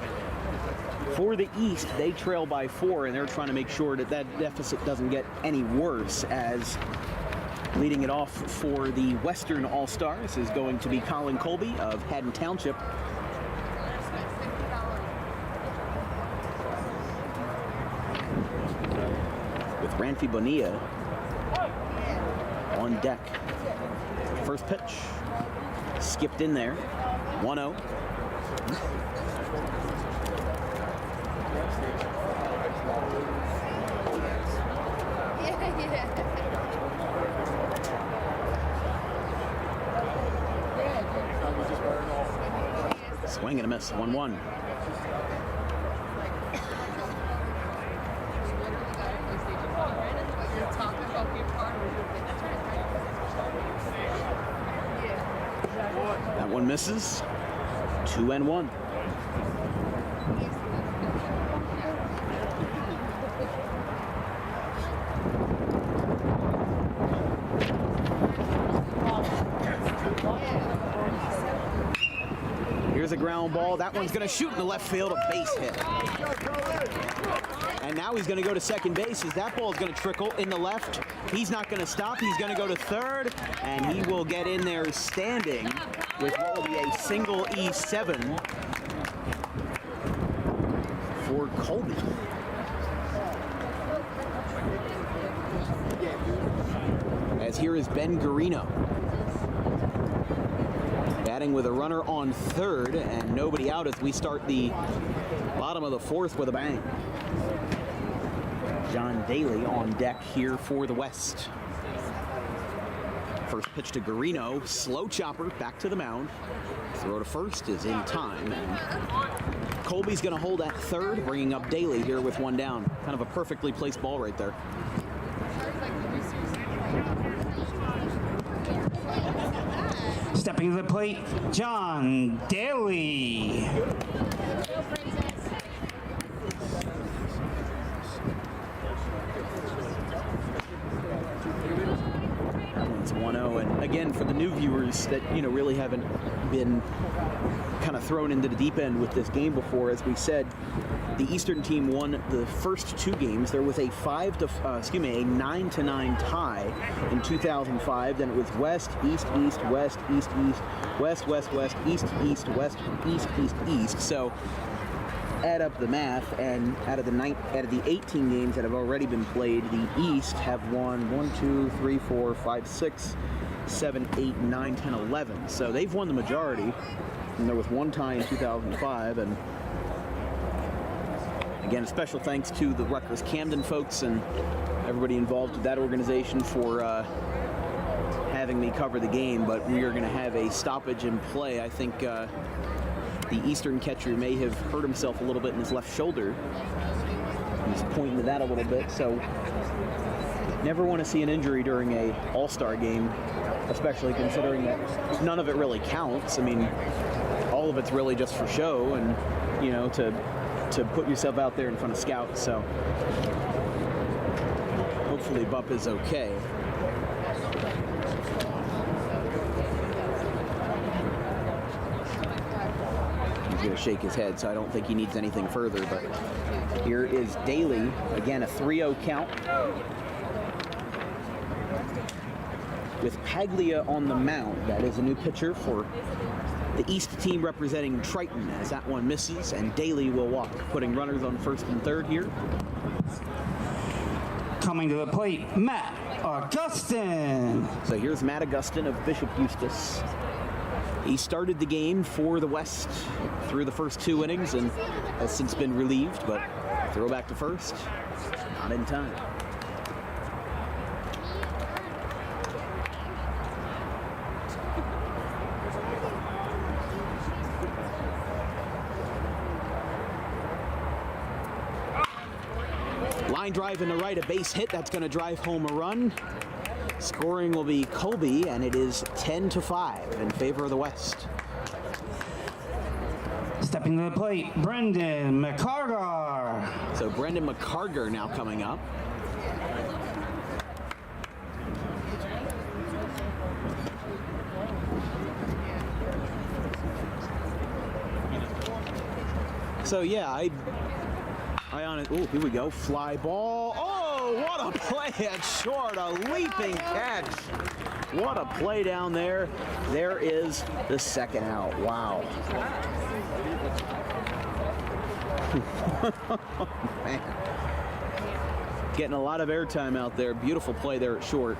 for the East, they trail by 4, and they're trying to make sure that that deficit doesn't get any worse, as leading it off for the Western All-Stars is going to be Colin Colby of Haddon Township. With Ranfi Bonilla on deck. First pitch, skipped in there, 1-0. Swing and a miss, 1-1. That one misses, 2-1. Here's a ground ball. That one's going to shoot in the left field, a base hit. And now he's going to go to second base as that ball is going to trickle in the left. He's not going to stop. He's going to go to third, and he will get in there standing with what will be a single E7 for Colby. As here is Ben Garino, batting with a runner on third and nobody out as we start the bottom of the fourth with a bang. John Daly on deck here for the West. First pitch to Garino, slow chopper, back to the mound. Throw to first is in time. And Colby's going to hold at third, bringing up Daly here with one down. Kind of a perfectly placed ball right there. Stepping to the plate, John Daly. That one's 1-0, and again, for the new viewers that really haven't been kind of thrown into the deep end with this game before, as we said, the Eastern team won the first 2 games. There was a 9-9 tie in 2005. Then it was West, East, East, West, East, East, West, West, West, East, East, West, East, East, East. So add up the math, and out of the 18 games that have already been played, the East have won 1, 2, 3, 4, 5, 6, 7, 8, 9, 10, 11. So they've won the majority, and there was one tie in 2005, and again, a special thanks to the Rutgers Camden folks and everybody involved with that organization for having me cover the game, but we are going to have a stoppage in play. I think the Eastern catcher may have hurt himself a little bit in his left shoulder. He's pointing to that a little bit, so never want to see an injury during a all-star game, especially considering that none of it really counts. I mean, all of it's really just for show and, to put yourself out there in front of scouts, so hopefully Bupp is okay. He's going to shake his head, so I don't think he needs anything further, but here is Daly, again a 3-0 count. With Paglia on the mound. That is a new pitcher for the East team representing Triton, as that one misses, and Daly will walk, putting runners on first and third here. Coming to the plate, Matt Augustin. So here's Matt Augustin of Bishop Eustace. He started the game for the West through the first 2 innings and has since been relieved, but throw back to first, not in time. Line drive in the right, a base hit. That's going to drive home a run. Scoring will be Colby, and it is 10-5 in favor of the West. Stepping to the plate, Brendan McCargar. So Brendan McCargar now coming up. So yeah, I on it. Oh, here we go. Fly ball. Oh, what a play at short. A leaping catch. What a play down there. There is the second out. Wow. Man. Getting a lot of airtime out there. Beautiful play there at short.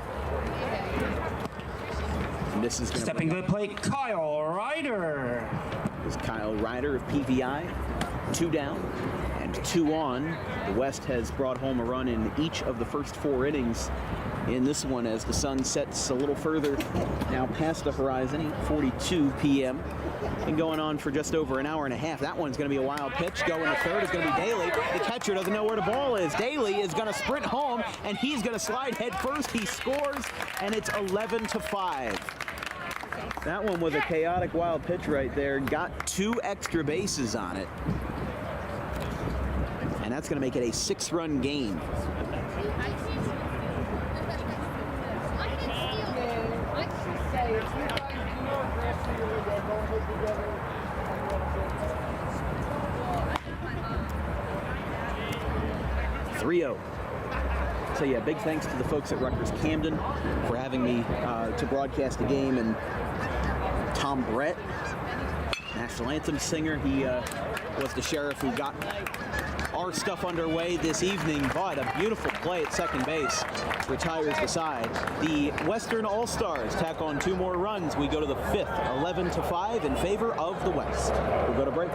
And this is Stepping to the plate, Kyle Ryder. This is Kyle Ryder of PVI. 2 down and 2 on. The West has brought home a run in each of the first 4 innings in this one as the sun sets a little further now past the horizon, 8:42 p.m. and going on for just over an hour and a half. That one's going to be a wild pitch. Going to third is going to be Daly. The catcher doesn't know where the ball is. Daly is going to sprint home, and he's going to slide head first. He scores, and it's 11-5. That one was a chaotic wild pitch right there. Got 2 extra bases on it. And that's going to make it a 6-run game. So yeah, big thanks to the folks at Rutgers Camden for having me to broadcast the game, and Tom Brett, national anthem singer. He was the sheriff who got our stuff underway this evening, but a beautiful play at second base retires the side. The Western All-Stars tack on 2 more runs. We go to the 5th, 11-5 in favor of the West. We'll go to break.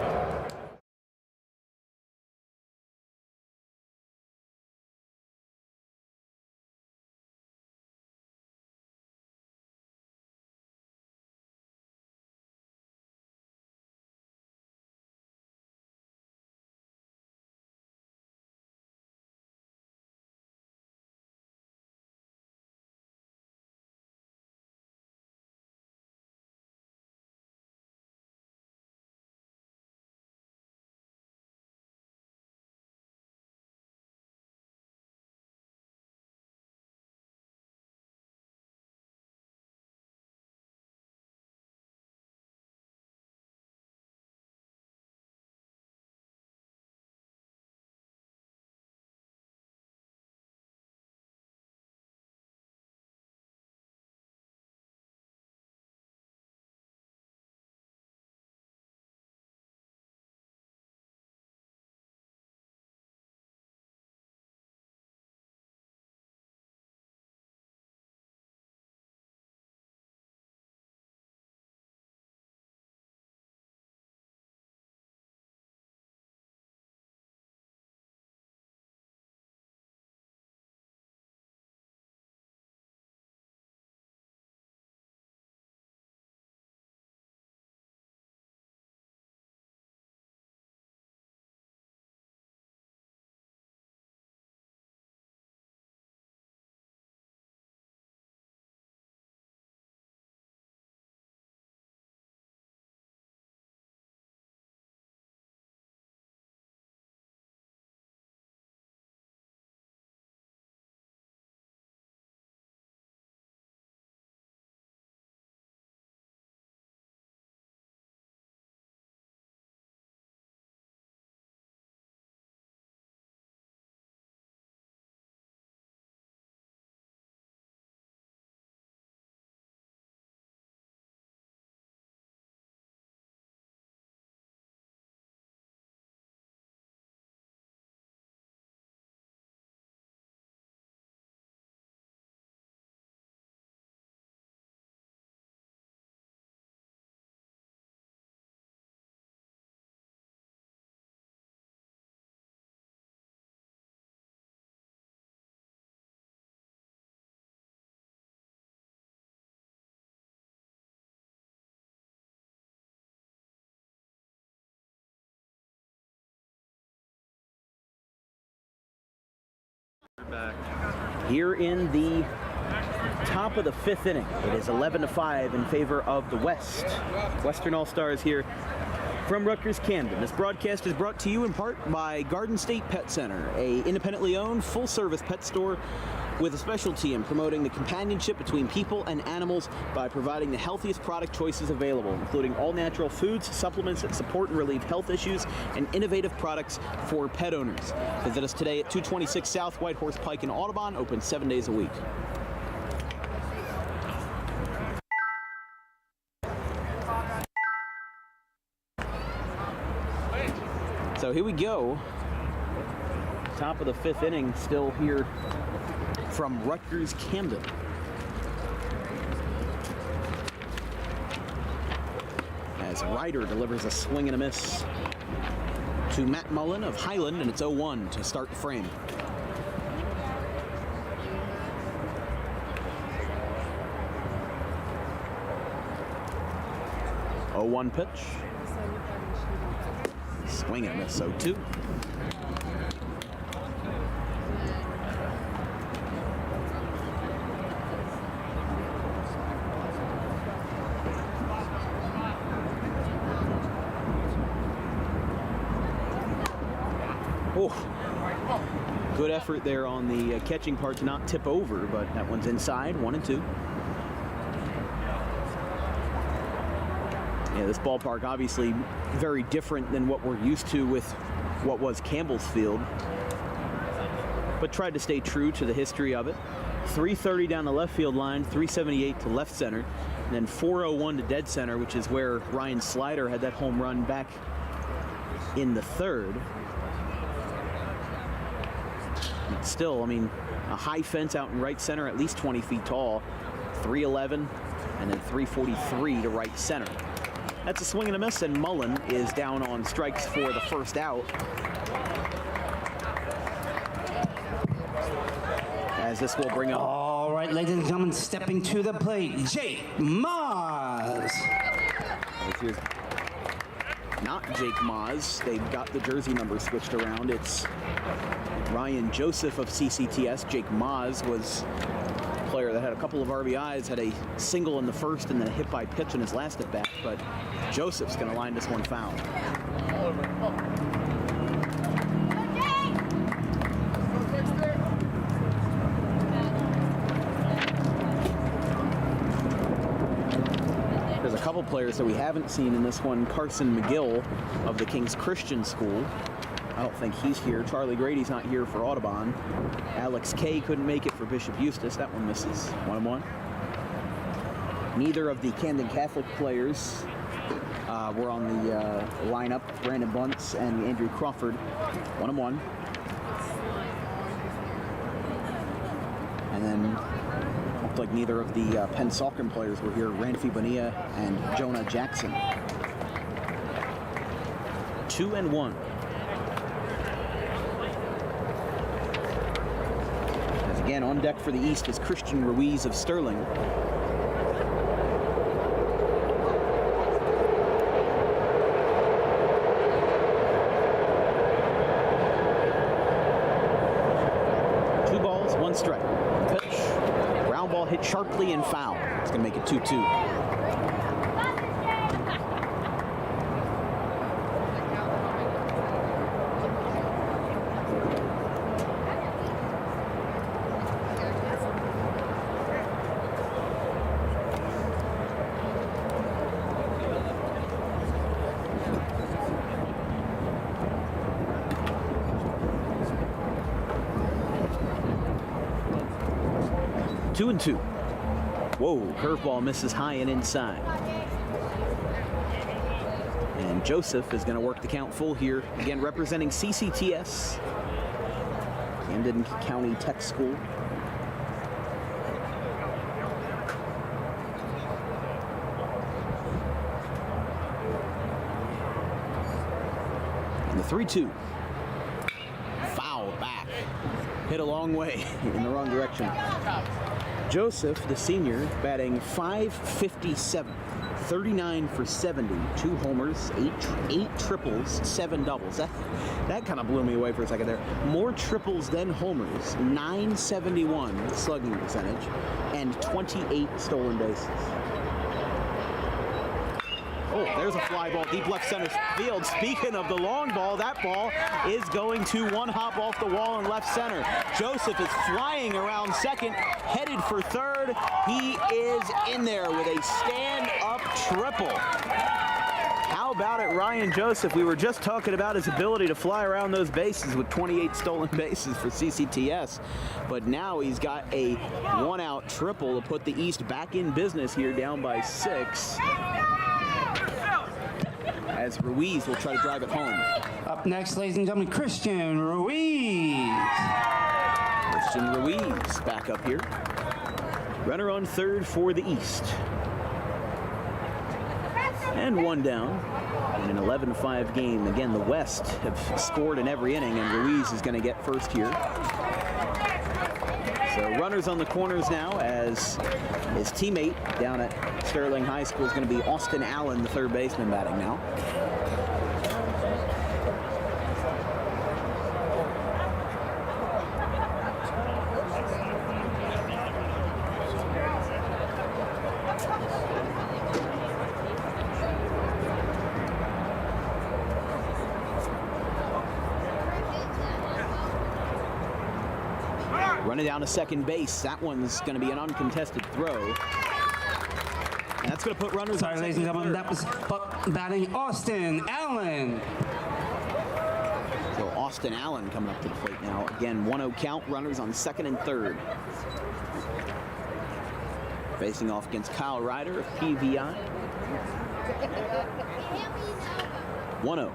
here in the top of the 5th inning. It is 11-5 in favor of the West. Western All-Stars here from Rutgers Camden. This broadcast is brought to you in part by Garden State Pet Center, a independently owned, full-service pet store with a specialty in promoting the companionship between people and animals by providing the healthiest product choices available, including all-natural foods, supplements that support and relieve health issues, and innovative products for pet owners. Visit us today at 226 South White Horse Pike in Audubon, open 7 days a week. So here we go. Top of the 5th inning, still here from Rutgers Camden. As Ryder delivers a swing and a miss to Matt Mullen of Highland, and it's 0-1 to start the frame. Oh, 1 pitch. Swing and a miss, 0-2. Oh, good effort there on the catching part to not tip over, but that one's inside, 1-2. Yeah, this ballpark obviously very different than what we're used to with what was Campbell's Field, but tried to stay true to the history of it. 330 down the left field line, 378 to left center, and then 401 to dead center, which is where Ryan Slider had that home run back in the 3rd. But still, I mean, a high fence out in right center, at least 20 feet tall, 311, and then 343 to right center. That's a swing and a miss, and Mullen is down on strikes for the first out. As this will bring up. All right, ladies and gentlemen, stepping to the plate, Jake Maz. Here's not Jake Maz. They've got the jersey number switched around. It's Ryan Joseph of CCTS. Jake Maz was a player that had a couple of RBIs, had a single in the 1st and then a hit by pitch in his last at bat, but Joseph's going to line this one foul. There's a couple players that we haven't seen in this one. Carson McGill of the King's Christian School. I don't think he's here. Charlie Grady's not here for Audubon. Alex Kay couldn't make it for Bishop Eustace. That one misses. 1-1. Neither of the Camden Catholic players were on the lineup. Brandon Bunce and Andrew Crawford. 1-1. And then looked like neither of the Penn Salkin players were here. Ranfi Bonilla and Jonah Jackson. 2-1. As again, on deck for the East is Christian Ruiz of Sterling. Strike. Pitch. Ground ball hit sharply and foul. It's going to make it 2-2. 2-2. Whoa, curveball misses high and inside. And Joseph is going to work the count full here. Again, representing CCTS, Camden County Tech School. And the 3-2. Foul back. Hit a long way in the wrong direction. Joseph, the senior, batting .557. 39 for 70, 2 homers, eight triples, 7 doubles. That kind of blew me away for a second there. More triples than homers, 971 slugging percentage, and 28 stolen bases. Oh, there's a fly ball deep left center field. Speaking of the long ball, that ball is going to one hop off the wall in left center. Joseph is flying around second, headed for third. He is in there with a stand-up triple. How about it, Ryan Joseph? We were just talking about his ability to fly around those bases with 28 stolen bases for CCTS. But now he's got a one-out triple to put the East back in business here, down by 6. As Ruiz will try to drive it home. Up next, ladies and gentlemen, Christian Ruiz. Christian Ruiz back up here. Runner on third for the East. And one down in an 11-5 game. Again, the West have scored in every inning, and Ruiz is going to get first here. So runners on the corners now, as his teammate down at Sterling High School is going to be Austin Allen, the third baseman, batting now. Running down to second base. That one's going to be an uncontested throw. And that's going to put runners Sorry, on ladies and gentlemen, that was batting Austin Allen. So Austin Allen coming up to the plate now. Again, 1-0 count, runners on second and third. Facing off against Kyle Ryder of PVI. 1-0.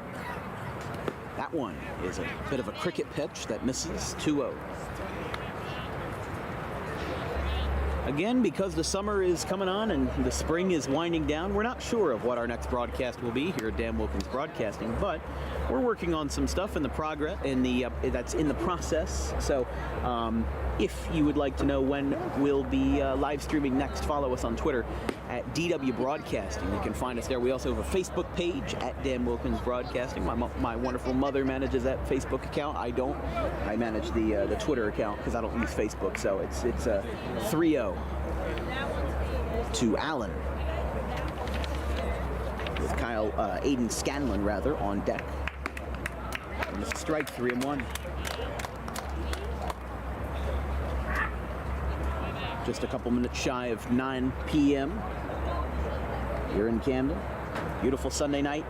That one is a bit of a cricket pitch that misses. 2-0. Again, because the summer is coming on and the spring is winding down, we're not sure of what our next broadcast will be here at Dan Wilkins Broadcasting, but we're working on some stuff in the progress, that's in the process. So if you would like to know when we'll be live streaming next, follow us on Twitter at DW Broadcasting. You can find us there. We also have a Facebook page at Dan Wilkins Broadcasting. My wonderful mother manages that Facebook account. I don't. I manage the Twitter account because I don't use Facebook. So it's a 3-0 to Allen, with Aiden Scanlon rather on deck. And it's a strike, 3-1. Just a couple minutes shy of 9 p.m. here in Camden. Beautiful Sunday night.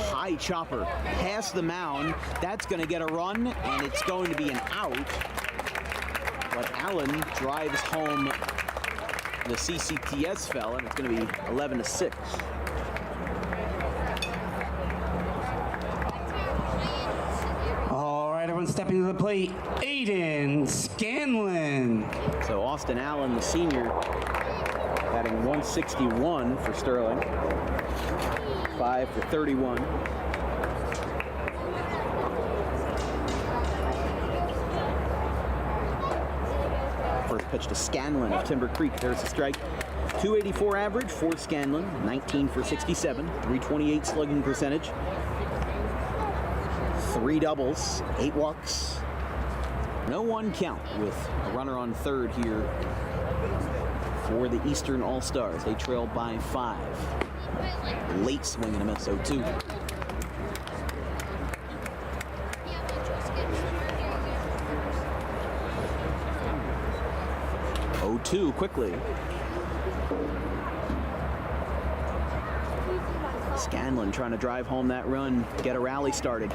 High chopper past the mound. That's going to get a run, and it's going to be an out. But Allen drives home the CCTS fella, and it's going to be 11-6. Everyone stepping to the plate, Aiden Scanlon. So Austin Allen, the senior, batting 161 for Sterling. 5 for 31. First pitch to Scanlon of Timber Creek. There's a strike. 284 average for Scanlon. 19 for 67. 328 slugging percentage. 3 doubles, 8 walks, no one count, with a runner on third here for the Eastern All-Stars. They trail by 5. Late swing and a miss, 0-2. 0-2 quickly. Scanlon trying to drive home that run, get a rally started.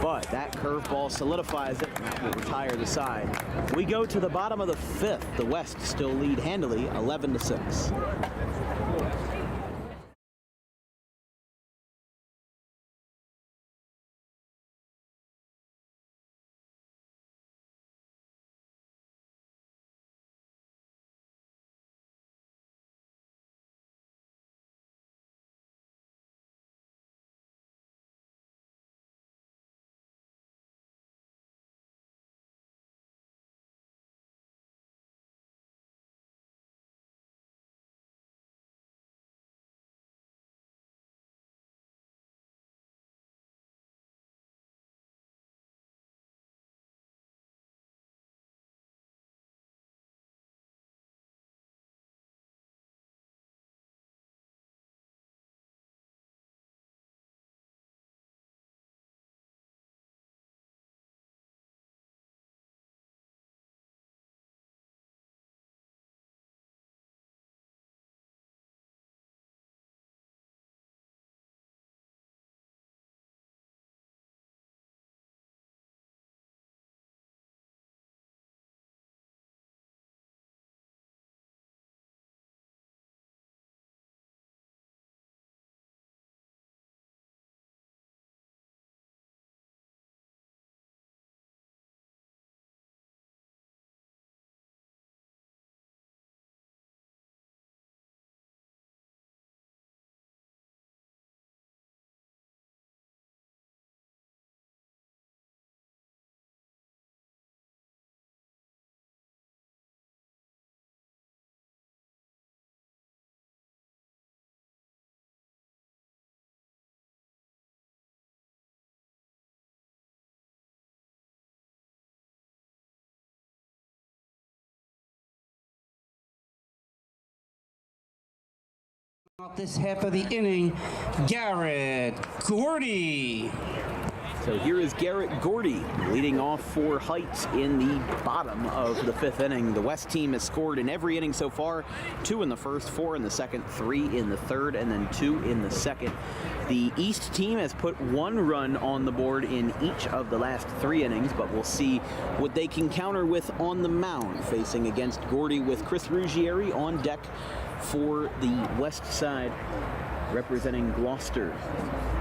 But that curveball solidifies it, and that will retire the side. We go to the bottom of the 5th. The West still lead handily, 11-6. Out this half of the inning, Garrett Gordy. So here is Garrett Gordy leading off for Heights in the bottom of the 5th inning. The West team has scored in every inning so far, 2 in the first, 4 in the second, 3 in the third, and then 2 in the second. The East team has put 1 run on the board in each of the last 3 innings, but we'll see what they can counter with on the mound, facing against Gordy with Chris Ruggieri on deck for the West side, representing Gloucester.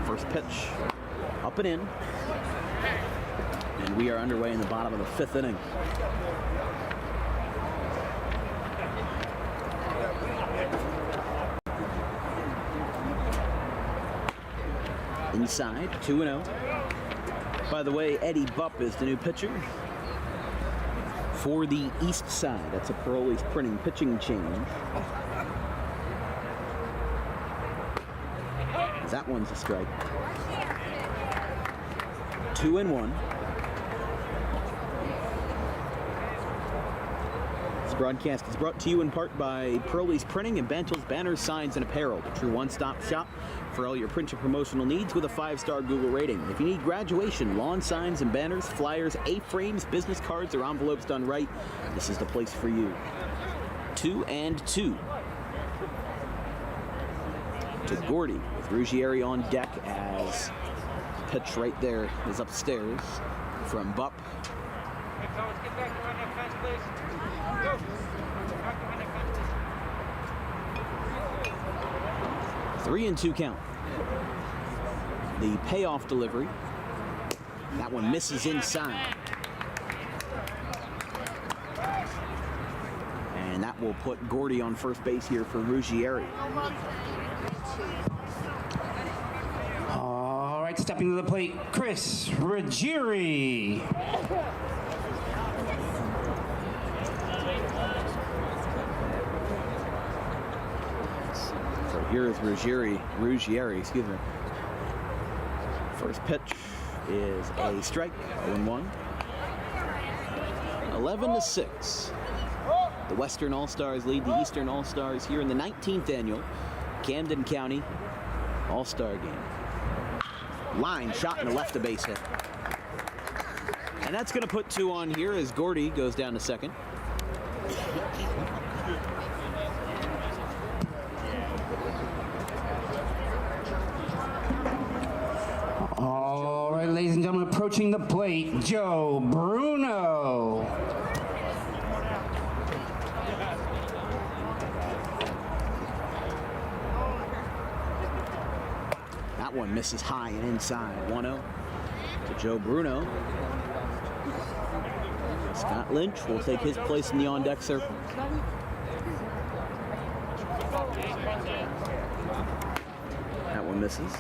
First pitch, up and in. And we are underway in the bottom of the 5th inning. Inside, 2-0. By the way, Eddie Bupp is the new pitcher for the East side. That's a Parole's Printing pitching change. That one's a strike. 2-1. This broadcast is brought to you in part by Parole's Printing and Bantel's Banners, Signs, and Apparel, the true one-stop shop for all your print and promotional needs with a 5-star Google rating. If you need graduation, lawn signs and banners, flyers, A-frames, business cards, or envelopes done right, this is the place for you. 2-2. To Gordy with Ruggieri on deck as pitch right there is upstairs from Bupp. 3-2 count. The payoff delivery. That one misses inside. And that will put Gordy on first base here for Ruggieri. All right, stepping to the plate, Chris Ruggieri. So here is Ruggieri, excuse me. First pitch is a strike, 0-1. 11-6. The Western All-Stars lead the Eastern All-Stars here in the 19th annual Camden County All-Star Game. Line shot and a left-to-base hit. And that's going to put 2 on here as Gordy goes down to second. All right, ladies and gentlemen, approaching the plate, Joe Bruno. That one misses high and inside. 1-0 to Joe Bruno. Scott Lynch will take his place in the on-deck circle. That one misses.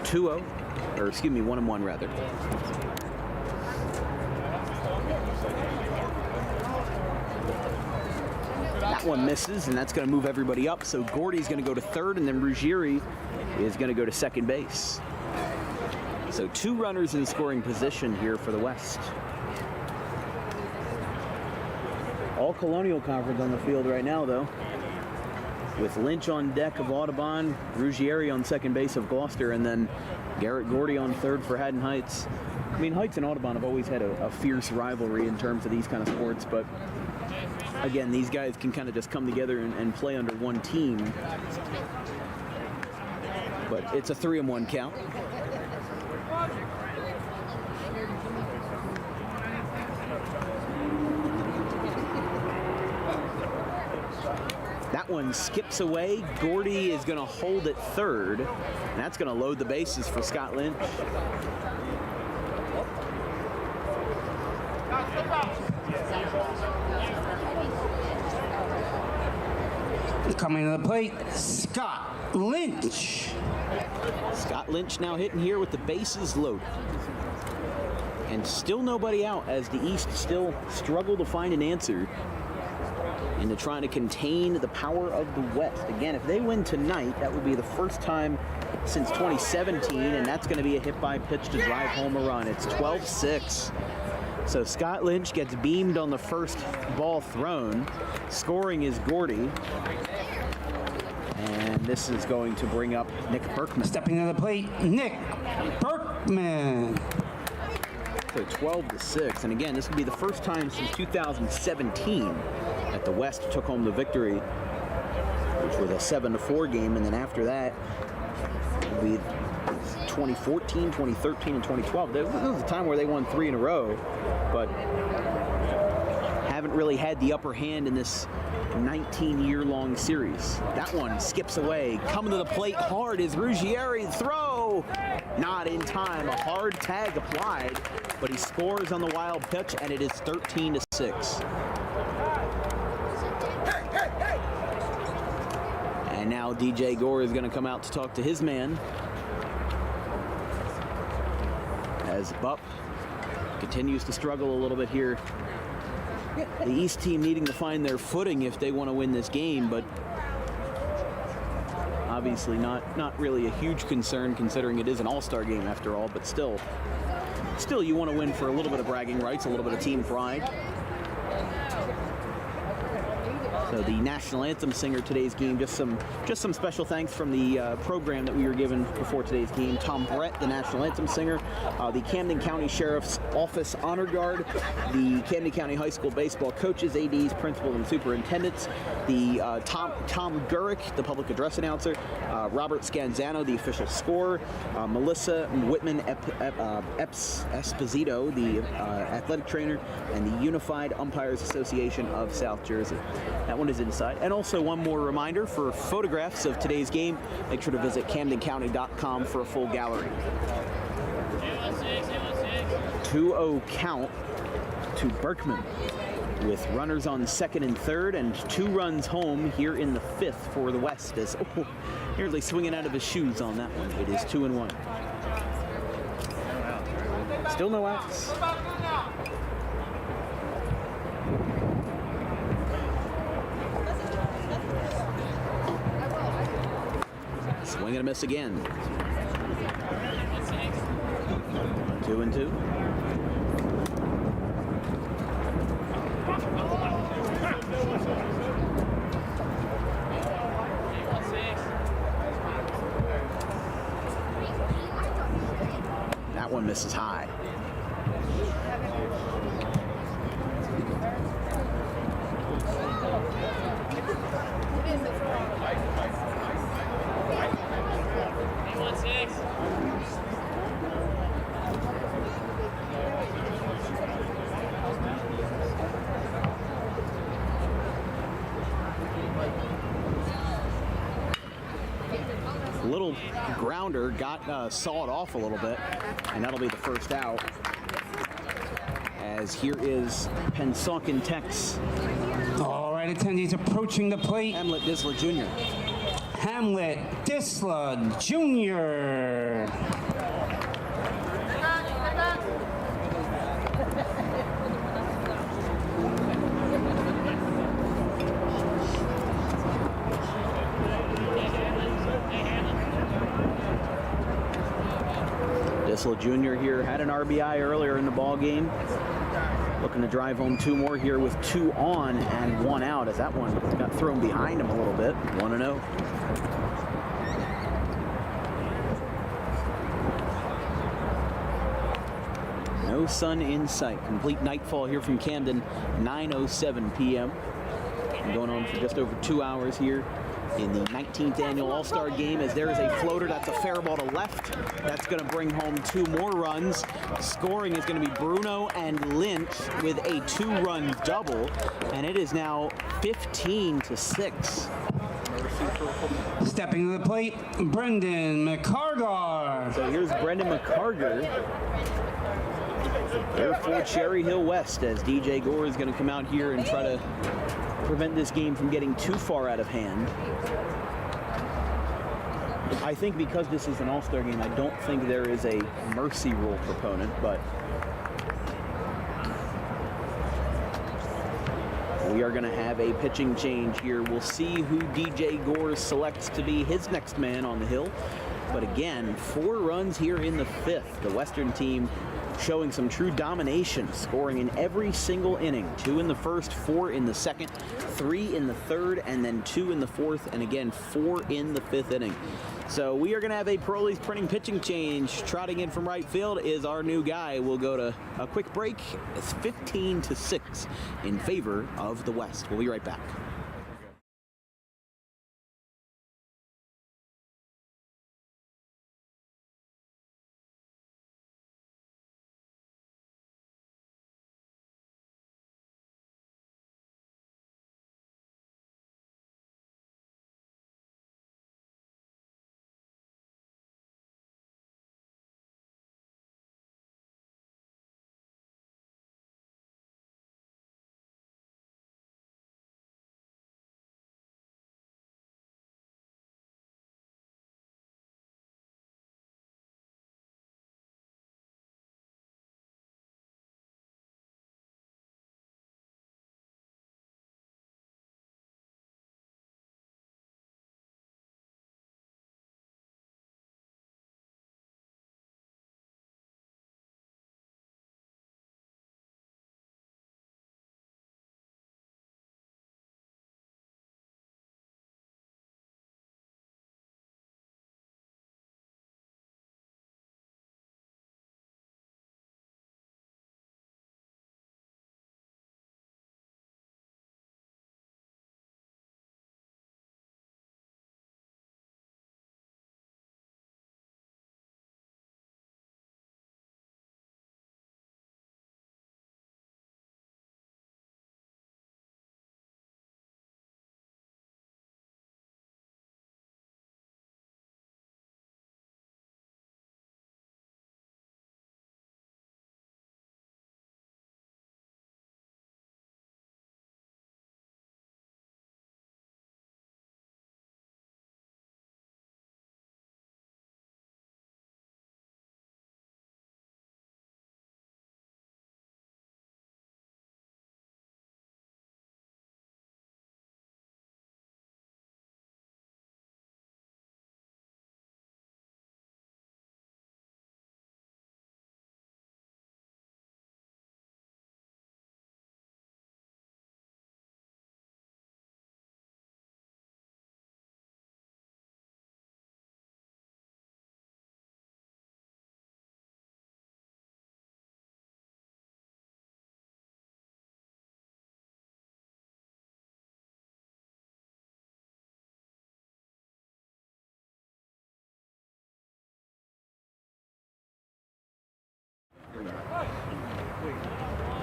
2-0, or excuse me, 1-1 rather. That one misses, and that's going to move everybody up. So Gordy's going to go to third, and then Ruggieri is going to go to second base. So 2 runners in scoring position here for the West. All Colonial Conference on the field right now, though, with Lynch on deck of Audubon, Ruggieri on second base of Gloucester, and then Garrett Gordy on third for Haddon Heights. I mean, Heights and Audubon have always had a fierce rivalry in terms of these kind of sports, but again, these guys can kind of just come together and play under one team. But it's a 3-1 count. That one skips away. Gordy is going to hold at third, and that's going to load the bases for Scott Lynch. Coming to the plate, Scott Lynch. Scott Lynch now hitting here with the bases loaded. And still nobody out as the East still struggle to find an answer into trying to contain the power of the West. Again, if they win tonight, that would be the first time since 2017, and that's going to be a hit by pitch to drive home a run. It's 12-6. So Scott Lynch gets beamed on the first ball thrown. Scoring is Gordy. And this is going to bring up Nick Berkman. Stepping to the plate, Nick Berkman. So 12-6. And again, this will be the first time since 2017 that the West took home the victory, which was a 7-4 game. And then after that, it will be 2014, 2013, and 2012. This was a time where they won 3 in a row, but haven't really had the upper hand in this 19-year-long series. That one skips away. Coming to the plate hard is Ruggieri. Throw! Not in time. A hard tag applied, but he scores on the wild pitch, and it is 13-6. And now DJ Gore is going to come out to talk to his man, as Bupp continues to struggle a little bit here. The East team needing to find their footing if they want to win this game, but obviously not really a huge concern considering it is an all-star game after all, but still you want to win for a little bit of bragging rights, a little bit of team pride. So the national anthem singer today's game, just some special thanks from the program that we were given before today's game. Tom Brett, the national anthem singer, the Camden County Sheriff's Office Honor Guard, the Camden County High School baseball coaches, ADs, principals, and superintendents, the Tom Gurick, the public address announcer, Robert Scanzano, the official scorer, Melissa Whitman Esposito, the athletic trainer, and the Unified Umpires Association of South Jersey. That one is inside. And also one more reminder, for photographs of today's game, make sure to visit CamdenCounty.com for a full gallery. 2-0 count to Berkman, with runners on second and third and 2 runs home here in the 5th for the West, as nearly swinging out of his shoes on that one. It is 2-1. Still no outs. Swing and a miss again. 2-2. That one misses high. Little grounder got sawed off a little bit, and that'll be the first out. As here is Pensauken Tex. All right, attendees approaching the plate. Hamlet Disla Jr. Hamlet Disla Jr. Disla Jr. here had an RBI earlier in the ball game. Looking to drive home 2 more here with 2 on and 1 out, as that one got thrown behind him a little bit. 1-0. No sun in sight. Complete nightfall here from Camden, 9:07 p.m. Going on for just over 2 hours here in the 19th annual All-Star Game, as there is a floater. That's a fair ball to left. That's going to bring home 2 more runs. Scoring is going to be Bruno and Lynch with a 2-run double, and it is now 15-6. Stepping to the plate, Brendan McCargar. So here's Brendan McCargar there for Cherry Hill West, as DJ Gore is going to come out here and try to prevent this game from getting too far out of hand. I think because this is an all-star game, I don't think there is a mercy rule proponent, but we are going to have a pitching change here. We'll see who DJ Gore selects to be his next man on the hill. But again, 4 runs here in the 5th. The Western team showing some true domination, scoring in every single inning. 2 in the first, 4 in the second, 3 in the third, and then 2 in the fourth, and again 4 in the fifth inning. So we are going to have a Pro Leagues printing pitching change. Trotting in from right field is our new guy. We'll go to a quick break. It's 15-6 in favor of the West. We'll be right back.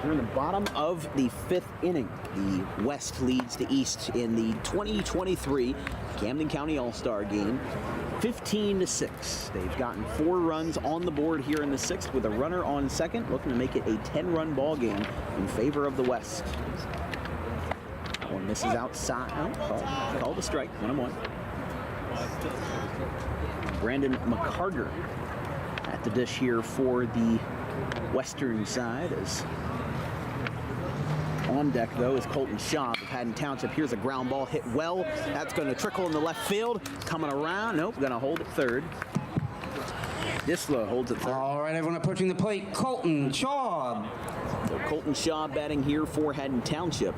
We're in the bottom of the fifth inning. The West leads the East in the 2023 Camden County All-Star Game, 15-6. They've gotten 4 runs on the board here in the sixth with a runner on second, looking to make it a 10-run ball game in favor of the West. One misses outside. Oh, called a strike, 1-1. Brandon McCarter at the dish here for the western side. As on deck, though, is Colton Shaw of Haddon Township. Here's a ground ball hit well. That's going to trickle in the left field. Coming around. Nope, going to hold it third. Disla holds it third. All right, everyone approaching the plate. Colton Shaw. So Colton Shaw batting here for Haddon Township.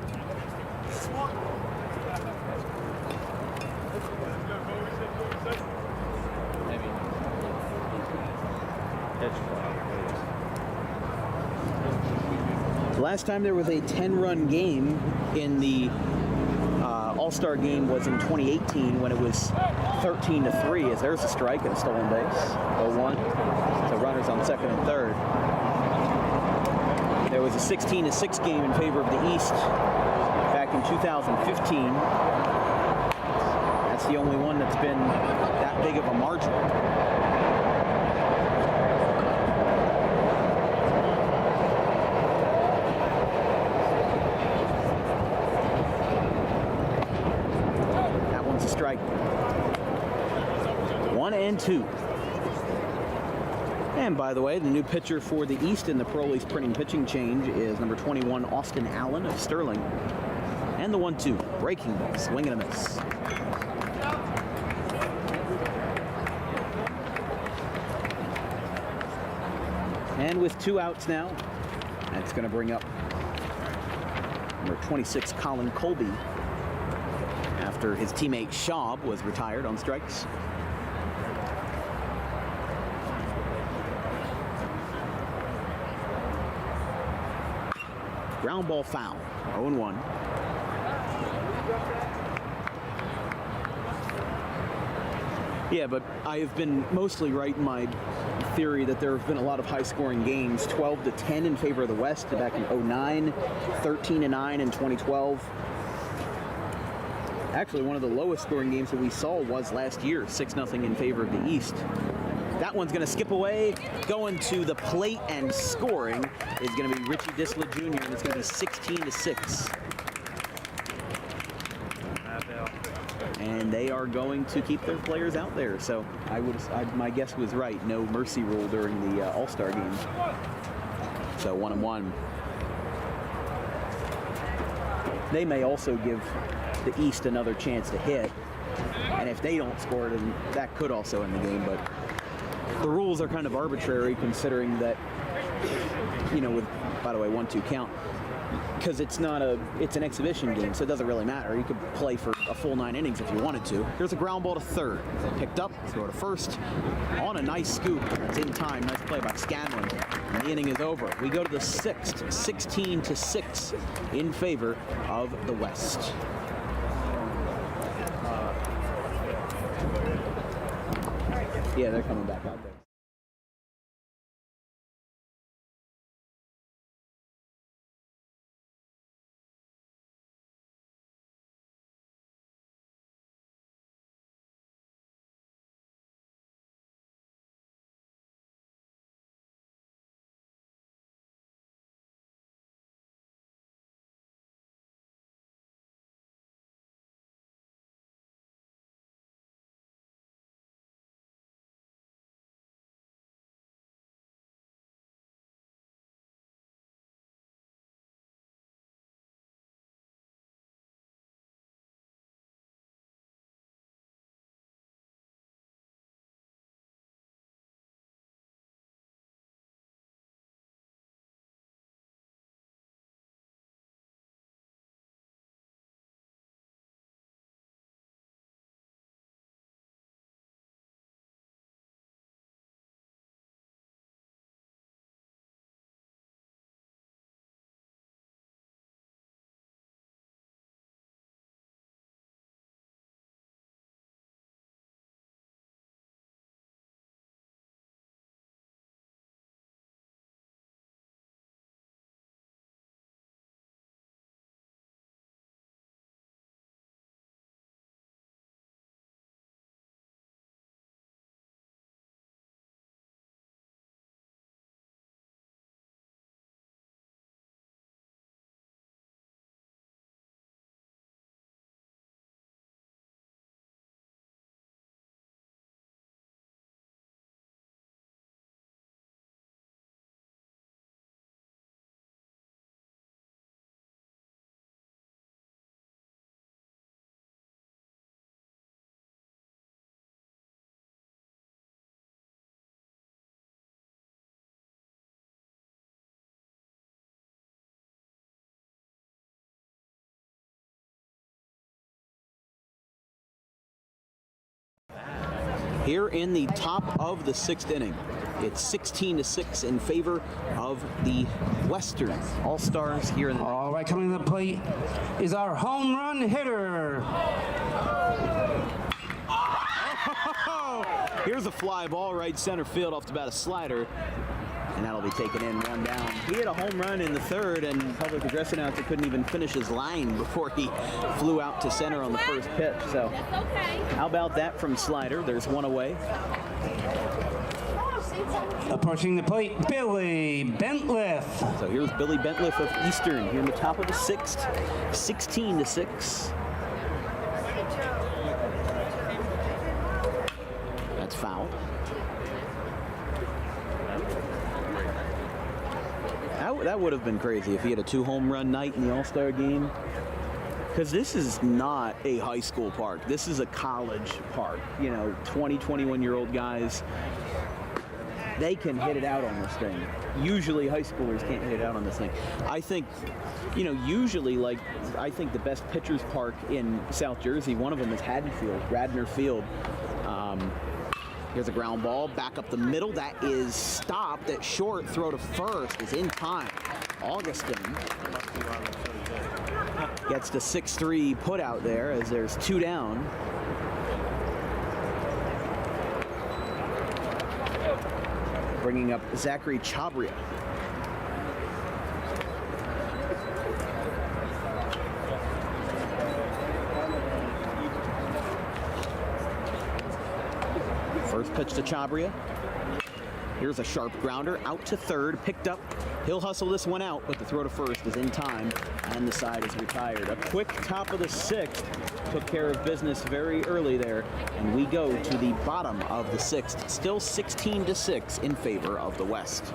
The last time there was a 10-run game in the All-Star game was in 2018 when it was 13-3. As there's a strike and a stolen base. 0-1. So runners on second and third. There was a 16-6 game in favor of the East back in 2015. That's the only one that's been that big of a margin. Strike. 1-2. And by the way, the new pitcher for the East in the Pro Leagues printing pitching change is number 21, Austin Allen of Sterling. And the 1-2, breaking ball, swing and a miss. And with 2 outs now, that's going to bring up number 26, Colin Colby, after his teammate Schaub was retired on strikes. Ground ball foul, 0-1. Yeah, but I have been mostly right in my theory that there have been a lot of high-scoring games. 12-10 in favor of the West back in 2009, 13-9 in 2012. Actually, one of the lowest-scoring games that we saw was last year, 6-0 in favor of the East. That one's going to skip away. Going to the plate and scoring is going to be Richie Disla Jr., and it's going to be 16-6. And they are going to keep their players out there. So my guess was right. No mercy rule during the All-Star game. So 1-1. They may also give the East another chance to hit. And if they don't score, then that could also end the game. But the rules are kind of arbitrary, considering that, you know, with, by the way, 1-2 count. Because it's an exhibition game, so it doesn't really matter. You could play for a full 9 innings if you wanted to. Here's a ground ball to third. Picked up, throw to first. On a nice scoop. That's in time. Nice play by Scanlon. And the inning is over. We go to the 6th, 16-6 in favor of the West. Yeah, they're coming back out there. Here in the top of the 6th inning, it's 16-6 in favor of the Western All-Stars here in the... All right, coming to the plate is our home run hitter. Here's a fly ball right center field off the bat, a slider. And that'll be taken in, 1 down. He hit a home run in the 3rd, and public address announcer couldn't even finish his line before he flew out to center on the first pitch. So how about that from Slider? There's 1 away. Approaching the plate, Billy Bentliff. So here's Billy Bentliff of Eastern here in the top of the 6th, 16-6. That's foul. That would have been crazy if he had a 2-home run night in the All-Star game. Because this is not a high school park. This is a college park. You know, 20, 21-year-old guys, they can hit it out on this thing. usually high schoolers can't hit it out on this thing. I think, usually, I think the best pitcher's park in South Jersey, one of them is Radnor Field. Here's a ground ball, back up the middle. That is stopped at short. Throw to first is in time. Augustin gets the 6-3 put out there as there's 2 down. Bringing up Zachary Chabria. First pitch to Chabria. Here's a sharp grounder out to third, picked up. He'll hustle this one out, but the throw to first is in time, and the side is retired. A quick top of the 6th took care of business very early there, and we go to the bottom of the 6th, still 16-6 in favor of the West.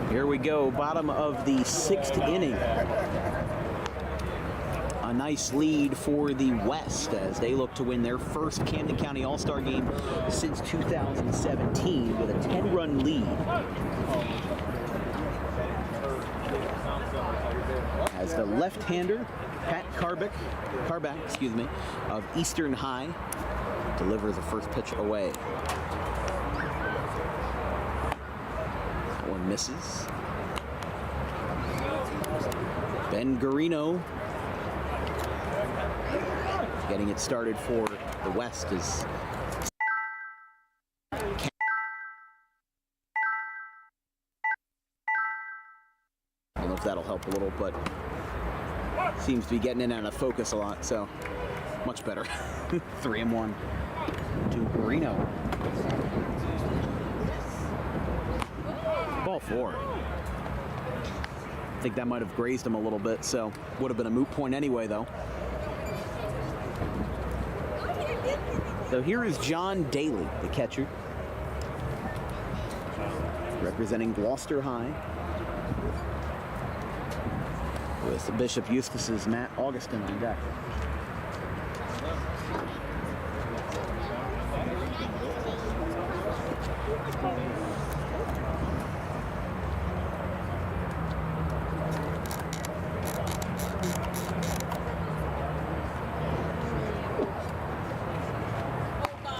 Here we go, bottom of the 6th inning. A nice lead for the West as they look to win their first Camden County All-Star game since 2017 with a 10-run lead. As the left-hander, Pat Carback, of Eastern High, delivers a first pitch away. That one misses. Ben Garino getting it started for the West is I don't know if that'll help a little, but seems to be getting in and out of focus a lot, so much better. 3-1 to Garino. Ball 4. I think that might have grazed him a little bit, so would have been a moot point anyway, though. So here is John Daly, the catcher, representing Gloucester High, with Bishop Eustace's Matt Augustin on deck.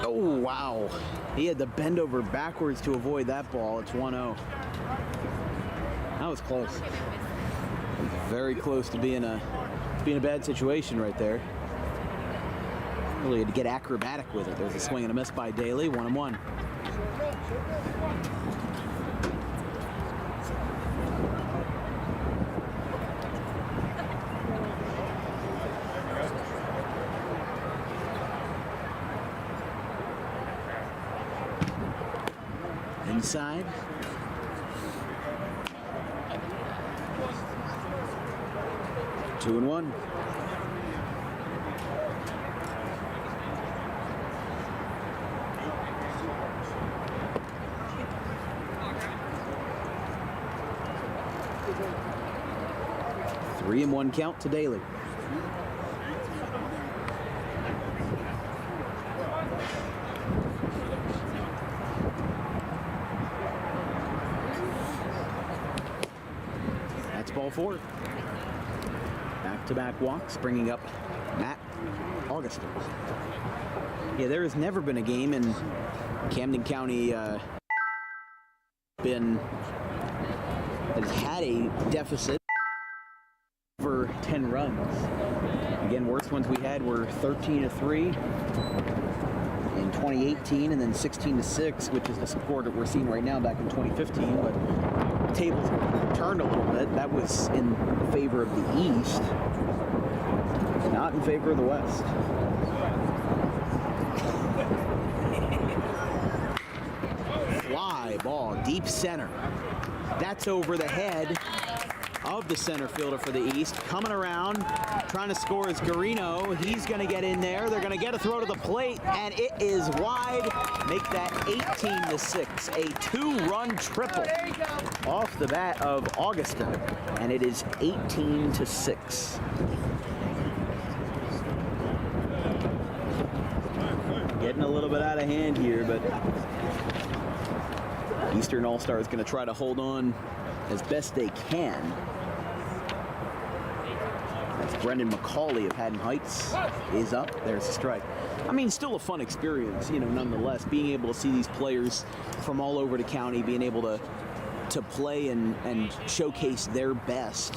Oh, wow. He had to bend over backwards to avoid that ball. It's 1-0. That was close. Very close to being a bad situation right there. Really had to get acrobatic with it. There's a swing and a miss by Daly, 1-1. Inside. Two and one. Three and one count to Daly. That's ball four. Back-to-back walks, bringing up Matt Augustin. Yeah, there has never been a game in Camden County has had a deficit over 10 runs. Again, worst ones we had were 13-3 in 2018, and then 16-6, which is the score that we're seeing right now back in 2015. But the tables turned a little bit. That was in favor of the East, not in favor of the West. Fly ball, deep center. That's over the head of the center fielder for the East. Coming around, trying to score is Garino. He's going to get in there. They're going to get a throw to the plate, and it is wide. Make that 18-6. A two-run triple off the bat of Augustin, and it is 18-6. Getting a little bit out of hand here, but Eastern All-Star is going to try to hold on as best they can. That's Brendan McCauley of Haddon Heights is up. There's a strike. I mean, still a fun experience, you know, nonetheless. Being able to see these players from all over the county, being able to play and showcase their best.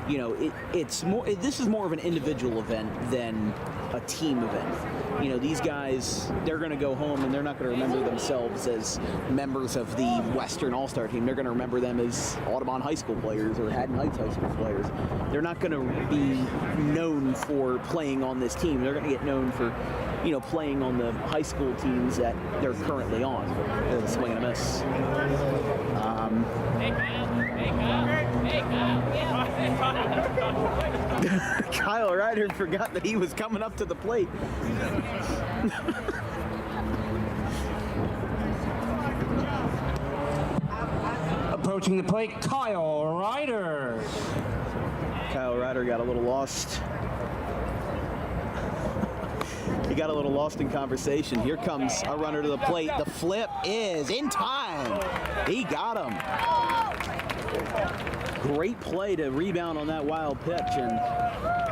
You know, it's more. This is more of an individual event than a team event. You know, these guys, they're going to go home and they're not going to remember themselves as members of the Western All-Star team. They're going to remember them as Audubon High School players or Haddon Heights High School players. They're not going to be known for playing on this team. They're going to get known for, you know, playing on the high school teams that they're currently on. There's a swing and a miss. Kyle Ryder forgot that he was coming up to the plate. Approaching the plate, Kyle Ryder. Kyle Ryder got a little lost. He got a little lost in conversation. Here comes a runner to the plate. The flip is in time. He got him. Great play to rebound on that wild pitch, and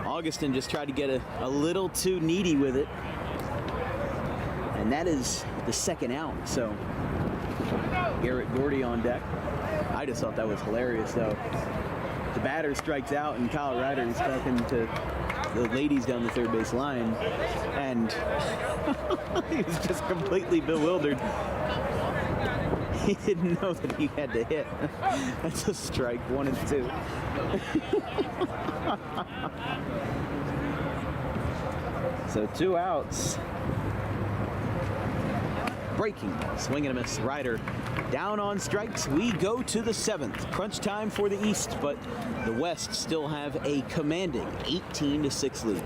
Augustin just tried to get a little too needy with it. And that is the second out, so Garrett Gordy on deck. I just thought that was hilarious, though. The batter strikes out, and Kyle Ryder is talking to the ladies down the third base line, and he was just completely bewildered. He didn't know that he had to hit. That's a strike, 1 and 2. So 2 outs. Breaking, swing and a miss. Ryder down on strikes. We go to the 7th. Crunch time for the East, but the West still have a commanding 18-6 lead.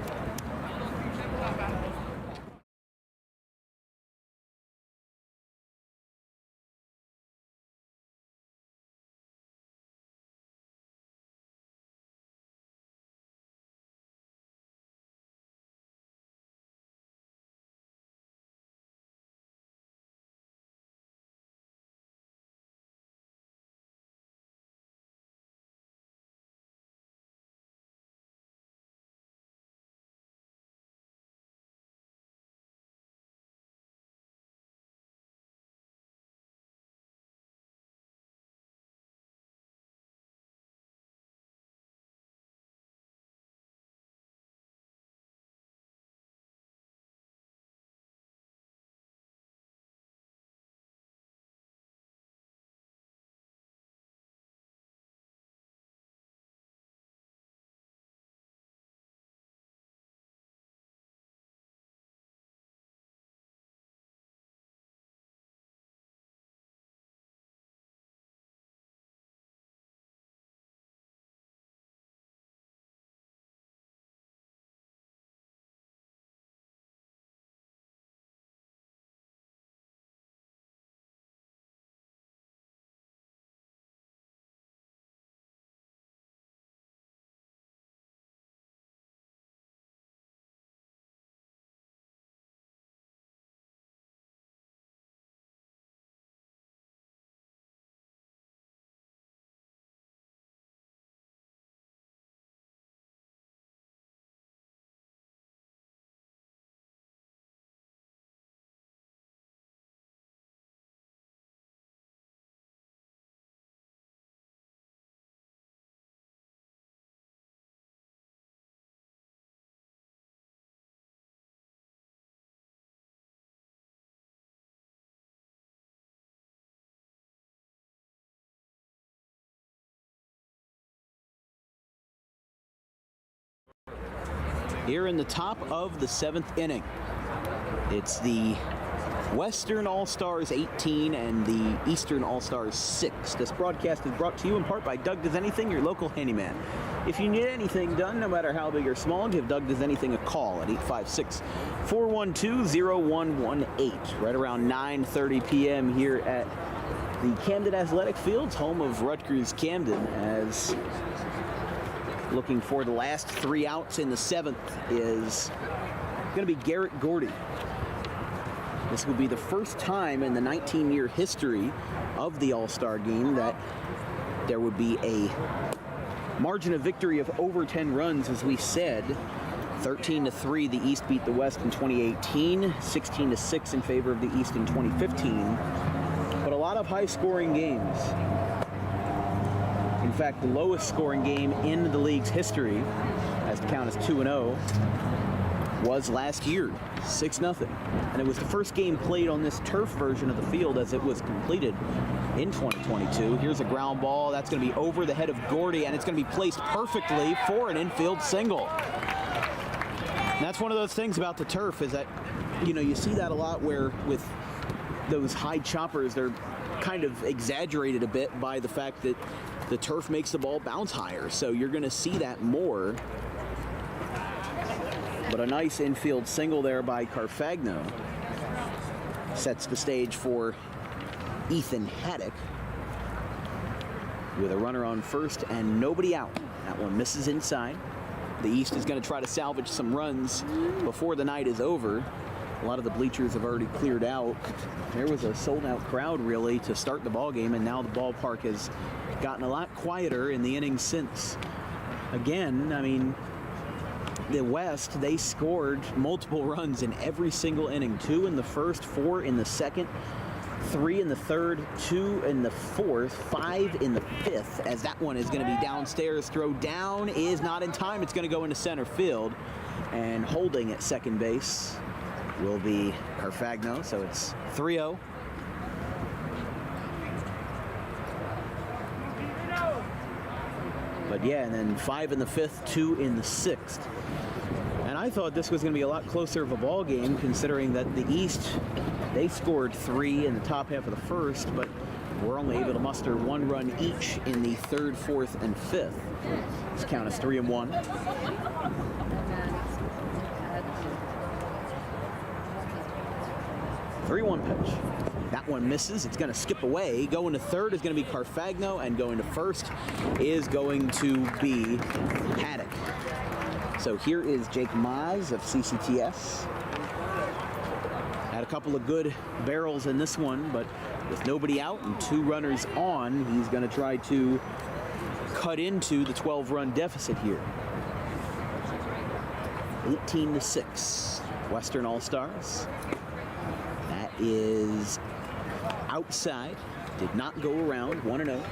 here in the top of the 7th inning. It's the Western All-Stars 18 and the Eastern All-Stars 6. This broadcast is brought to you in part by Doug Does Anything, your local handyman. If you need anything done, no matter how big or small, give Doug Does Anything a call at 856-412-0118. Right around 9:30 p.m. here at the Camden Athletic Fields, home of Rutgers Camden, as looking for the last 3 outs in the 7th is going to be Garrett Gordy. This will be the first time in the 19-year history of the All-Star game that there would be a margin of victory of over 10 runs, as we said. 13-3, the East beat the West in 2018, 16-6 in favor of the East in 2015. But a lot of high-scoring games. In fact, the lowest scoring game in the league's history, as the count is 2-0, was last year, 6-0. And it was the first game played on this turf version of the field as it was completed in 2022. Here's a ground ball. That's going to be over the head of Gordy, and it's going to be placed perfectly for an infield single. And that's one of those things about the turf is that, you know, you see that a lot where with those high choppers, they're kind of exaggerated a bit by the fact that the turf makes the ball bounce higher. So you're going to see that more. But a nice infield single there by Carfagno sets the stage for Ethan Haddock with a runner on first and nobody out. That one misses inside. The East is going to try to salvage some runs before the night is over. A lot of the bleachers have already cleared out. There was a sold-out crowd, really, to start the ball game, and now the ballpark has gotten a lot quieter in the innings since. Again, I mean, the West, they scored multiple runs in every single inning. 2 in the first, 4 in the second, 3 in the third, 2 in the fourth, 5 in the fifth, as that one is going to be downstairs. Throw down is not in time. It's going to go into center field, and holding at second base will be Carfagno, so it's 3-0. But yeah, and then 5 in the fifth, 2 in the sixth. And I thought this was going to be a lot closer of a ball game, considering that the East, they scored 3 in the top half of the first, but were only able to muster 1 run each in the third, fourth, and fifth. This count is 3-1. 3-1 pitch. That one misses. It's going to skip away. Going to third is going to be Carfagno, and going to first is going to be Haddock. So here is Jake Maz of CCTS. Had a couple of good barrels in this one, but with nobody out and 2 runners on, he's going to try to cut into the 12-run deficit here. 18-6, Western All-Stars. That is outside, did not go around, 1-0.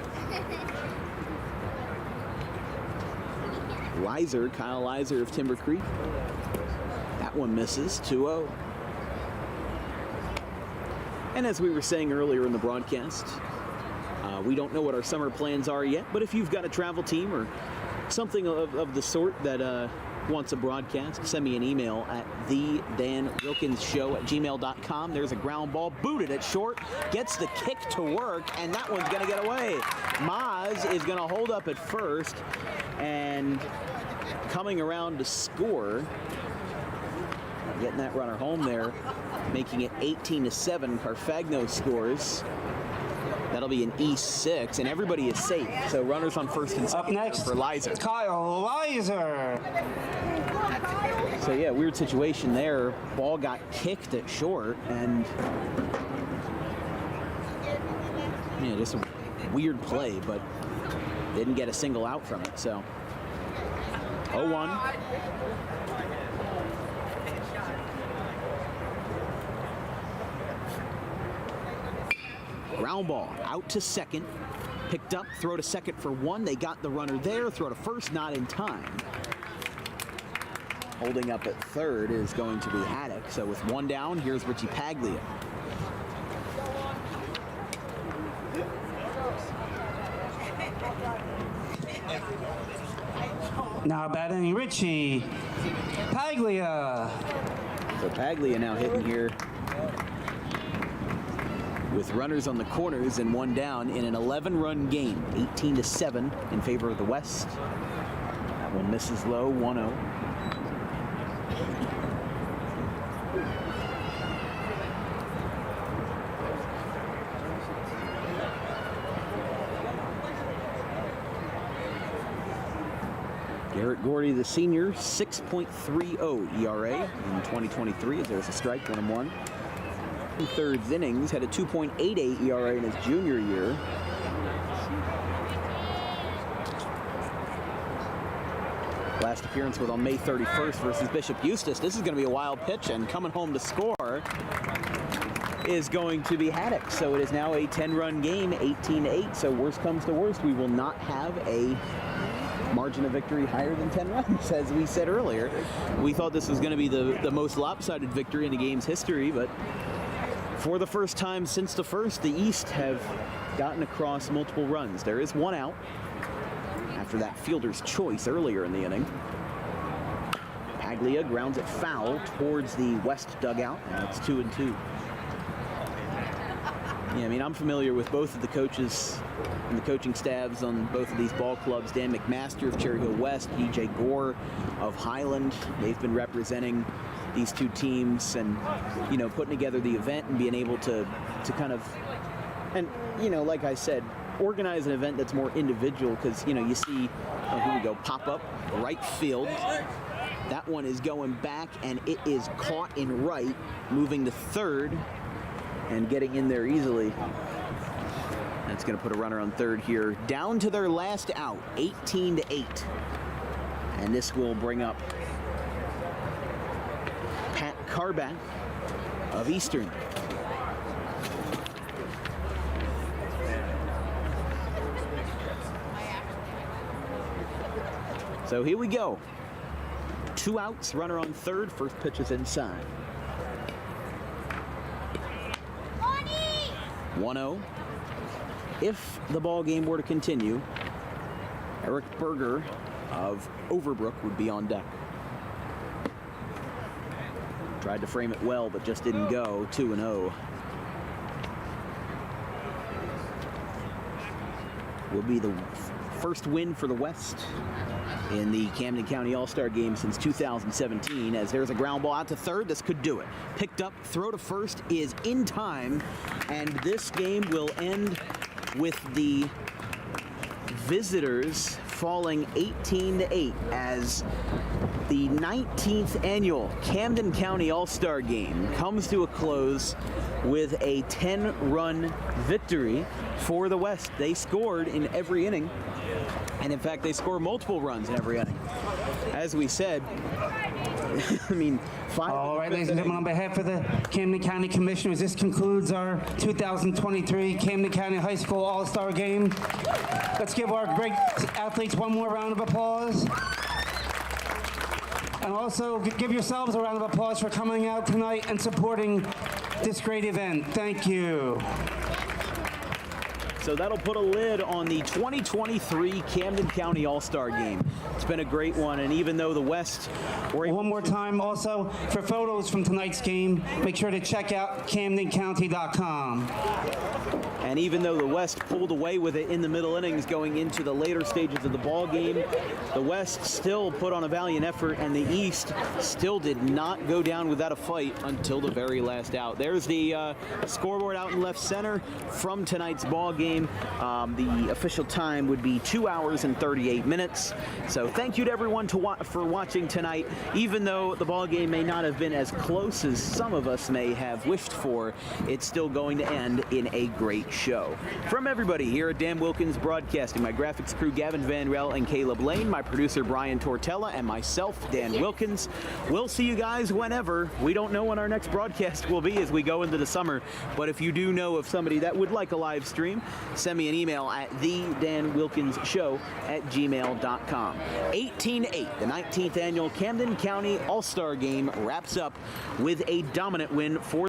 Lizer, Kyle Lizer of Timber Creek. That one misses, 2-0. And as we were saying earlier in the broadcast, we don't know what our summer plans are yet, but if you've got a travel team or something of the sort that wants a broadcast, send me an email at thedanwilkinsshow@gmail.com. There's a ground ball booted at short, gets the kick to work, and that one's going to get away. Maz is going to hold up at first, and coming around to score, getting that runner home there, making it 18-7. Carfagno scores. That'll be an E6, and everybody is safe. So runners on first and second. Up next for Lizer. Kyle Lizer. So yeah, weird situation there. Ball got kicked at short, and yeah, just a weird play, but didn't get a single out from it. So 0-1. Ground ball out to second, picked up, throw to second for 1. They got the runner there, throw to first, not in time. Holding up at third is going to be Haddock. So with 1 down, here's Richie Paglia. Now batting Richie Paglia. So Paglia now hitting here with runners on the corners and one down in an 11-run game, 18-7 in favor of the West. That one misses low, 1-0. Garrett Gordy, the senior, 6.30 ERA in 2023 as there's a strike, 1-1. Two-thirds innings, had a 2.88 ERA in his junior year. Last appearance was on May 31st versus Bishop Eustace. This is going to be a wild pitch, and coming home to score is going to be Haddock. So it is now a 10-run game, 18-8. So worst comes to worst, we will not have a margin of victory higher than 10 runs, as we said earlier. We thought this was going to be the most lopsided victory in the game's history, but for the first time since the first, the East have gotten across multiple runs. There is one out after that fielder's choice earlier in the inning. Paglia grounds it foul towards the West dugout, and it's 2-2. Yeah, I mean, I'm familiar with both of the coaches and the coaching staffs on both of these ball clubs. Dan McMaster of Cherry Hill West, E.J. Gore of Highland. They've been representing these two teams and, you know, putting together the event and being able to kind of, and, you know, like I said, organize an event that's more individual because, you know, you see, oh, here we go, pop up, right field. That one is going back and it is caught in right, moving to third and getting in there easily. That's going to put a runner on third here. Down to their last out, 18-8. And this will bring up Pat Carback of Eastern. So here we go. 2 outs, runner on third. First pitch is inside. 1-0. If the ball game were to continue, Eric Berger of Overbrook would be on deck. Tried to frame it well, but just didn't go. 2-0. Will be the first win for the West in the Camden County All-Star Game since 2017, as there's a ground ball out to third. This could do it. Picked up, throw to first is in time, and this game will end with the visitors falling 18-8 as the 19th annual Camden County All-Star Game comes to a close with a 10-run victory for the West. They scored in every inning, and in fact, they score multiple runs in every inning. As we said, I mean, all right, ladies and gentlemen, on behalf of the Camden County Commissioners, this concludes our 2023 Camden County High School All-Star Game. Let's give our great athletes one more round of applause. And also give yourselves a round of applause for coming out tonight and supporting this great event. Thank you. So that'll put a lid on the 2023 Camden County All-Star Game. It's been a great one, and even though the West were able one more time also, for photos from tonight's game, make sure to check out CamdenCounty.com. And even though the West pulled away with it in the middle innings going into the later stages of the ball game, the West still put on a valiant effort, and the East still did not go down without a fight until the very last out. There's the scoreboard out in left center from tonight's ball game. The official time would be 2 hours and 38 minutes. So thank you to everyone for watching tonight. Even though the ball game may not have been as close as some of us may have wished for, it's still going to end in a great show. From everybody here at Dan Wilkins Broadcasting, my graphics crew Gavin Van Rel and Caleb Lane, my producer Brian Tortella, and myself, Dan Wilkins. We'll see you guys whenever. We don't know when our next broadcast will be as we go into the summer, but if you do know of somebody that would like a live stream, send me an email at thedanwilkinsshow@gmail.com. 18-8, the 19th annual Camden County All-Star Game wraps up with a dominant win for